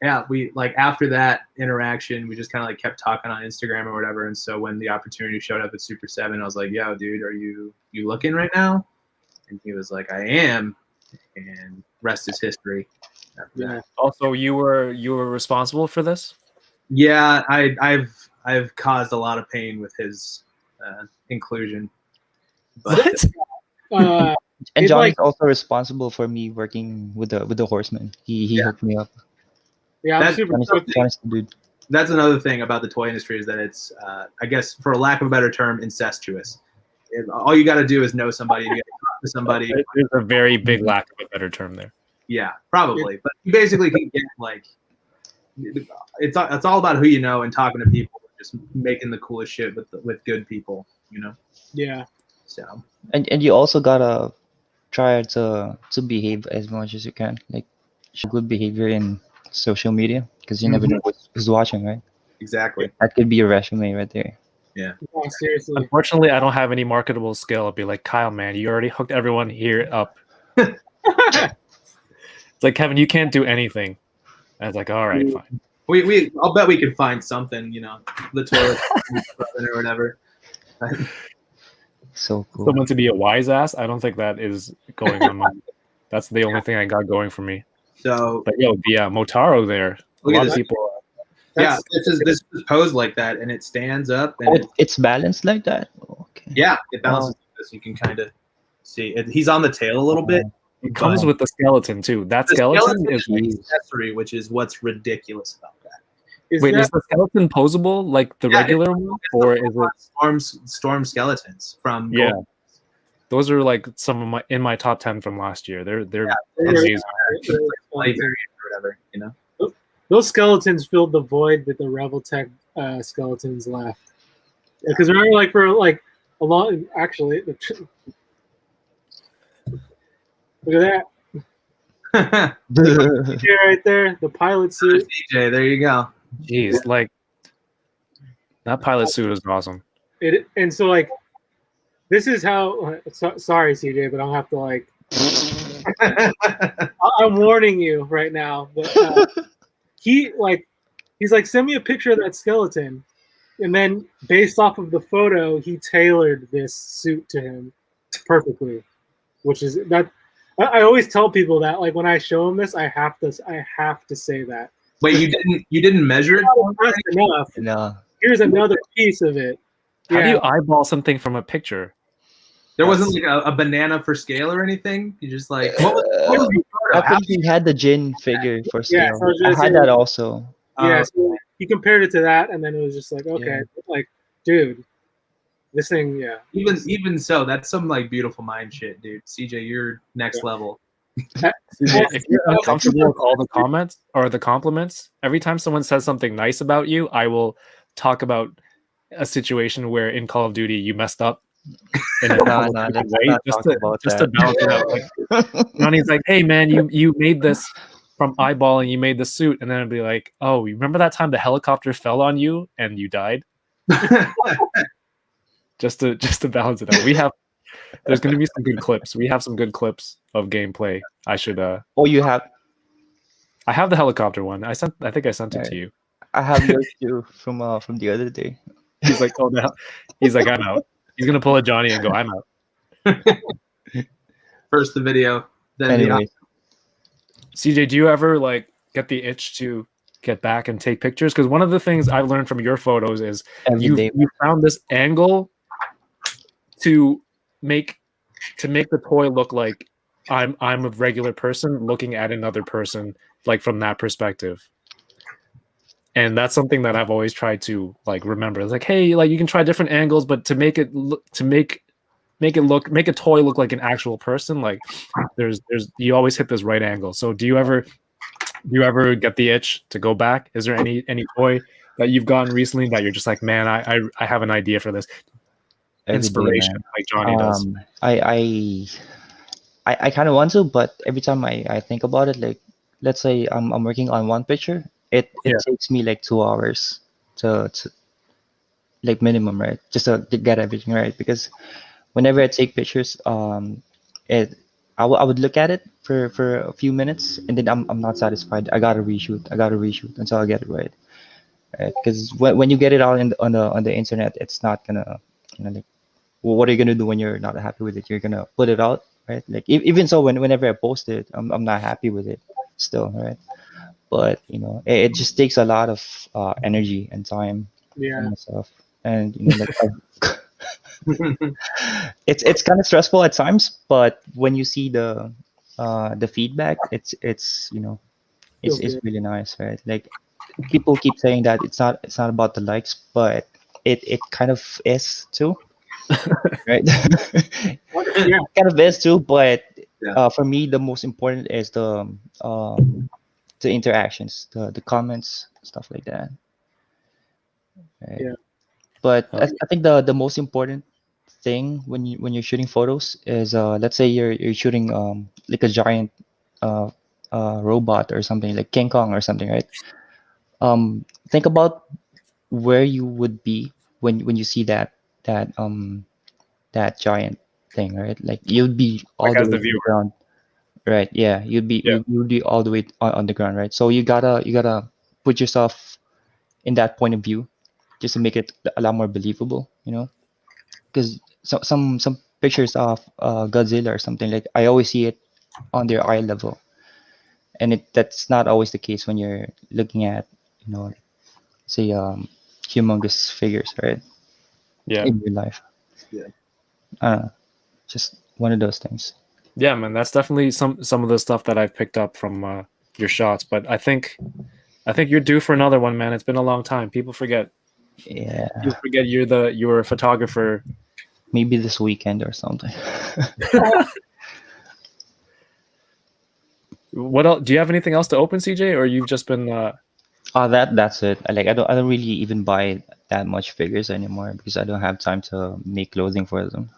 yeah, we after that interaction, we just kind of like kept talking on Instagram or whatever. And so when the opportunity showed up at Super 7, I was like, yo, dude, are you looking right now? And he was like, I am. And rest is history. Yeah. Also, you were responsible for this? Yeah, I've caused a lot of pain with his inclusion. But And Johnny's also responsible for me working with the Horseman. He hooked me up. Yeah, I'm super Johnny's the dude. That's another thing about the toy industry is that it's, I guess, for a lack of a better term, incestuous. All you got to do is know somebody, you got to talk to somebody. There's a very big lack of a better term there. Yeah, probably. But you basically can get it's all about who you know and talking to people, just making the coolest shit with good people, you know. Yeah. So. And you also gotta try to behave as much as you can, like show good behavior in social media, because you never know who's watching, right? Exactly. That could be a resume right there. Yeah. Oh, seriously. Unfortunately, I don't have any marketable skill. I'll be like, Kyle, man, you already hooked everyone here up. It's like, Kevin, you can't do anything. I was like, all right, fine. I'll bet we could find something, you know, the toilet or whatever. So cool. Someone to be a wise ass. I don't think that is going on my. That's the only thing I got going for me. So, but yo, yeah, Motaro there. A lot of people. Yeah, this is posed like that, and it stands up, and it's balanced like that. Okay. Yeah, it balances like this. You can kind of see it. He's on the tail a little bit. It comes with the skeleton too. That skeleton is an accessory, which is what's ridiculous about that. Is the skeleton posable like the regular one, or is it storm skeletons from? Yeah, those are like some of my top 10 from last year. They're amazing. Whatever, you know. Those skeletons filled the void that the Reveltech skeletons left. Because remember, like for like a long, actually, look at that. Right there, the pilot suit. CJ, there you go. Jeez, like that pilot suit is awesome. And so like, this is how. Sorry, CJ, but I'll have to like. I'm warning you right now. But, he's like, send me a picture of that skeleton, and then based off of the photo, he tailored this suit to him perfectly, which is that. I always tell people that, like, when I show them this, I have to say that. Wait, you didn't measure it? That's enough. No. Here's another piece of it. How do you eyeball something from a picture? There wasn't like a banana for scale or anything. You just like what was your photo? I think he had the Jin figure for scale. Yeah, so I had that also. Yeah, so he compared it to that, and then it was just like, okay, like, dude, this thing, yeah. Even so, that's some like beautiful mind shit, dude. CJ, you're next level. If you're uncomfortable with all the comments or the compliments, every time someone says something nice about you, I will talk about a situation where in Call of Duty you messed up. In a way, just to balance it out. Like, Ronnie's like, "Hey man, you made this from eyeballing. You made the suit," and then it'd be like, "Oh, you remember that time the helicopter fell on you and you died?" just to balance it out. There's going to be some good clips. We have some good clips of gameplay. I should. Oh, you have. I have the helicopter one. I think I sent it to you. I have yours too from the other day. He's like, "Oh no!" He's like, "I'm out." He's gonna pull a Johnny and go, "I'm out." First the video, then anyway. CJ, do you ever like get the itch to get back and take pictures? Because one of the things I've learned from your photos is you found this angle to make the toy look like I'm a regular person looking at another person, like from that perspective. And that's something that I've always tried to like remember. It's like, hey, like you can try different angles, but to make a toy look like an actual person, like there's you always hit this right angle. So do you ever you ever get the itch to go back? Is there any toy that you've gotten recently that you're just like, man, I have an idea for this? Every day, Inspiration, man. like Johnny does. I kind of want to, but every time I think about it, like let's say I'm working on one picture, it Yeah. takes me like 2 hours to like minimum, right? Just to get everything right. Because whenever I take pictures, it I would look at it for a few minutes, and then I'm not satisfied. I gotta reshoot until I get it right. Right? Because when you get it out on the internet, it's not gonna, like, what are you gonna do when you're not happy with it? You're gonna put it out, right? Like even so, whenever I post it, I'm not happy with it still, right? But it just takes a lot of energy and time Yeah. and stuff, and like it's kind of stressful at times. But when you see the feedback, it's Feels it's good. really nice, right? Like people keep saying that it's not about the likes, but it kind of is too, right? Yeah. Kind of is too, but Yeah. for me the most important is the interactions, the comments, stuff like that, right? Yeah. But I think the most important thing when you're shooting photos is, let's say you're shooting like a giant uh, robot or something like King Kong or something, right? Think about where you would be when you see that giant thing, right? Like you'd be all Like the as way the on the viewer. ground, right? Yeah, Yeah. you'd be all the way on the ground, right? So you gotta put yourself in that point of view just to make it a lot more believable, because some pictures of Godzilla or something, like I always see it on their eye level, and that's not always the case when you're looking at, say, humongous figures, right? Yeah. In real life. Yeah. Just one of those things. Yeah, man, that's definitely some of the stuff that I've picked up from your shots. But I think you're due for another one, man. It's been a long time. People forget. Yeah, People forget you're a photographer. maybe this weekend or something. What else? Do you have anything else to open, CJ, or you've just been? That's it. I don't really even buy that much figures anymore because I don't have time to make clothing for them.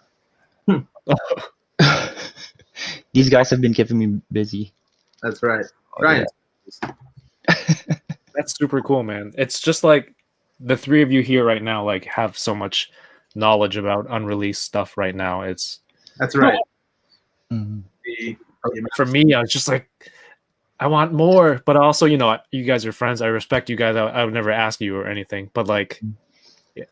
These guys have been keeping me busy. That's right. Oh, Ryan. That's super cool, man. It's just like the three of you here right now, like, have so much knowledge about unreleased stuff right now. It's That's right. Mhm. for me, I was just like, I want more, but also, you guys are friends. I respect you guys. I would never ask you or anything, but like, yeah,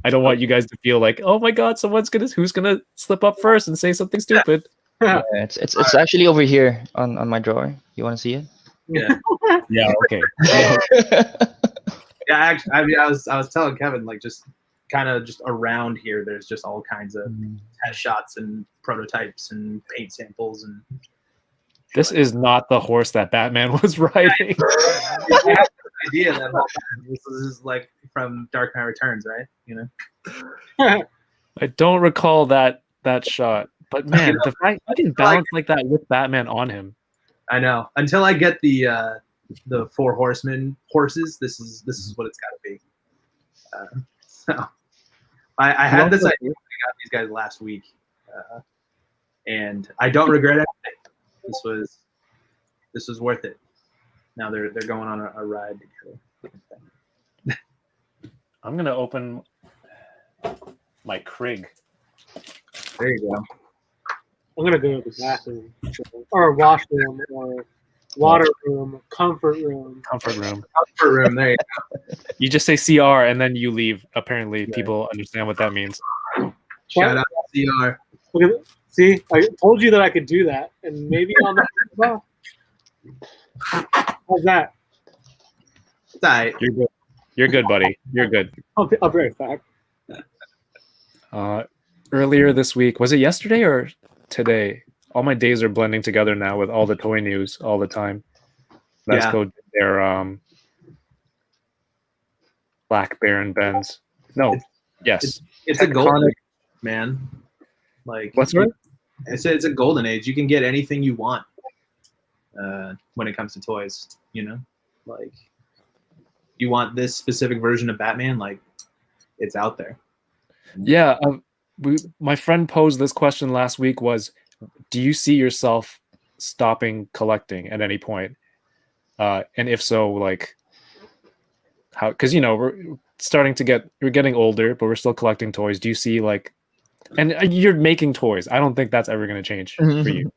I don't want you guys to feel like, oh my god, who's gonna slip up first and say something stupid. Yeah, it's actually over here on my drawer. You want to see it? Yeah. Yeah, okay. Yeah. Actually, I was telling Kevin, like, just kind of just around here, there's just all kinds of test shots and prototypes and paint samples and. This is not the horse that Batman was riding. I had the idea that this is like from Dark Knight Returns, right? I don't recall that shot, but man, the fact he can balance like that with Batman on him. I know. Until I get the Four Horsemen horses, this is what it's got to be. So I had this idea when I got these guys last week, and I don't regret it. This was worth it. Now they're going on a ride together. I'm gonna open my Krieg. There you go. I'm gonna go to the bathroom or washroom or water room, comfort room. Comfort room. Comfort room. There you go. You just say CR and then you leave. Apparently, people understand what that means. Shout out to CR. Look at see, I told you that I could do that, and maybe on the well. How's that? It's all right. You're good. You're good, buddy. You're good. I'll be right back. Earlier this week, was it yesterday or today? All my days are blending together now with all the toy news all the time. Vesco did their Black Baron Benz. No, yes. It's a golden age, man. Like, what's right? It's a golden age. You can get anything you want when it comes to toys. you know, like you want this specific version of Batman, like it's out there. Yeah, my friend posed this question last week was, do you see yourself stopping collecting at any point? And if so, like how, because we're getting older, but we're still collecting toys. Do you see like, and you're making toys. I don't think that's ever going to change for you.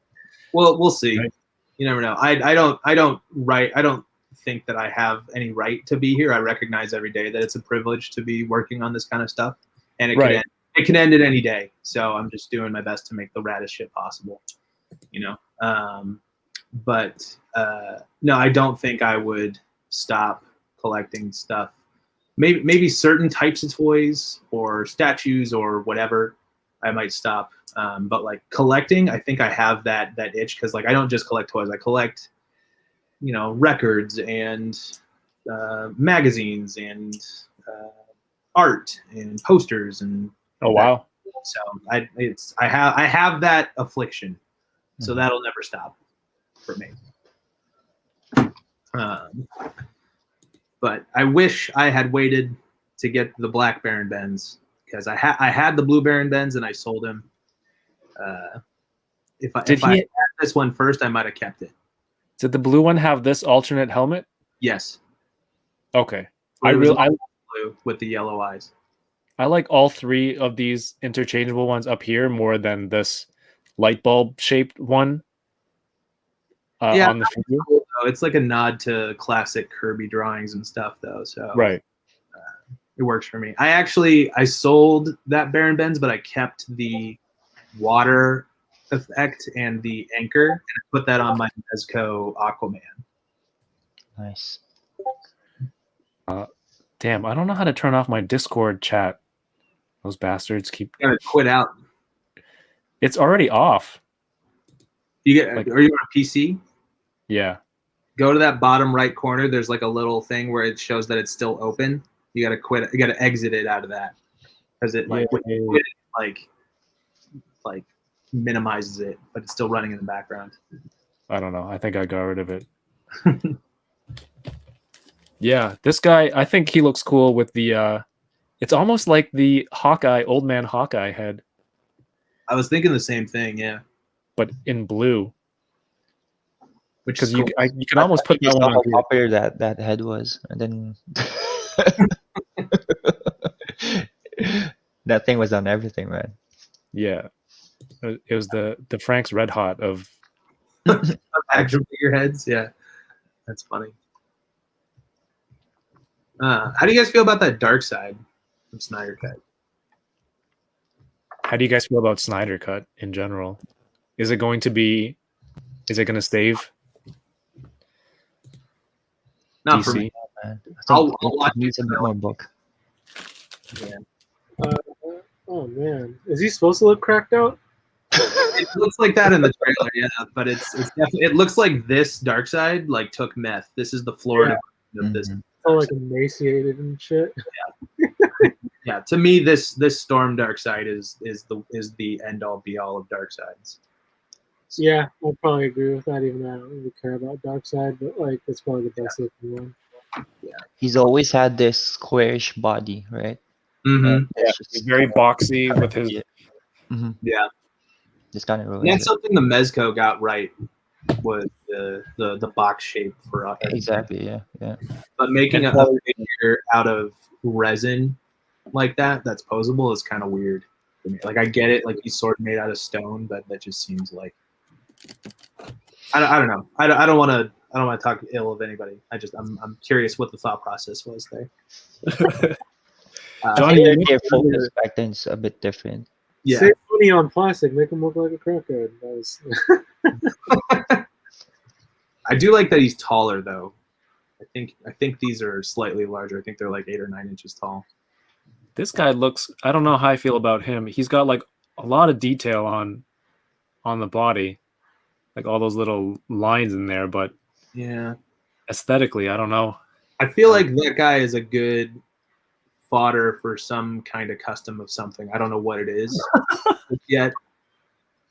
Well, we'll see. Right. You never know. I don't think that I have any right to be here. I recognize every day that it's a privilege to be working on this kind of stuff, and it can end at any day. So I'm just doing my best to make the raddest shit possible, you know. But no, I don't think I would stop collecting stuff. Maybe certain types of toys or statues or whatever, I might stop. But like collecting, I think I have that itch, because like I don't just collect toys. I collect, you know, records and magazines and art and posters and. Oh wow! So I have that affliction, so that'll never stop for me. But I wish I had waited to get the black Baron Benz, because I had the blue Baron Benz and I sold him. If I had this one first, I might have kept it. Did the blue one have this alternate helmet? Yes. Okay. I blue with the yellow eyes. I like all three of these interchangeable ones up here more than this light bulb shaped one. On the figure. Cool, it's like a nod to classic Kirby drawings and stuff, though. So right. It works for me. I sold that Baron Benz, but I kept the water effect and the anchor, and I put that on my Mezco Aquaman. Nice. Damn, I don't know how to turn off my Discord chat. Those bastards keep. You gotta quit out. It's already off. Are you on a PC? Yeah. Go to that bottom right corner. There's like a little thing where it shows that it's still open. You gotta quit. You gotta exit it out of that, because it like minimizes it, but it's still running in the background. I don't know. I think I got rid of it. Yeah, this guy, I think he looks cool with the it's almost like the Hawkeye, old man Hawkeye head. I was thinking the same thing, yeah. But in blue. Because cool. you can almost put that one on how popular that head was, and then that thing was on everything, man. Yeah, it was the Frank's Red Hot of action figureheads. Yeah, that's funny. How do you guys feel about that Dark Side from Snyder Cut? How do you guys feel about Snyder Cut in general? Is it going to save? Not DC? for me, man. I'll watch it. A bit more book. Yeah. Oh man, is he supposed to look cracked out? It looks like that in the trailer, yeah. But it's definitely, it looks like this Dark Side like took meth. This is the Florida of this. Oh, like emaciated and shit. Yeah. To me, this Storm Dark Side is the end all be all of Dark Sides. Yeah, I'll probably agree with that, even though I don't really care about Dark Side, but like that's probably the best looking one. Yeah. He's always had this squarish body, right? Mm-hmm. Yeah, he's very boxy with his. Yeah. Mm-hmm. Yeah. This kind of And that's something the Mezco got right, was the box shape for us. Exactly. Yeah. But making a figure out of resin like that's posable is kind of weird for me. Like I get it, like he's sort of made out of stone, but that just seems like I don't know. I don't want to talk ill of anybody. I'm curious what the thought process was there. Johnny, their focus back then is a bit different. Yeah. Save money on plastic, make him look like a crackhead. I do like that he's taller though. I think these are slightly larger. I think they're like 8 or 9 inches tall. This guy looks. I don't know how I feel about him. He's got like a lot of detail on the body, like all those little lines in there. But yeah, aesthetically, I don't know. I feel like that guy is a good fodder for some kind of custom of something. I don't know what it is yet,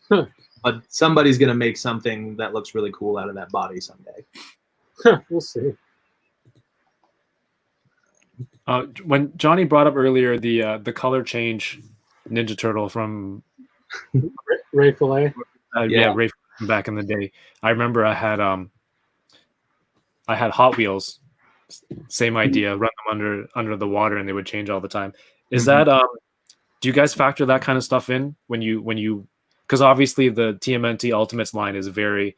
but somebody's gonna make something that looks really cool out of that body someday. We'll see. When Johnny brought up earlier the color change Ninja Turtle from Ray Fillet. Ray from back in the day, I remember I had Hot Wheels, same idea, run them under the water and they would change all the time. Is that do you guys factor that kind of stuff in when you because obviously the TMNT Ultimates line is very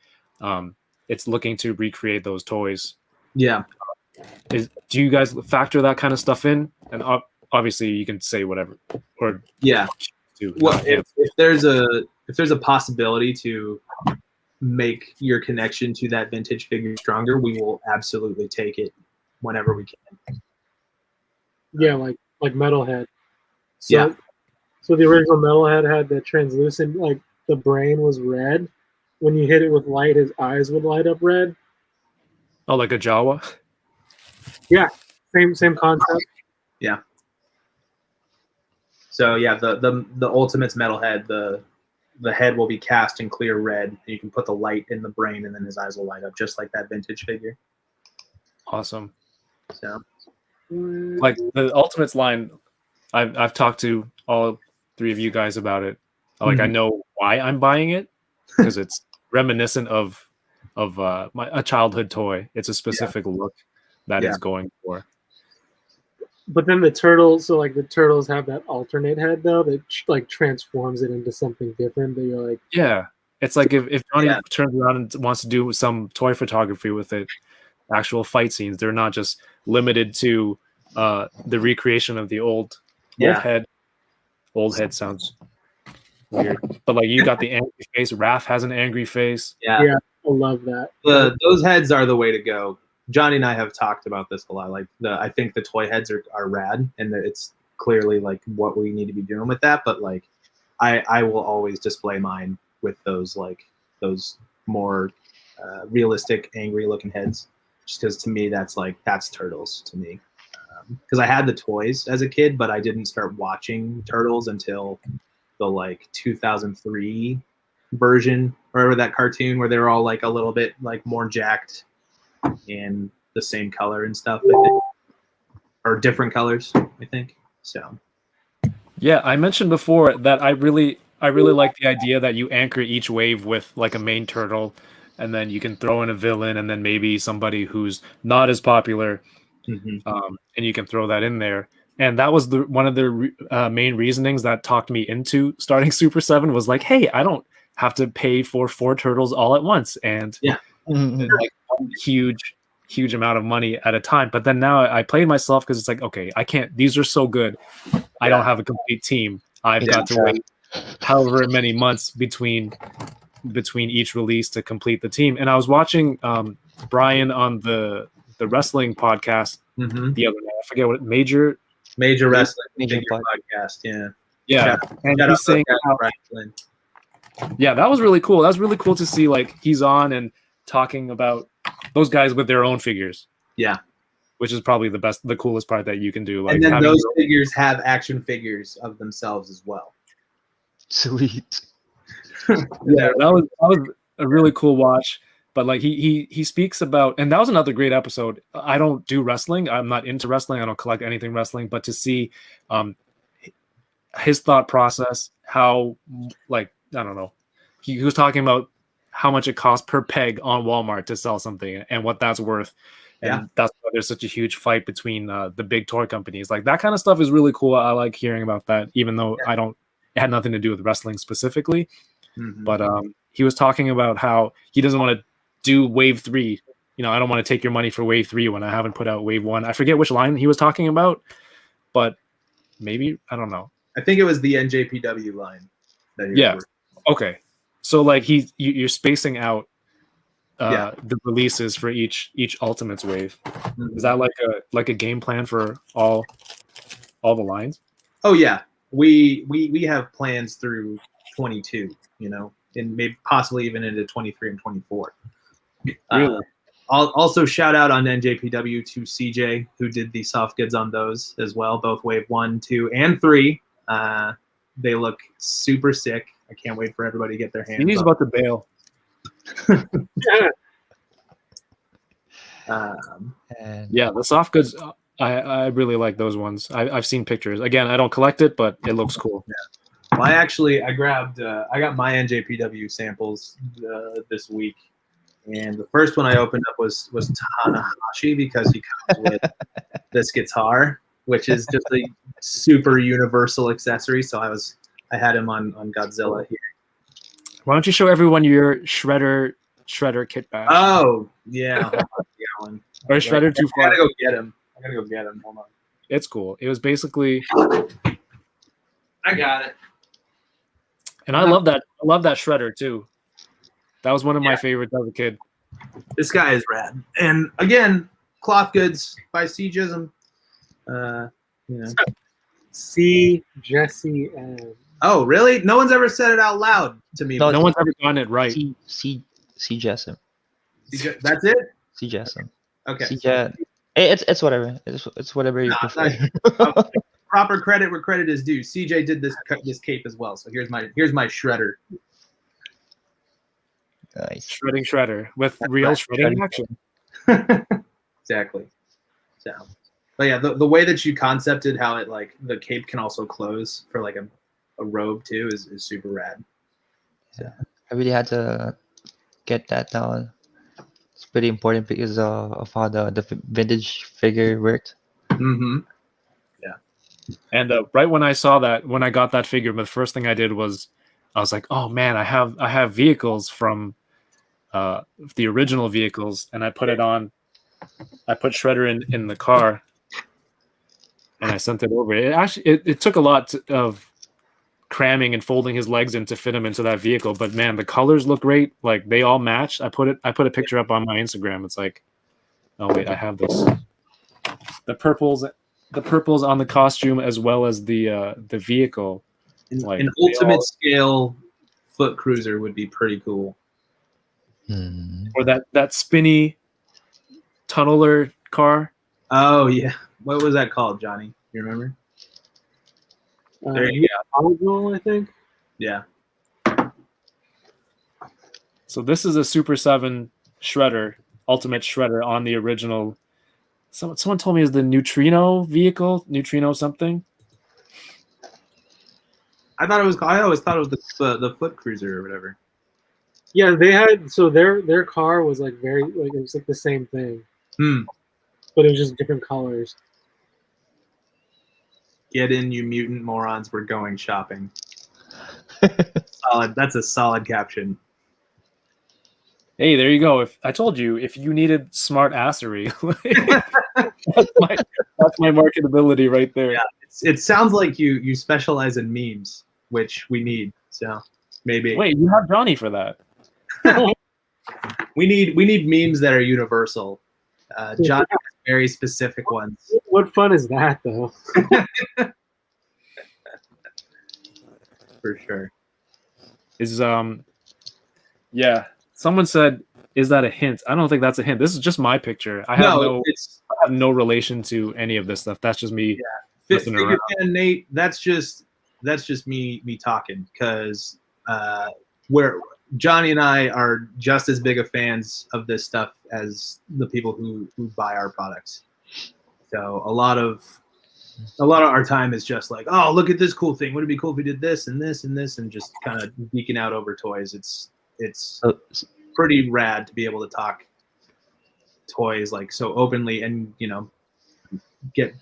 it's looking to recreate those toys. Yeah. Do you guys factor that kind of stuff in? And obviously you can say whatever or yeah. Well, if there's a possibility to make your connection to that vintage figure stronger, we will absolutely take it whenever we can. Yeah, like Metalhead. So the original Metalhead had the translucent, like the brain was red. When you hit it with light, his eyes would light up red. Oh, like a Jawa? Yeah, same concept. Yeah. So yeah, the Ultimates Metalhead, the head will be cast in clear red. And you can put the light in the brain, and then his eyes will light up, just like that vintage figure. Awesome. So, like the Ultimates line, I've talked to all three of you guys about it. Like I know why I'm buying it because it's reminiscent of a childhood toy. It's a specific look that it's going for. But then the turtles, so like the turtles have that alternate head though that like transforms it into something different. That you're like, yeah, it's like if Johnny turns around and wants to do some toy photography with it, actual fight scenes, they're not just limited to the recreation of the old head. Old head sounds weird, but like you got the angry face. Raph has an angry face. Yeah, I love that. Those heads are the way to go. Johnny and I have talked about this a lot. Like I think the toy heads are rad, and it's clearly like what we need to be doing with that. But like, I will always display mine with those more realistic, angry looking heads, just because to me that's Turtles to me. Because I had the toys as a kid, but I didn't start watching Turtles until the like 2003 version, or that cartoon where they were all like a little bit like more jacked and the same color and stuff, I think, or different colors, I think. So yeah, I mentioned before that I really like the idea that you anchor each wave with like a main turtle, and then you can throw in a villain, and then maybe somebody who's not as popular, and you can throw that in there. And that was one of the main reasonings that talked me into starting Super 7 was like, hey, I don't have to pay for 4 turtles all at once, and like huge amount of money at a time. But then now I played myself because it's like, okay, I can't. These are so good. I don't have a complete team. I've got to wait however many months between each release to complete the team. And I was watching Brian on the wrestling podcast the other night. I forget what Major Wrestling podcast. Yeah, and he's saying that was really cool. That was really cool to see. Like he's on and talking about those guys with their own figures. Yeah, which is probably the coolest part that you can do. Like, and then those figures have action figures of themselves as well. Sweet. Yeah, that was a really cool watch. But like he speaks about, and that was another great episode. I don't do wrestling. I'm not into wrestling. I don't collect anything wrestling. But to see his thought process, how like I don't know, he was talking about how much it costs per peg on Walmart to sell something and what that's worth. And that's why there's such a huge fight between the big toy companies. Like that kind of stuff is really cool. I like hearing about that, even though it had nothing to do with wrestling specifically. But he was talking about how he doesn't want to do wave 3. You know, I don't want to take your money for wave 3 when I haven't put out wave 1. I forget which line he was talking about, but maybe, I don't know. I think it was the NJPW line. Okay. So like you're spacing out the releases for each Ultimates wave. Is that like a game plan for all the lines? Oh yeah, we have plans through 22. You know, and maybe possibly even into 23 and 24. Really? I'll also shout out on NJPW to CJ, who did the soft goods on those as well, both wave 1, 2, and 3. They look super sick. I can't wait for everybody to get their hands on. He's about to bail. And Yeah, the soft goods. I really like those ones. I've seen pictures. Again, I don't collect it, but it looks cool. Well, I grabbed I got my NJPW samples this week, and the first one I opened up was Tanahashi because he comes with this guitar, which is just a super universal accessory. So I had him on Godzilla here. Why don't you show everyone your shredder kit bash? Oh yeah, hold on, Alan. Or shredder too I far? gotta go get him. Hold on. It's cool. It was basically, I got it. and I love that. I love that shredder too. That was one of my favorites as a kid. This guy is rad. And again, cloth goods by C Jism. You know. C Jesse and Oh, really? No one's ever said it out loud to me. No, No one's ever gotten it right. C Jessom. That's it? C Jessom. Okay. C Jet. It's whatever. It's whatever you prefer. Nice. Proper credit where credit is due. CJ did this cape as well. So here's my shredder. Nice. Shredding shredder with real shredding action. Exactly. So, but yeah, the way that you concepted how it like the cape can also close for like a robe too is super rad. Yeah. I really had to get that down. It's pretty important because of how the vintage figure worked. Mm-hmm. And right when I saw that, when I got that figure, the first thing I did was, I was like, "Oh man, I have vehicles from the original vehicles," and I put it on. I put Shredder in the car, and I sent it over. It took a lot of cramming and folding his legs in to fit him into that vehicle. But man, the colors look great. Like they all match. I put a picture up on my Instagram. It's like, oh wait, I have this. The purples on the costume as well as the vehicle. Like, An ultimate scale foot cruiser would be pretty cool. Or that spinny tunneler car. Oh yeah, what was that called, Johnny? You remember? There you Polygonal, I think. Yeah. So this is a Super 7 shredder, ultimate shredder on the original. Someone told me is the Neutrino vehicle, Neutrino something. I always thought it was the foot cruiser or whatever. Yeah, they had their car was like very like it was like the same thing, but it was just different colors. Get in, you mutant morons! We're going shopping. Solid. That's a solid caption. Hey, there you go. If I told you, if you needed smart assery, that's my marketability right there. Yeah, it sounds like you specialize in memes, which we need. So maybe. Wait, you have Johnny for that. We need memes that are universal. John has very specific ones. What fun is that, though? For sure. Yeah. Someone said, "Is that a hint?" I don't think that's a hint. This is just my picture. I have I have no relation to any of this stuff. That's just me. Yeah. Figure fan Nate. That's just me talking because where Johnny and I are just as big of fans of this stuff as the people who buy our products. So a lot of our time is just like, oh, look at this cool thing. Would it be cool if we did this and this and this, and just kind of geeking out over toys. It's pretty rad to be able to talk toys like so openly and get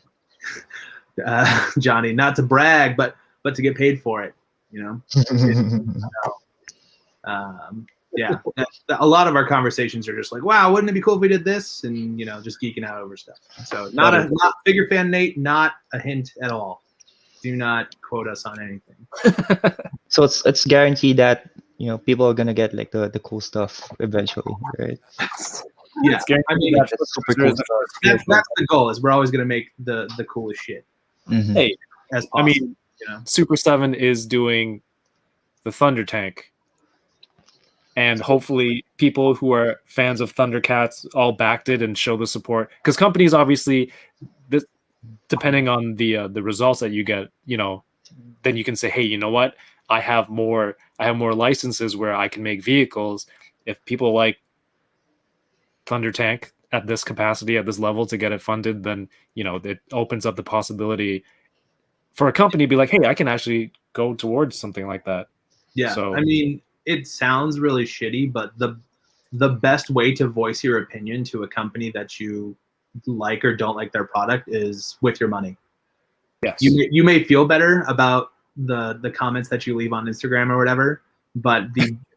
Johnny, not to brag, but to get paid for it. Yeah, a lot of our conversations are just like, wow, wouldn't it be cool if we did this, and just geeking out over stuff. So not figure fan Nate, not a hint at all. Do not quote us on anything. So it's guaranteed that people are gonna get like the cool stuff eventually, right? Yeah, I mean that's super cool. That's the goal. Is we're always gonna make the coolest shit. Mm-hmm. Hey, as possible, I mean, Super 7 is doing the Thunder Tank. And hopefully people who are fans of Thundercats all backed it and show the support. Because companies obviously, depending on the results that you get, then you can say, hey, you know what? I have more licenses where I can make vehicles. If people like Thunder Tank, at this capacity, at this level, to get it funded, then it opens up the possibility for a company to be like, hey, I can actually go towards something like that. Yeah, so I mean, it sounds really shitty, but the best way to voice your opinion to a company that you like or don't like their product is with your money. yes, you may feel better about the comments that you leave on Instagram or whatever, but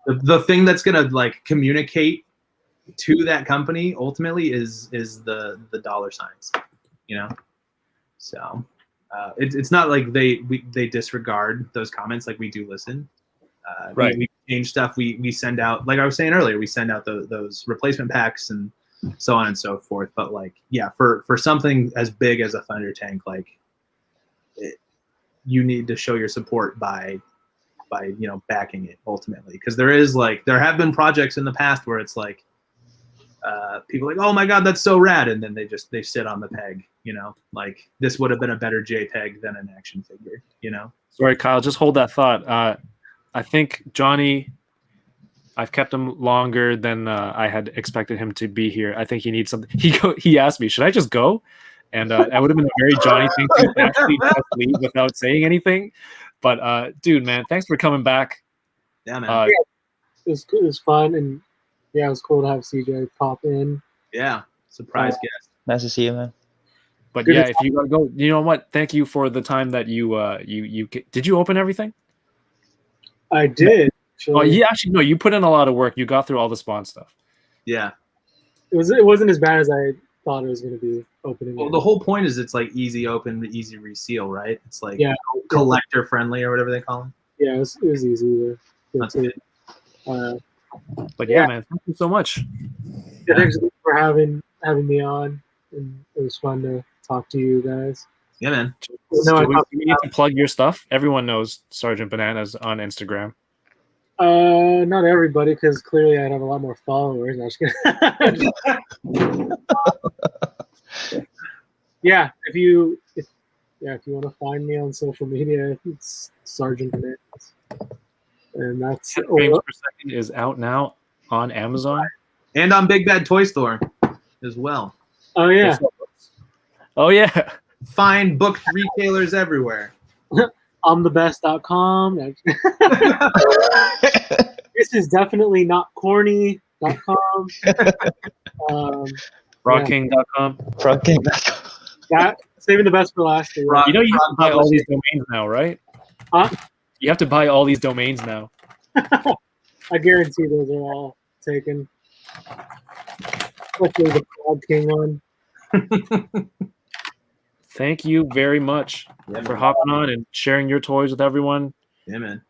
the thing that's gonna like communicate to that company ultimately is the dollar signs, So it's not like they disregard those comments. Like, we do listen. Right. We change stuff. We send out, like I was saying earlier, we send out those replacement packs and so on and so forth. But like, yeah, for something as big as a Thunder tank, like, you need to show your support by backing it ultimately, because there have been projects in the past where it's like people are like, oh my god, that's so rad, and then they sit on the peg, like, this would have been a better JPEG than an action figure, Sorry, Kyle, just hold that thought. I think Johnny, I've kept him longer than I had expected him to be here. I think he needs something. He asked me, should I just go? And that would have been a very Johnny thing to actually just leave without saying anything. But dude, man, thanks for coming back. Yeah, man. It was fun, and yeah, it was cool to have CJ pop in. Yeah, surprise guest. Nice to see you, man. But yeah, if you gotta go, you know what? Thank you for the time that you did you open everything? I did. Oh, yeah, actually, no. You put in a lot of work. You got through all the Spawn stuff. Yeah. It wasn't as bad as I thought it was going to be opening. Well, the whole point is it's like easy open, easy reseal, right? It's like collector friendly or whatever they call them. Yeah, it was easy to That's good. But yeah, man, thank you so much. Yeah, thanks for having me on, and it was fun to talk to you guys. Yeah, man. You need to plug your stuff. Everyone knows Sergeant Bananas on Instagram. Not everybody, because clearly I'd have a lot more followers. Yeah, if you want to find me on social media, it's Sergeant Bananas, and that's Frames Per Second is out now on Amazon and on Big Bad Toy Store as well. Oh yeah. Oh yeah. Find booked retailers everywhere. I'mTheBest.com. This is definitely not corny.com. Frogking.com. Frogking.com. That saving the best for last. You know you have to buy all these domains now, right? Huh? You have to buy all these domains now. I guarantee those are all taken. Especially the Frog King one. Thank you very much for hopping on and sharing your toys with everyone. Yeah, man.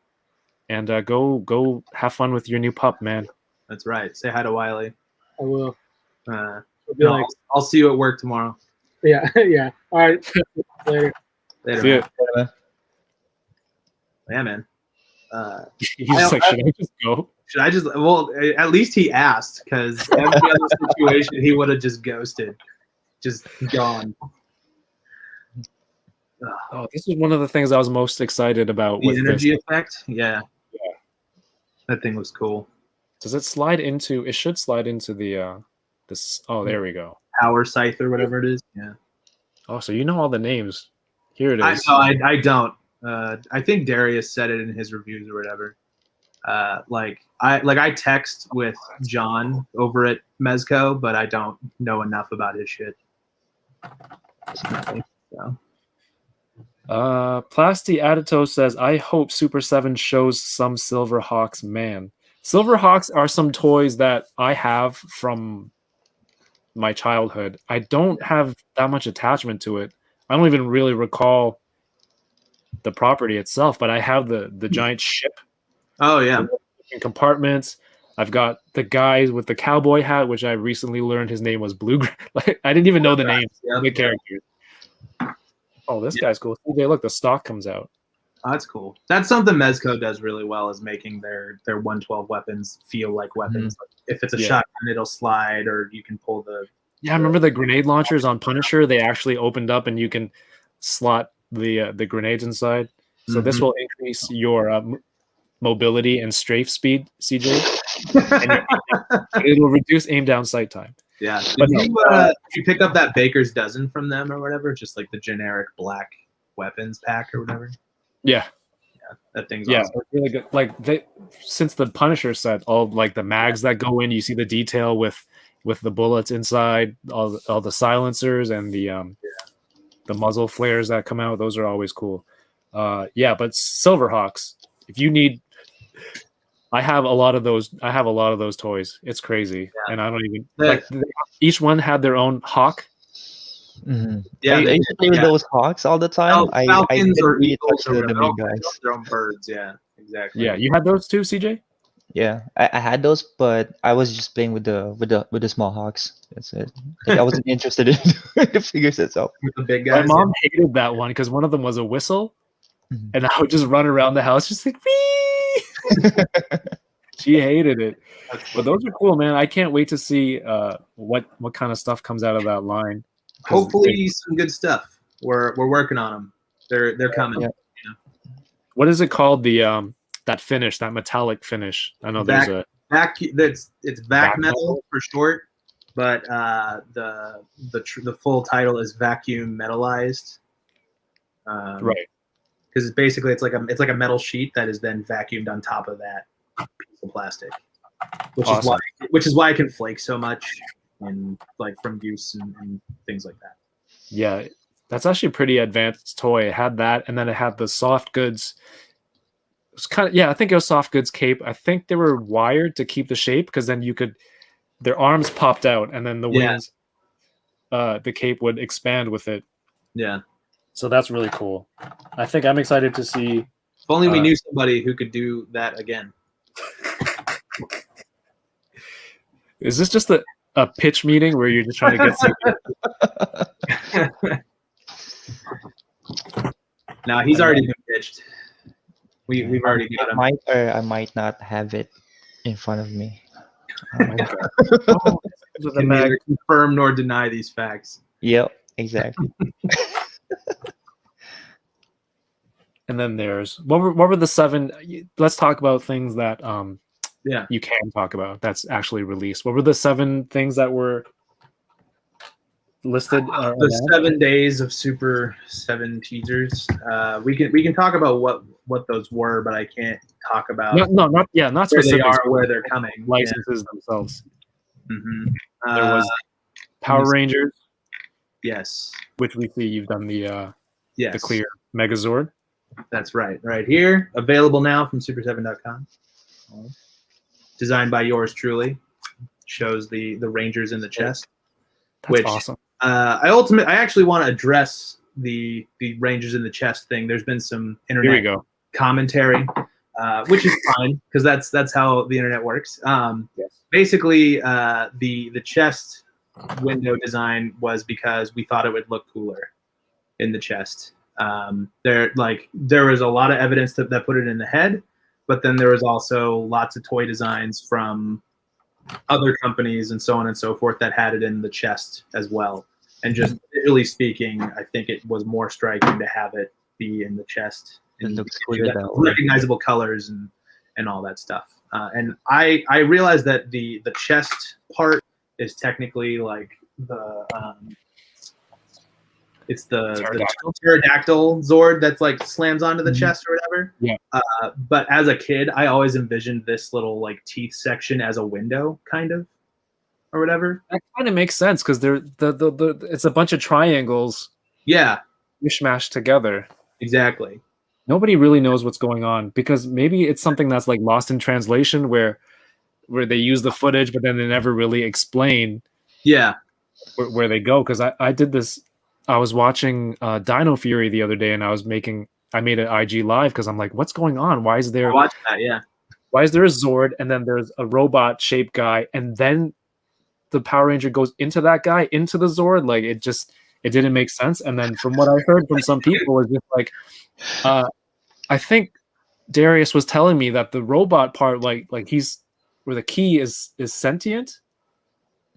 And go have fun with your new pup, man. That's right. Say hi to Wiley. I will. I'll see you at work tomorrow. Yeah, yeah. All right. Later. Later, See man. ya. Yeah, man. He's like, should I just go? Should I just? Well, at least he asked, because every other situation he would have just ghosted, just gone. Oh, this is one of the things I was most excited about. The with energy this. effect, yeah. That thing was cool. Does it slide into? It should slide into the this. Oh, there we go. Power scythe or whatever it is. Yeah. Oh, so you know all the names. Here it is. I don't. I think Darius said it in his reviews or whatever. I text with John over at Mezco, but I don't know enough about his shit. So. Plasti Adito says, I hope Super 7 shows some Silverhawks. Man, Silverhawks are some toys that I have from my childhood. I don't have that much attachment to it. I don't even really recall the property itself, but I have the giant ship. Oh yeah. Compartments. I've got the guy with the cowboy hat, which I recently learned his name was Bluegrass. Like, I didn't even know the names of the characters. Oh, this guy's cool. Okay, look, the stock comes out. Oh, that's cool. That's something Mezco does really well, is making their 112 weapons feel like weapons. Like, if it's a shotgun, it'll slide, or you can pull the. Yeah, I remember the grenade launchers on Punisher. They actually opened up, and you can slot the grenades inside. So this will increase your mobility and strafe speed, CJ. And it'll reduce aim down sight time. Yeah. But Did you pick up that Baker's Dozen from them or whatever? Just like the generic black weapons pack or whatever. Yeah. That thing's Yeah, awesome. it's really good. Like since the Punisher set, all like the mags that go in, you see the detail with the bullets inside, all the silencers and the muzzle flares that come out. Those are always cool. Yeah, but Silverhawks, if you need, I have a lot of those. I have a lot of those toys. It's crazy, and I don't even like. Each one had their own hawk. Mm-hmm. Yeah, I used to play with those hawks all the time. I Falcons didn't or really eagles touch or the whatever. big guys. Their own birds. Yeah, exactly. Yeah, you had those too, CJ. Yeah, I had those, but I was just playing with the small hawks. That's it. Like I wasn't interested in the figures itself. With the big My guys. mom hated that one because one of them was a whistle, Mhm. and I would just run around the house just like, wee! She hated it. But those are cool, man. I can't wait to see what kind of stuff comes out of that line. Hopefully, some good stuff. We're working on them. They're coming. Yeah. What is it called? The that finish, that metallic finish. I know there's a it's vac metal for short, but the full title is vacuum metallized. Right. Because basically it's like a metal sheet that is then vacuumed on top of that piece of plastic, which is why it can flake so much and like from use and things like that. Yeah, that's actually a pretty advanced toy. It had that, and then it had the soft goods. It was kind of, I think it was soft goods cape. I think they were wired to keep the shape because then their arms popped out, and then the wings, the cape would expand with it. Yeah. So that's really cool. I think I'm excited to see. If only we knew somebody who could do that again. Is this just a pitch meeting where you're just trying to get some? No, he's already been pitched. We've already got him. I might not have it in front of me. Can neither confirm nor deny these facts. Yep, exactly. And then there's what were the 7? Let's talk about things that you can talk about that's actually released. What were the 7 things that were listed? The 7 days of Super 7 teasers. We can talk about what those were, but I can't talk about not where specifics, they are, where they're coming. Licenses themselves. Mm-hmm. There was Power Rangers. Yes. Which we see you've done the yes. clear Megazord. That's right here, available now from super7.com. Designed by yours truly. Shows the Rangers in the chest. That's awesome. I actually want to address the Rangers in the chest thing. There's been some internet commentary, which is fine because that's how the internet works. Yes. Basically, the chest window design was because we thought it would look cooler in the chest. There was a lot of evidence that put it in the head, but then there was also lots of toy designs from other companies and so on and so forth that had it in the chest as well. And just visually speaking, I think it was more striking to have it be in the chest. It looks clear, recognizable colors and all that stuff. And I realized that the chest part is technically like it's the pterodactyl Zord that's like slams onto the chest or whatever. Yeah. But as a kid, I always envisioned this little like teeth section as a window, kind of, or whatever. That kind of makes sense because it's a bunch of triangles. Yeah. Mishmashed together. Exactly. Nobody really knows what's going on because maybe it's something that's like lost in translation where they use the footage, but then they never really explain. Yeah. Where they go. Because I did this. I was watching Dino Fury the other day, and I made an IG live because I'm like, what's going on? Why is there? I watched that, yeah. Why is there a Zord and then there's a robot shaped guy, and then the Power Ranger goes into that guy into the Zord? Like it didn't make sense. And then from what I heard from some people, it's just like, I think Darius was telling me that the robot part, like he's where the key is sentient,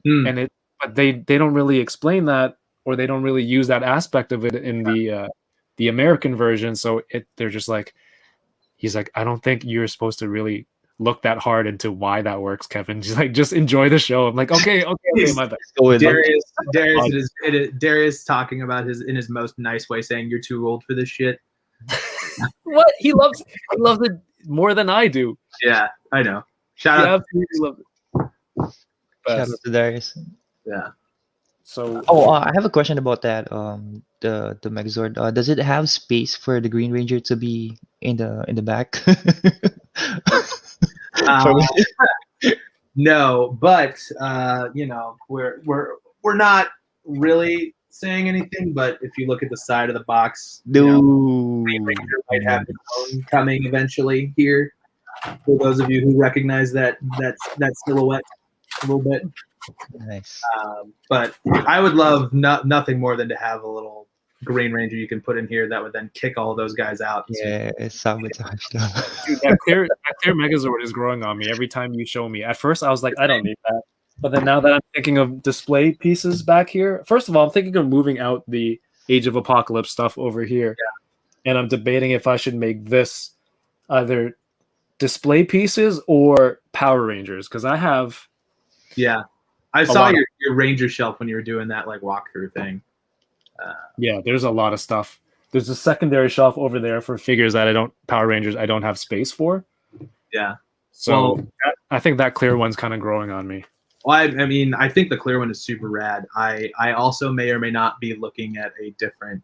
and but they don't really explain that. Or they don't really use that aspect of it in the American version. So they're just like, he's like, I don't think you're supposed to really look that hard into why that works, Kevin. Just enjoy the show. I'm like, okay, my bad. Darius talking about in his most nice way, saying you're too old for this shit. What? He loves it more than I do. Yeah, I know. Shout out. Absolutely love it. Shout out to Darius. Yeah. So I have a question about that. The Megazord. Does it have space for the Green Ranger to be in the back? No, but we're not really saying anything. But if you look at the side of the box, Green Ranger might have its own coming eventually here. For those of you who recognize that silhouette a little bit. Nice. But I would love nothing more than to have a little Green Ranger you can put in here that would then kick all those guys out. Yeah, it's sabotage though. Dude, that clear Megazord is growing on me every time you show me. At first, I was like, I don't need that. But then now that I'm thinking of display pieces back here, first of all, I'm thinking of moving out the Age of Apocalypse stuff over here. Yeah. And I'm debating if I should make this either display pieces or Power Rangers, because I have... Yeah. I saw your Ranger shelf when you were doing that like walkthrough thing. Yeah, there's a lot of stuff. There's a secondary shelf over there for figures that Power Rangers I don't have space for. Yeah. So I think that clear one's kind of growing on me. Well, I mean, I think the clear one is super rad. I also may or may not be looking at a different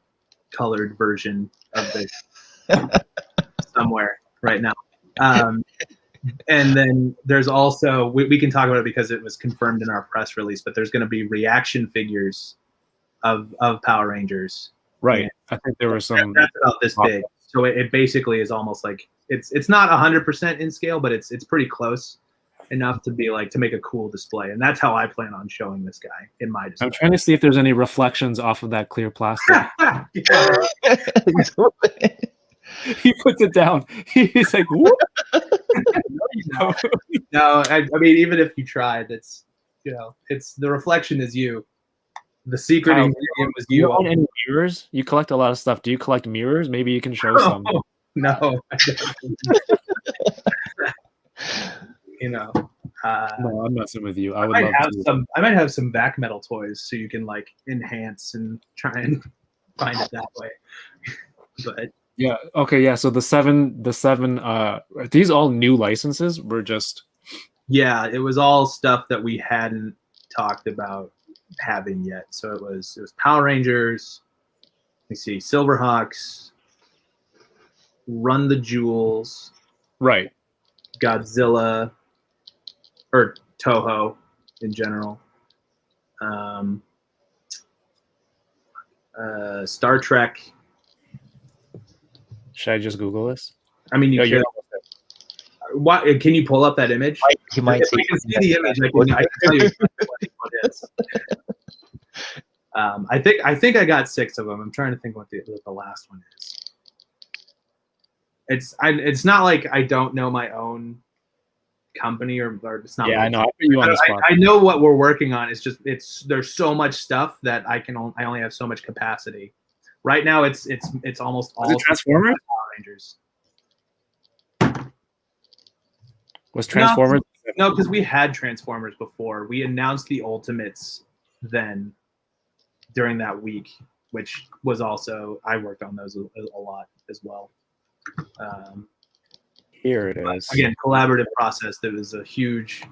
colored version of this somewhere right now. And then there's also, we can talk about it because it was confirmed in our press release, but there's going to be reaction figures of Power Rangers. Right. I think there were some. That's about this big. So it basically is almost like, it's not 100% in scale, but it's pretty close enough to be like, to make a cool display. And that's how I plan on showing this guy in my display. I'm trying to see if there's any reflections off of that clear plastic. He puts it down. He's like, whoop. No, I mean, even if you tried, it's the reflection is you. The secret ingredient was you. Any mirrors? You collect a lot of stuff. Do you collect mirrors? Maybe you can show some. No. No, I'm messing with you. I might have some back metal toys so you can like enhance and try and find it that way. But yeah, okay, yeah. So the seven are these all new licenses? Were just it was all stuff that we hadn't talked about having yet. So it was Power Rangers, let me see, Silverhawks, Run the Jewels, right, Godzilla, or Toho in general, Star Trek. Should I just Google this? I mean, you can. What can you pull up that image? He might if I can see the image, I can tell you what it is. I think I got 6 of them. I'm trying to think what the last one is. It's not like I don't know my own company or it's not. Yeah, I know. I put you on the spot. I know what we're working on. It's just there's so much stuff that I only have so much capacity. Right now, it's almost all Transformers. Power Rangers. Was Transformers? No, because we had Transformers before. We announced the Ultimates then during that week, which was also I worked on those a lot as well. Here it is. Again, collaborative process. There was a huge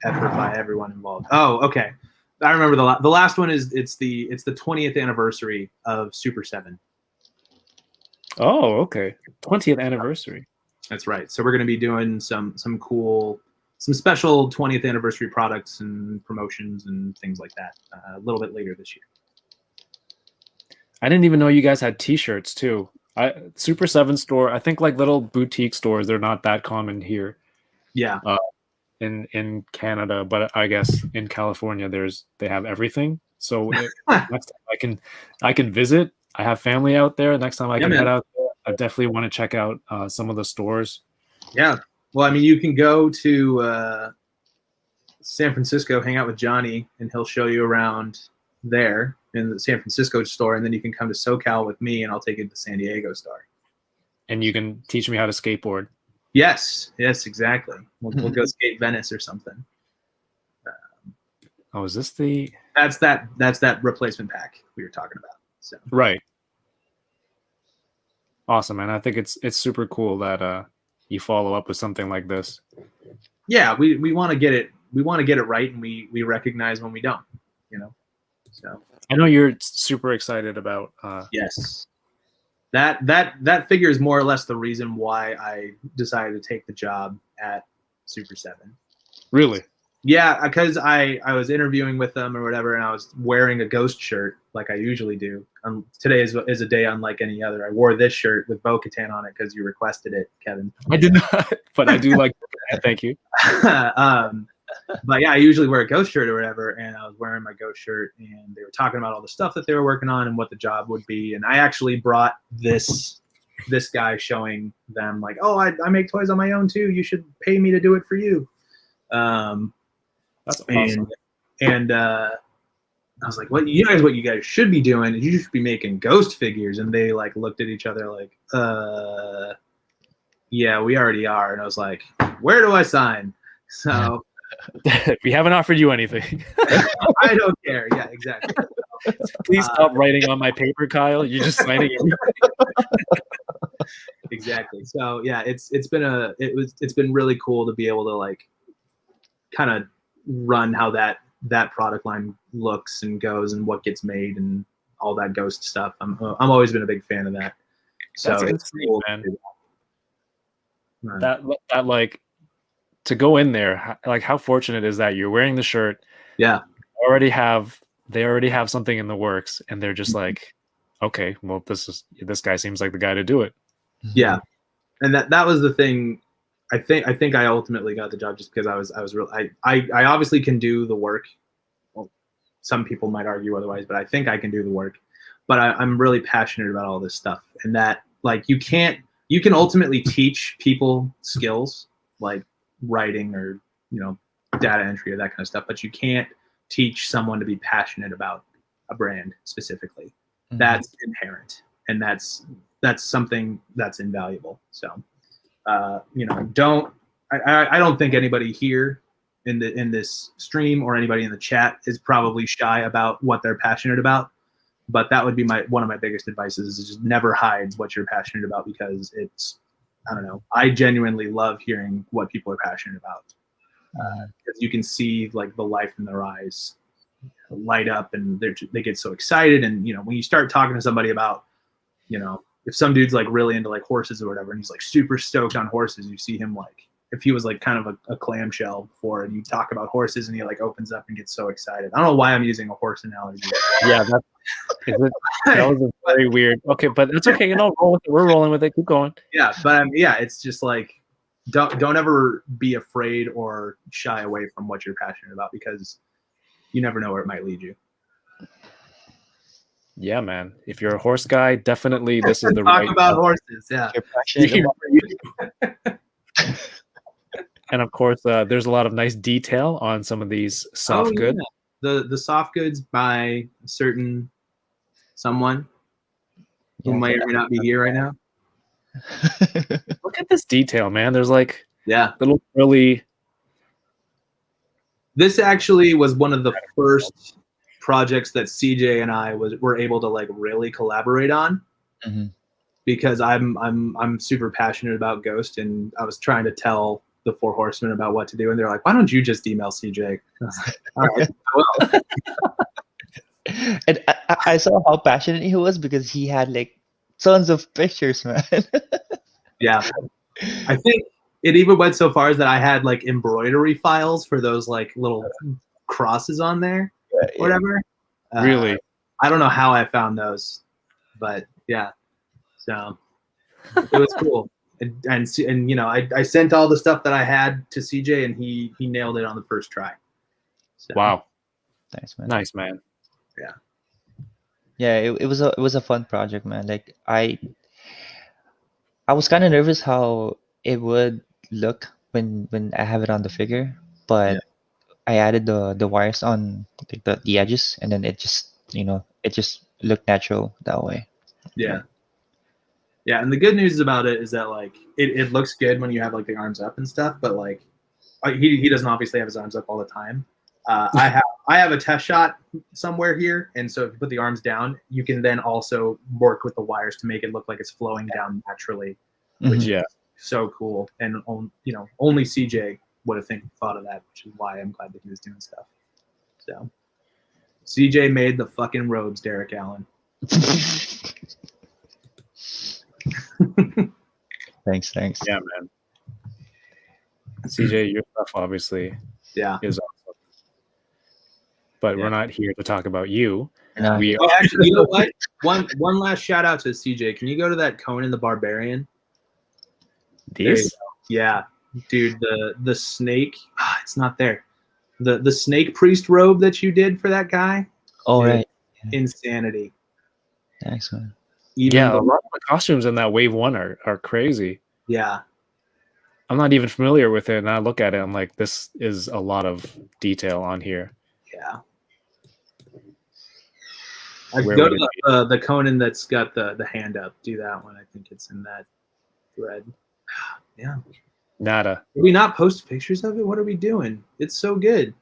effort by everyone involved. Oh, okay. I remember the last one is it's the 20th anniversary of Super 7. Oh, okay. 20th anniversary. That's right. So we're going to be doing some cool, some special 20th anniversary products and promotions and things like that a little bit later this year. I didn't even know you guys had T-shirts too. Super 7 store. I think like little boutique stores. They're not that common here. Yeah. In Canada, but I guess in California they have everything. So next time I can visit. I have family out there. Next time I can head out there, I definitely want to check out some of the stores. Yeah. Well, I mean, you can go to San Francisco, hang out with Johnny, and he'll show you around there in the San Francisco store, and then you can come to SoCal with me, and I'll take you to the San Diego store. And you can teach me how to skateboard. Yes, exactly. We'll go skate Venice or something. Oh, is this the? That's that replacement pack we were talking about. So Right. Awesome, man. I think it's super cool that you follow up with something like this. Yeah, we want to get it. We want to get it right, and we recognize when we don't. So I know you're super excited about. Yes, that figure is more or less the reason why I decided to take the job at Super 7. Really? Yeah, because I was interviewing with them or whatever, and I was wearing a Ghost shirt like I usually do. Today is a day unlike any other. I wore this shirt with Bo-Katan on it because you requested it, Kevin. I did not, but I do like. Thank you. But yeah, I usually wear a Ghost shirt or whatever, and I was wearing my Ghost shirt, and they were talking about all the stuff that they were working on and what the job would be. And I actually brought this guy, showing them like, oh, I make toys on my own too. You should pay me to do it for you. That's awesome. And I was like, what you guys should be doing is you should be making Ghost figures. And they like looked at each other like, yeah, we already are. And I was like, where do I sign? So we haven't offered you anything. I don't care. Yeah, exactly. Please stop writing on my paper, Kyle. You're just signing it. Exactly. So yeah, it's been really cool to be able to like kind of run how that product line looks and goes and what gets made and all that Ghost stuff. I'm always been a big fan of that. So That's it's insane, cool man. to do That like to go in there, like how fortunate is that you're wearing the shirt? Yeah. They already have something in the works, and they're just like, okay, well, this guy seems like the guy to do it. Yeah, and that was the thing. I think I ultimately got the job just because I was real. I obviously can do the work. Well, some people might argue otherwise, but I think I can do the work. But I'm really passionate about all this stuff, and that like you can ultimately teach people skills like writing or data entry or that kind of stuff, but you can't teach someone to be passionate about a brand specifically. Mm-hmm. That's inherent, and that's something that's invaluable. So I don't think anybody here in this stream or anybody in the chat is probably shy about what they're passionate about, but that would be one of my biggest advices is just never hide what you're passionate about, because it's, I don't know, I genuinely love hearing what people are passionate about, because you can see like the life in their eyes light up, and they get so excited. And when you start talking to somebody about, if some dude's like really into like horses or whatever, and he's like super stoked on horses, you see him like, if he was like kind of a clamshell before, and you talk about horses and he like opens up and gets so excited. I don't know why I'm using a horse analogy. Yeah, that was a very weird. Okay, but it's okay. Roll with it. We're rolling with it. Keep going. Yeah, but it's just like, don't ever be afraid or shy away from what you're passionate about, because you never know where it might lead you. Yeah, man. If you're a horse guy, definitely this is the talk right. About horses, yeah. And of course, there's a lot of nice detail on some of these soft goods. The soft goods by a certain someone who might or may not be here right now. Look at this detail, man. There's like little really. This actually was one of the first projects that CJ and I were able to like really collaborate on, because I'm super passionate about Ghost, and I was trying to tell the Four Horsemen about what to do, and they're like, why don't you just email CJ? All right, I will. And I saw how passionate he was, because he had like tons of pictures, man. Yeah, I think it even went so far as that I had like embroidery files for those like little crosses on there, whatever. Really? I don't know how I found those, but yeah. So it was cool. And I sent all the stuff that I had to CJ, and he nailed it on the first try. So. Wow. Nice, man. Yeah. Yeah, it was a fun project, man. Like I was kind of nervous how it would look when I have it on the figure, but I added the wires on the edges, and then it just looked natural that way. Yeah. Yeah, and the good news about it is that like it looks good when you have like the arms up and stuff, but like he doesn't obviously have his arms up all the time. I have a test shot somewhere here, and so if you put the arms down, you can then also work with the wires to make it look like it's flowing down naturally, which Yeah. is so cool. And only CJ would have thought of that, which is why I'm glad that he was doing stuff. So CJ made the fucking robes, Derek Allen. Thanks. Yeah, man. CJ, your stuff obviously Yeah. is awesome. But we're not here to talk about you. No. Oh, actually, you know what? One last shout out to CJ. Can you go to that Conan the Barbarian? These? Yeah, dude. The snake. It's not there. The snake priest robe that you did for that guy. Oh, dude, right. Insanity. Thanks, man. Even a lot of the costumes in that wave 1 are crazy. Yeah. I'm not even familiar with it, and I look at it, I'm like, this is a lot of detail on here. Yeah. I go to the Conan that's got the hand up. Do that one. I think it's in that thread. Yeah. Nada. Did we not post pictures of it? What are we doing? It's so good.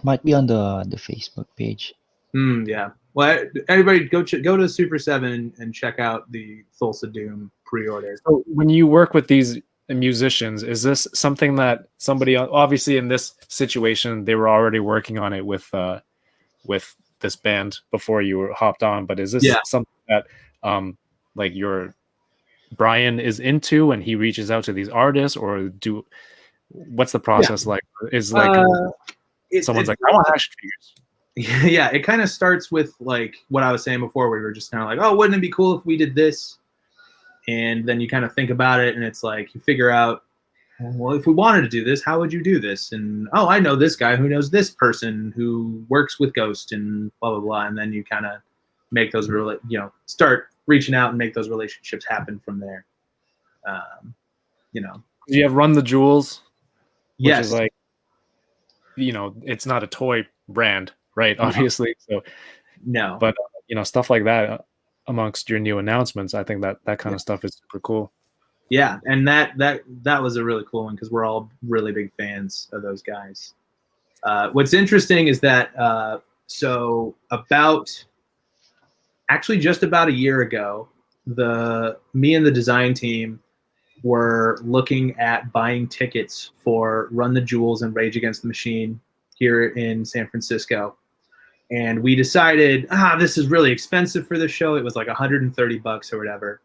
Might be on the Facebook page. Yeah. Well, everybody go to Super 7 and check out the Thulsa Doom pre-order. So when you work with these musicians, is this something that somebody, obviously in this situation, they were already working on it with this band before you were hopped on, but is this something that like your Brian is into and he reaches out to these artists, or what's the process like? Is like someone's like, I want action figures. Yeah, it kind of starts with like what I was saying before. We were just kind of like, oh, wouldn't it be cool if we did this? And then you kind of think about it, and it's like you figure out, well, if we wanted to do this, how would you do this? And oh, I know this guy who knows this person who works with Ghost and blah blah blah. And then you kind of make those start reaching out and make those relationships happen from there. You have Run the Jewels, which yes, is like, it's not a toy brand, right? Obviously, so no, but stuff like that amongst your new announcements, I think that kind of stuff is super cool. Yeah, and that was a really cool one because we're all really big fans of those guys. What's interesting is that so just about a year ago, me and the design team were looking at buying tickets for Run the Jewels and Rage Against the Machine here in San Francisco. And we decided, this is really expensive for the show. It was like $130 or whatever.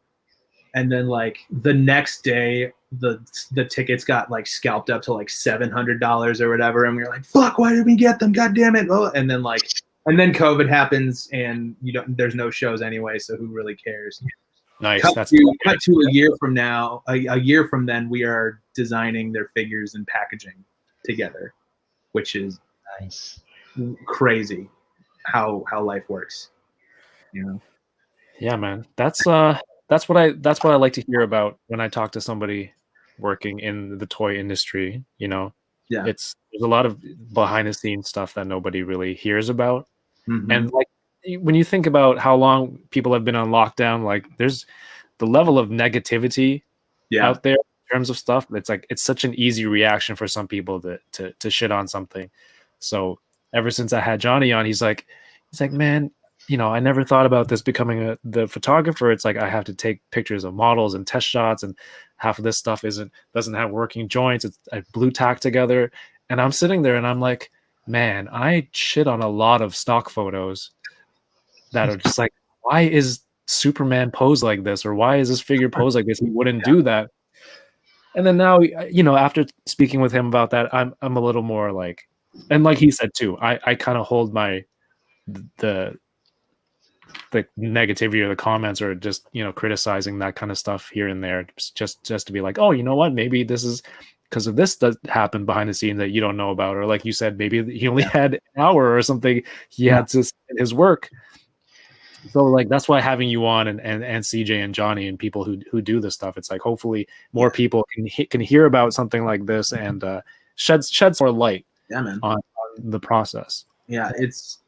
And then like the next day, the tickets got like scalped up to like $700 or whatever. And we were like, fuck, why did we get them? God damn it. Oh, and then COVID happens and there's no shows anyway. So who really cares? Nice. Cut to a year from now, a year from then, we are designing their figures and packaging together, which is nice. Crazy how life works. Yeah, man. That's what I like to hear about when I talk to somebody working in the toy industry. Yeah, there's a lot of behind the scenes stuff that nobody really hears about. Mm-hmm. And like when you think about how long people have been on lockdown, like there's the level of negativity out there in terms of stuff. It's like it's such an easy reaction for some people to shit on something. So ever since I had Johnny on, he's like, man, I never thought about this becoming the photographer. It's like I have to take pictures of models and test shots, and half of this stuff doesn't have working joints. I blue tack together, and I'm sitting there and I'm like, man, I shit on a lot of stock photos that are just like, why is Superman pose like this, or why is this figure pose like this? He wouldn't do that. And then now, after speaking with him about that, I'm a little more like, and like he said too, I kind of hold the negativity or the comments or just criticizing that kind of stuff here and there, just to be like, oh, you know what, maybe this is because of this that happened behind the scenes that you don't know about, or like you said, maybe he only had an hour or something he had to spend his work. So like that's why having you on and CJ and Johnny and people who do this stuff, it's like hopefully more people can hear about something like this and shed more light on the process. Yeah, it's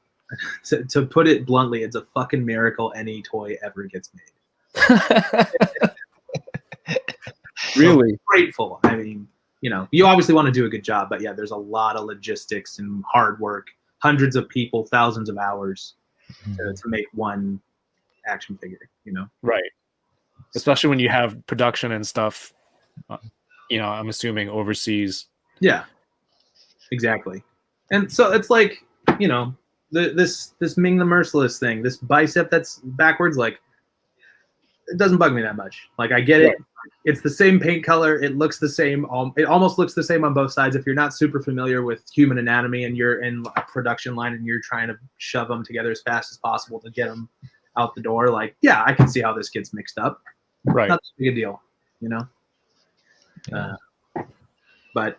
to put it bluntly, it's a fucking miracle any toy ever gets made. Really? So grateful. I mean, you obviously want to do a good job, but yeah, there's a lot of logistics and hard work, hundreds of people, thousands of hours to make one action figure, Right. Especially when you have production and stuff, I'm assuming overseas. Yeah, exactly. And so it's like, this Ming the Merciless thing, this bicep that's backwards, like, it doesn't bug me that much. Like, I get it. It's the same paint color. It looks the same. It almost looks the same on both sides. If you're not super familiar with human anatomy and you're in a production line and you're trying to shove them together as fast as possible to get them out the door, like, yeah, I can see how this gets mixed up. Right. Not a big deal, But,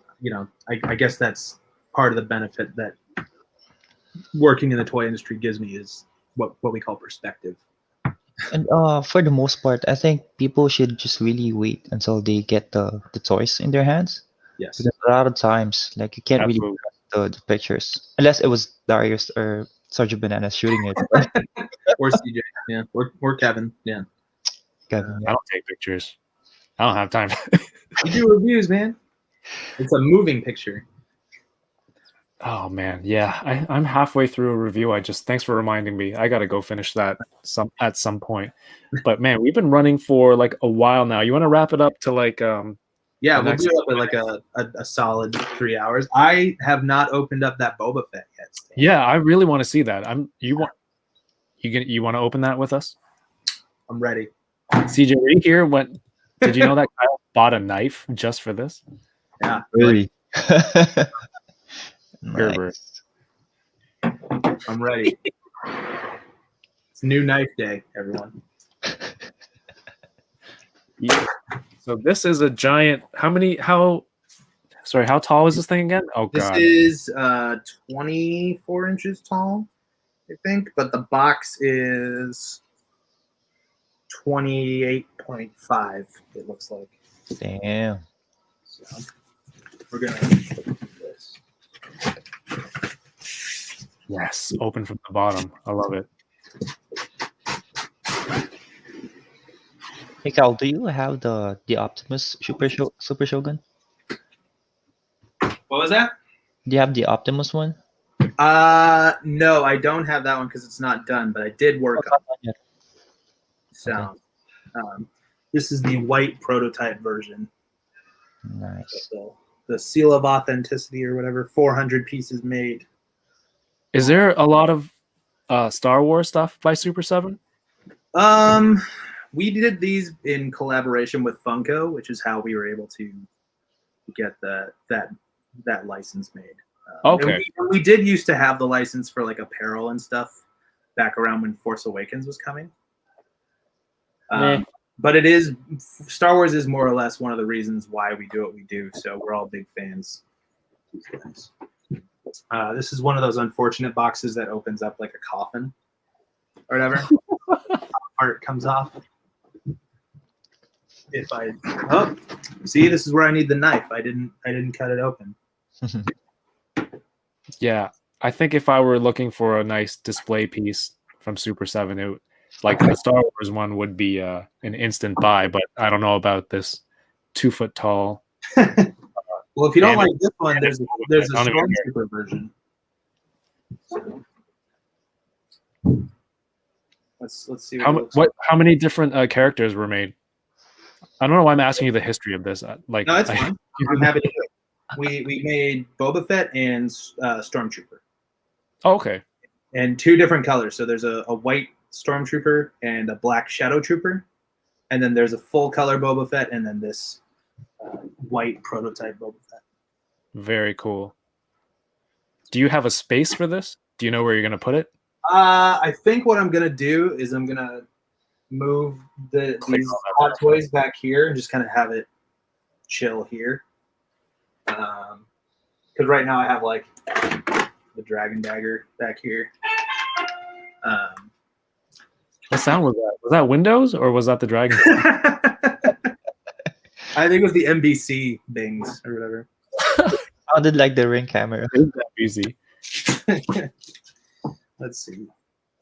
I guess that's part of the benefit that working in the toy industry gives me is what we call perspective. And for the most part, I think people should just really wait until they get the toys in their hands. Yes. Because a lot of times, like, you can't really trust the pictures unless it was Darius or Sergeant Bananas shooting it. Or CJ, yeah, or Kevin, yeah. Kevin, I don't take pictures. I don't have time. You do reviews, man. It's a moving picture. Oh man, yeah. I'm halfway through a review. Thanks for reminding me. I gotta go finish that at some point. But man, we've been running for like a while now. You want to wrap it up to like yeah, we'll do it up at like a solid 3 hours. I have not opened up that Boba Fett yet. Stan. Yeah, I really want to see that. You want to open that with us? I'm ready. CJ, were you here when did you know that Kyle bought a knife just for this? Yeah. really. Nice. I'm ready. It's new knife day, everyone. Yeah. So this is a giant. How tall is this thing again? Oh god. This is 24 inches tall, I think, but the box is 28.5, it looks like. Damn. So we're gonna do this. Yes, open from the bottom. I love it. Hey Cal, do you have the Optimus Super Shogun? What was that? Do you have the Optimus one? No, I don't have that one because it's not done, but I did work on it. So, this is the white prototype version. Nice. The seal of authenticity or whatever, 400 pieces made. Is there a lot of Star Wars stuff by Super 7? We did these in collaboration with Funko, which is how we were able to get that license made. Okay. We did used to have the license for like apparel and stuff back around when Force Awakens was coming. But Star Wars is more or less one of the reasons why we do what we do. So we're all big fans. This is one of those unfortunate boxes that opens up like a coffin or whatever. Part comes off. See, this is where I need the knife. I didn't cut it open. Yeah, I think if I were looking for a nice display piece from Super 7, like the Star Wars one would be an instant buy, but I don't know about this 2 foot tall. Well, if you don't like this one, there's a Stormtrooper version. So, let's see. How many different characters were made? I don't know why I'm asking you the history of this. No, it's fine. I'm happy to do it. We made Boba Fett and Stormtrooper. Oh, okay. And 2 different colors. So there's a white Stormtrooper and a black Shadow Trooper, and then there's a full color Boba Fett, and then this white prototype Boba Fett. Very cool. Do you have a space for this? Do you know where you're going to put it? I think what I'm going to do is I'm going to move these Hot Toys back here and just kind of have it chill here. Because right now I have like the Dragon Dagger back here. What sound was that? Was that Windows or was that the Dragon? I think it was the NBC things or whatever. Sounded like the Ring camera. Easy. Let's see.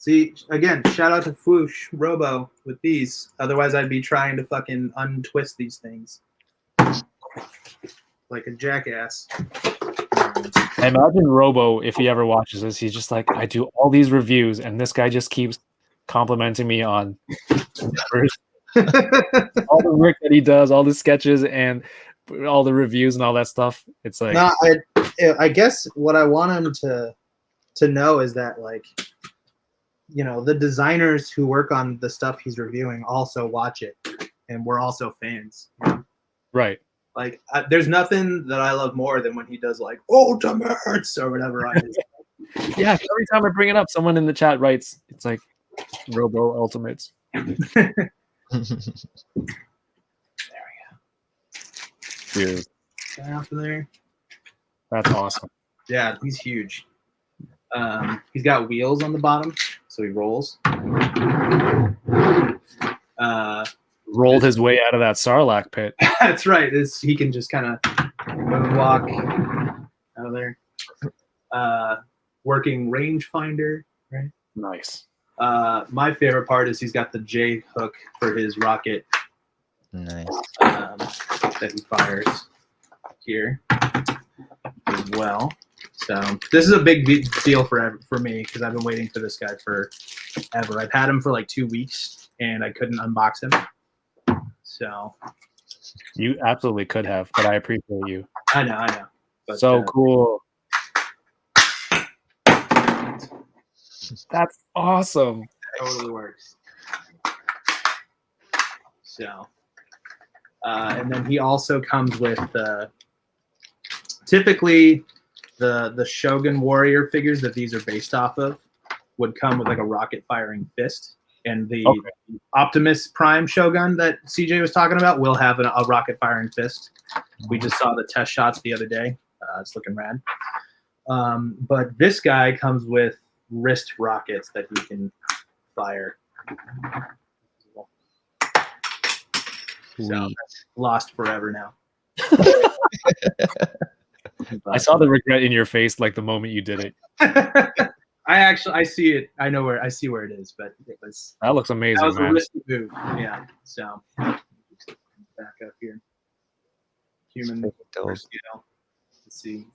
See, again, shout out to Fwoosh Robo with these. Otherwise, I'd be trying to fucking untwist these things like a jackass. I imagine Robo, if he ever watches this, he's just like, I do all these reviews, and this guy just keeps complimenting me on all the work that he does, all the sketches, and all the reviews and all that stuff. It's like, No, I guess what I want him to know is that, like, you know, the designers who work on the stuff he's reviewing also watch it, and we're also fans. You know? right. Like, there's nothing that I love more than when he does like Ultimates or whatever on his. Yeah, every time I bring it up, someone in the chat writes, it's like Robo Ultimates. There we go. Dude, After there. that's awesome. Yeah, he's huge. He's got wheels on the bottom, so he rolls. Rolled his way out of that Sarlacc pit. That's right. He can just kind of moonwalk out of there. Working rangefinder, right? Nice. My favorite part is he's got the J hook for his rocket Nice. that he fires here as well. So this is a big deal for me because I've been waiting for this guy forever. I've had him for like 2 weeks and I couldn't unbox him. So You absolutely could have, but I appreciate you. I know. But, So cool. That's awesome. totally works. So, and then he also comes with typically the Shogun Warrior figures that these are based off of would come with like a rocket firing fist, and the Optimus Prime Shogun that CJ was talking about will have a rocket firing fist. We just saw the test shots the other day. It's looking rad. But this guy comes with wrist rockets that he can fire. So lost forever now. I saw the regret in your face like the moment you did it. I see it. I see where it is, but That looks amazing, that was man. a risky move. Yeah. So back up here. Human scale. Let's see.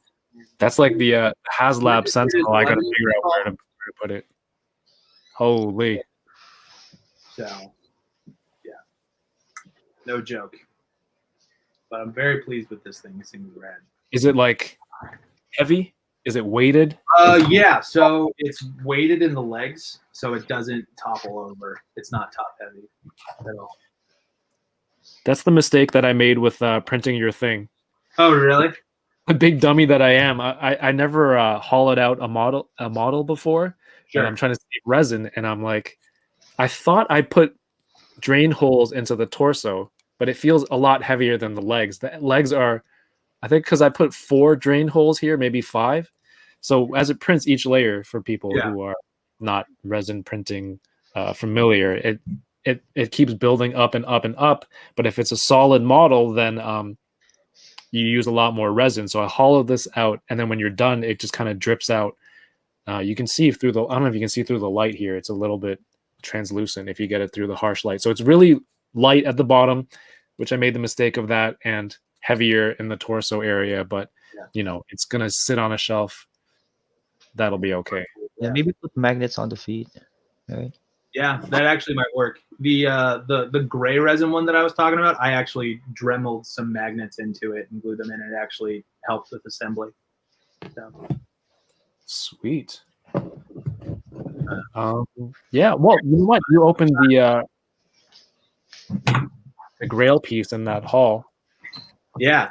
That's like the HasLab Sentinel. I gotta figure out where to put it. Holy. So yeah. No joke. But I'm very pleased with this thing. It seems rad. Is it like heavy? Is it weighted? Yeah, so it's weighted in the legs, so it doesn't topple over. It's not top heavy at all. That's the mistake that I made with printing your thing. Oh, really? A big dummy that I am. I never hollowed out a model before. Sure. And I'm trying to save resin, and I'm like, I thought I put drain holes into the torso, but it feels a lot heavier than the legs. The legs are, I think, because I put 4 drain holes here, maybe 5. So as it prints each layer for people who are not resin printing familiar, it keeps building up and up and up. But if it's a solid model, then you use a lot more resin. So I hollow this out, and then when you're done, it just kind of drips out. You can see through the, I don't know if you can see through the light here. It's a little bit translucent if you get it through the harsh light. So it's really light at the bottom, which I made the mistake of that, and heavier in the torso area. But, you know, it's going to sit on a shelf. That'll be okay. Yeah, maybe put magnets on the feet, right? Yeah, that actually might work. The gray resin one that I was talking about, I actually dremeled some magnets into it and glued them in, and it actually helped with assembly. So. Sweet. Yeah, well, you know what? You opened the Grail piece in that hall. Yeah.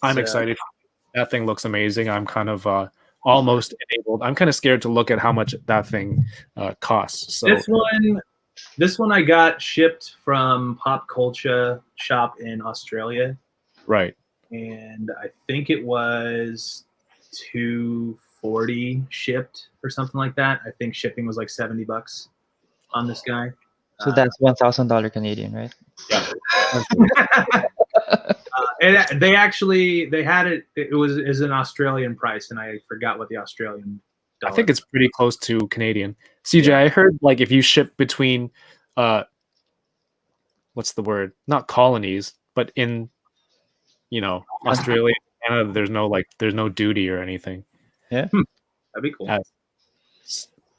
I'm excited. That thing looks amazing. I'm kind of almost enabled. I'm kind of scared to look at how much that thing costs. So this one I got shipped from Pop Culture shop in Australia. Right. And I think it was $240 shipped or something like that. I think shipping was like $70 on this guy. So that's $1,000 Canadian, right? Yeah. And they had it. It was an Australian price, and I forgot what the Australian I think it's pretty close to Canadian. CJ, I heard like if you ship between, what's the word? Not colonies, but in, Australia, Canada, there's no duty or anything. Yeah, that'd be cool. I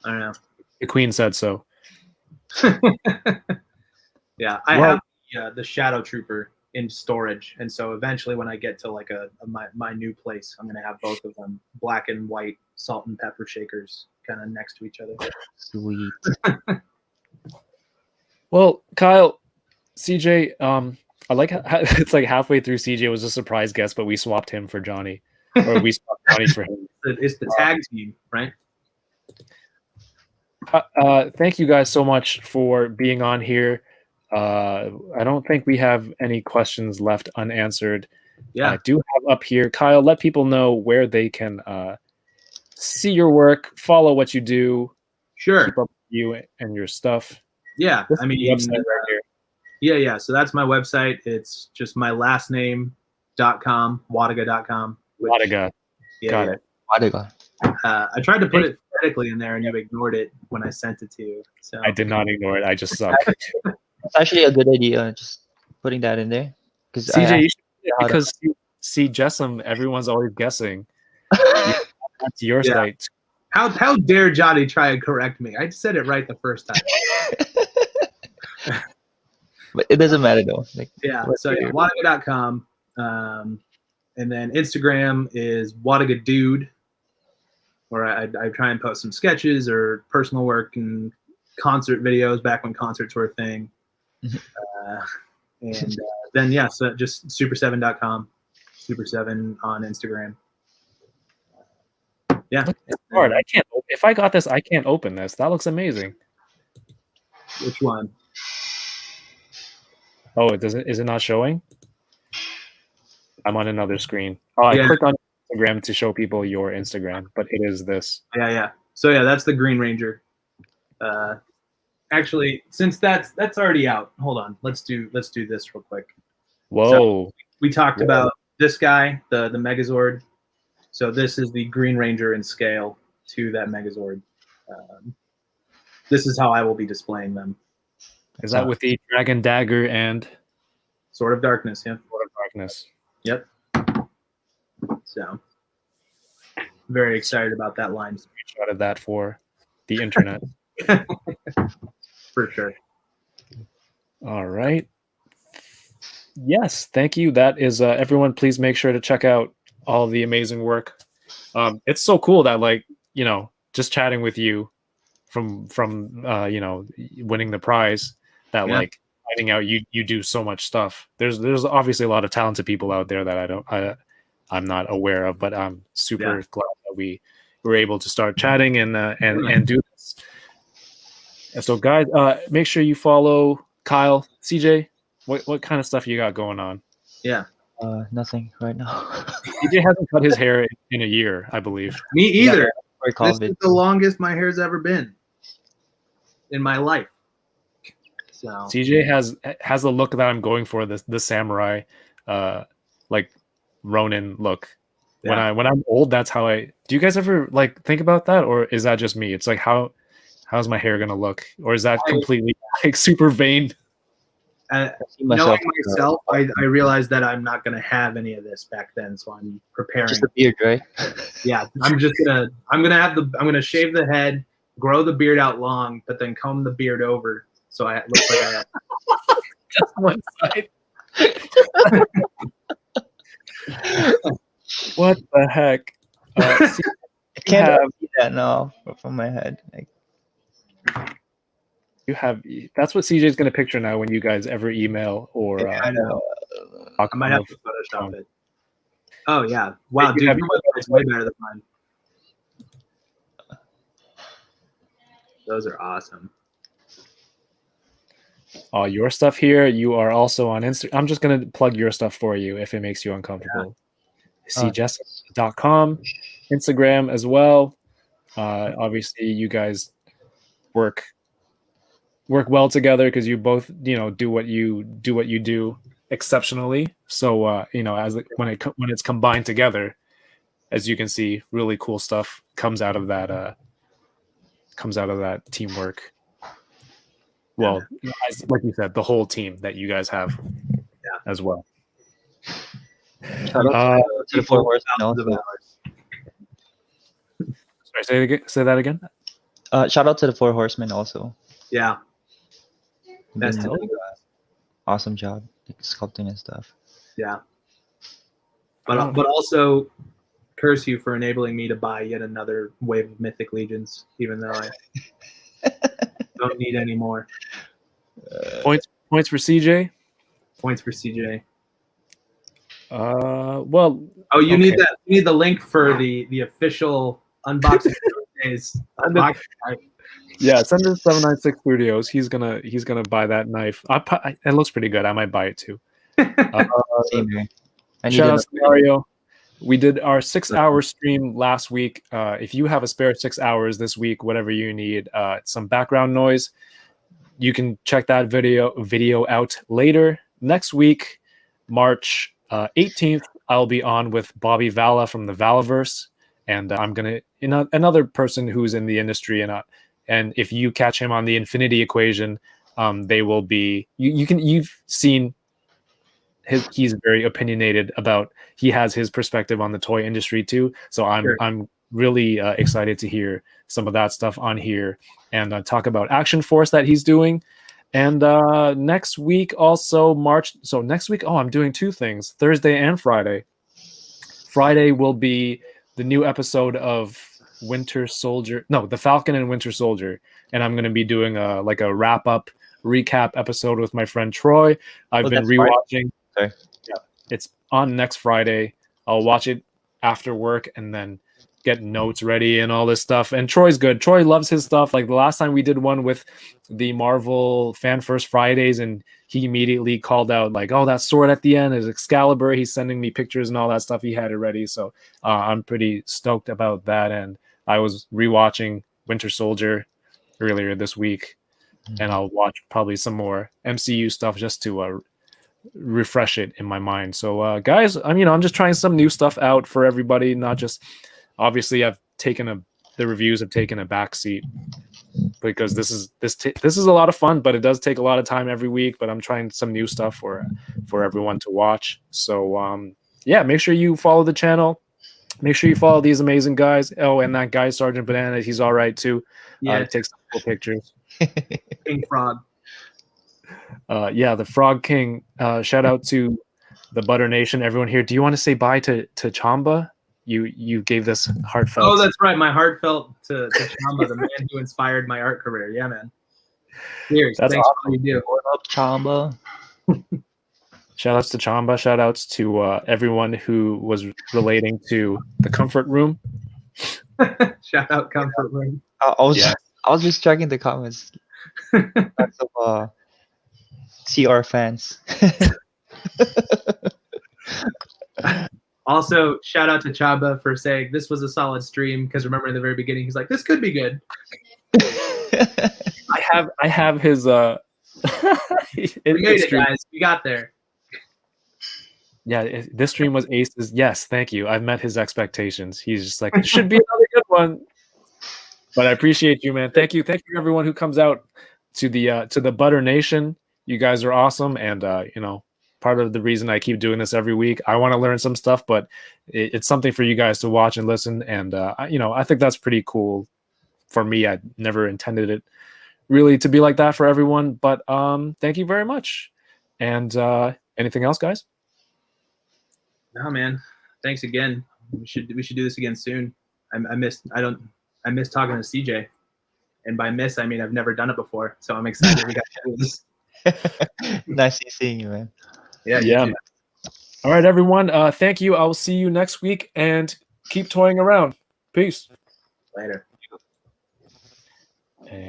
don't know. The Queen said so. Yeah, I have the Shadow Trooper in storage, and so eventually when I get to like my new place, I'm gonna have both of them, black and white salt and pepper shakers, kind of next to each other. sweet. Well, Kyle, CJ, I like how it's like halfway through CJ was a surprise guest, but we swapped him for Johnny, or we swapped Johnny for him. It's the tag team, right? Thank you guys so much for being on here. I don't think we have any questions left unanswered. Yeah. I do have up here, Kyle, let people know where they can see your work, follow what you do. Sure. Keep up with you and your stuff. Yeah. This I mean, website right here. Yeah. So that's my website. It's just my last name.com, Wlodyga.com. Wlodyga. Got it. Wlodyga. I tried to put it phonetically in there, and you ignored it when I sent it to you. So I did not ignore it. I just suck. It's actually a good idea, just putting that in there. Because CJ, because see Jessam, everyone's always guessing. That's your site. How dare Johnny try and correct me? I said it right the first time. But it doesn't matter though. Like, so Wlodyga.com. And then Instagram is Wlodyga Dude, where I try and post some sketches or personal work and concert videos back when concerts were a thing. And then, so just super7.com, super7 on Instagram. Yeah. It's hard. I can't. If I got this, I can't open this. That looks amazing. Which one? Oh, it doesn't. Is it not showing? I'm on another screen. Oh, I clicked on Instagram to show people your Instagram, but it is this. Yeah. So that's the Green Ranger. Actually, since that's already out, hold on. Let's do this real quick. Whoa. So we talked about this guy, the Megazord. So this is the Green Ranger in scale to that Megazord. This is how I will be displaying them. Is that with the Dragon Dagger and Sword of Darkness? Yeah. Sword of Darkness. Yep. So very excited about that line. Screenshot of that for the internet. For sure. All right. Yes, thank you. That is everyone. Please make sure to check out all the amazing work. It's so cool that just chatting with you from winning the prize. That finding out you do so much stuff. There's obviously a lot of talented people out there that I'm not aware of, but I'm super glad that we were able to start chatting and do this. And so, guys, make sure you follow Kyle. CJ, what kind of stuff you got going on? Yeah. Nothing right now. CJ hasn't cut his hair in a year, I believe. Me either. This is the longest my hair's ever been in my life. So CJ has the look that I'm going for, the samurai, like Ronin look. Yeah. When I'm old, that's how I. Do you guys ever think about that, or is that just me? It's like how's my hair gonna look, or is that completely super vain? Knowing myself, I realized that I'm not gonna have any of this back then, so I'm preparing. Just a beard, right? Yeah, I'm gonna shave the head, grow the beard out long, but then comb the beard over, so it looks like I have just one side. What the heck? I can't see that now from my head. That's what CJ is going to picture now when you guys ever email or I might have to Photoshop it. Oh yeah. Wow, dude, your website's way better than mine. Those are awesome. Your stuff here, you are also on Instagram. I'm just going to plug your stuff for you if it makes you uncomfortable. cjess.com, Instagram as well. Obviously you guys work well together because you both do what you do exceptionally. So when it's combined together, as you can see, really cool stuff comes out of that teamwork. Well, like you said, the whole team that you guys have as well. Shout out to the Four Horsemen also. Sorry, say that again. Shout out to the Four Horsemen also. Yeah. Been Best doing awesome job like, sculpting and stuff. Yeah. But also curse you for enabling me to buy yet another wave of Mythic Legions, even though I don't need any more. Points for CJ. Points for CJ. Well. Oh, you okay. need that. You need the link for the official unboxing days. Yeah, send it to 796 Studios. He's gonna buy that knife. It looks pretty good. I might buy it too. Shout out to Mario. We did our 6-hour stream last week. If you have a spare 6 hours this week, whatever you need, some background noise, you can check that video out later. Next week, March 18th, I'll be on with Bobby Vala from the Valaverse, and I'm gonna another person who's in the industry, and if you catch him on the Infinity Equation, they will be. You've seen. He's very opinionated about. He has his perspective on the toy industry too. So I'm really excited to hear some of that stuff on here and talk about Action Force that he's doing. And next week also March. So next week, I'm doing two things: Thursday and Friday. Friday will be the new episode of Winter Soldier. No, the Falcon and Winter Soldier, and I'm going to be doing a wrap up recap episode with my friend Troy. I've been rewatching. Okay. Yeah, it's on next Friday. I'll watch it after work and then get notes ready and all this stuff. And Troy's good. Troy loves his stuff. Like the last time we did one with the Marvel Fan First Fridays, and he immediately called out like, "Oh, that sword at the end is Excalibur." He's sending me pictures and all that stuff. He had it ready, so I'm pretty stoked about that. And I was rewatching Winter Soldier earlier this week, and I'll watch probably some more MCU stuff just to refresh it in my mind. So guys, I'm just trying some new stuff out for everybody, not just obviously the reviews have taken a backseat because this is a lot of fun, but it does take a lot of time every week, but I'm trying some new stuff for everyone to watch. So make sure you follow the channel. Make sure you follow these amazing guys. Oh, and that guy Sergeant Banana, he's all right too. Takes some cool pictures. King Frog. The Frog King. Shout out to the Butter Nation, everyone here. Do you want to say bye to Chamba? You gave this heartfelt. Oh, that's right. My heartfelt to Chamba, the man who inspired my art career. Yeah, man. Cheers. That's Thanks awesome. for what you do. What up, Chamba? Shout outs to Chamba. Shout outs to everyone who was relating to the Comfort Room. Shout out Comfort Room. I was just checking the comments. Lots of CR fans. Also, shout out to Chaba for saying this was a solid stream, because remember in the very beginning he's like, this could be good. I have his we made it, guys. We got there. Yeah, this stream was aces. Yes, thank you. I've met his expectations. He's just like, it should be another good one. But I appreciate you, man. Thank you everyone who comes out to the Butter Nation. You guys are awesome, and part of the reason I keep doing this every week. I want to learn some stuff, but it's something for you guys to watch and listen. And I think that's pretty cool. For me, I never intended it really to be like that for everyone. But thank you very much. And anything else, guys? No, man. Thanks again. We should do this again soon. I miss talking to CJ, and by miss I mean I've never done it before. So I'm excited we got to do this. Nice seeing you, man. Yeah. All right, everyone. Thank you. I will see you next week, and keep toying around. Peace. Later. And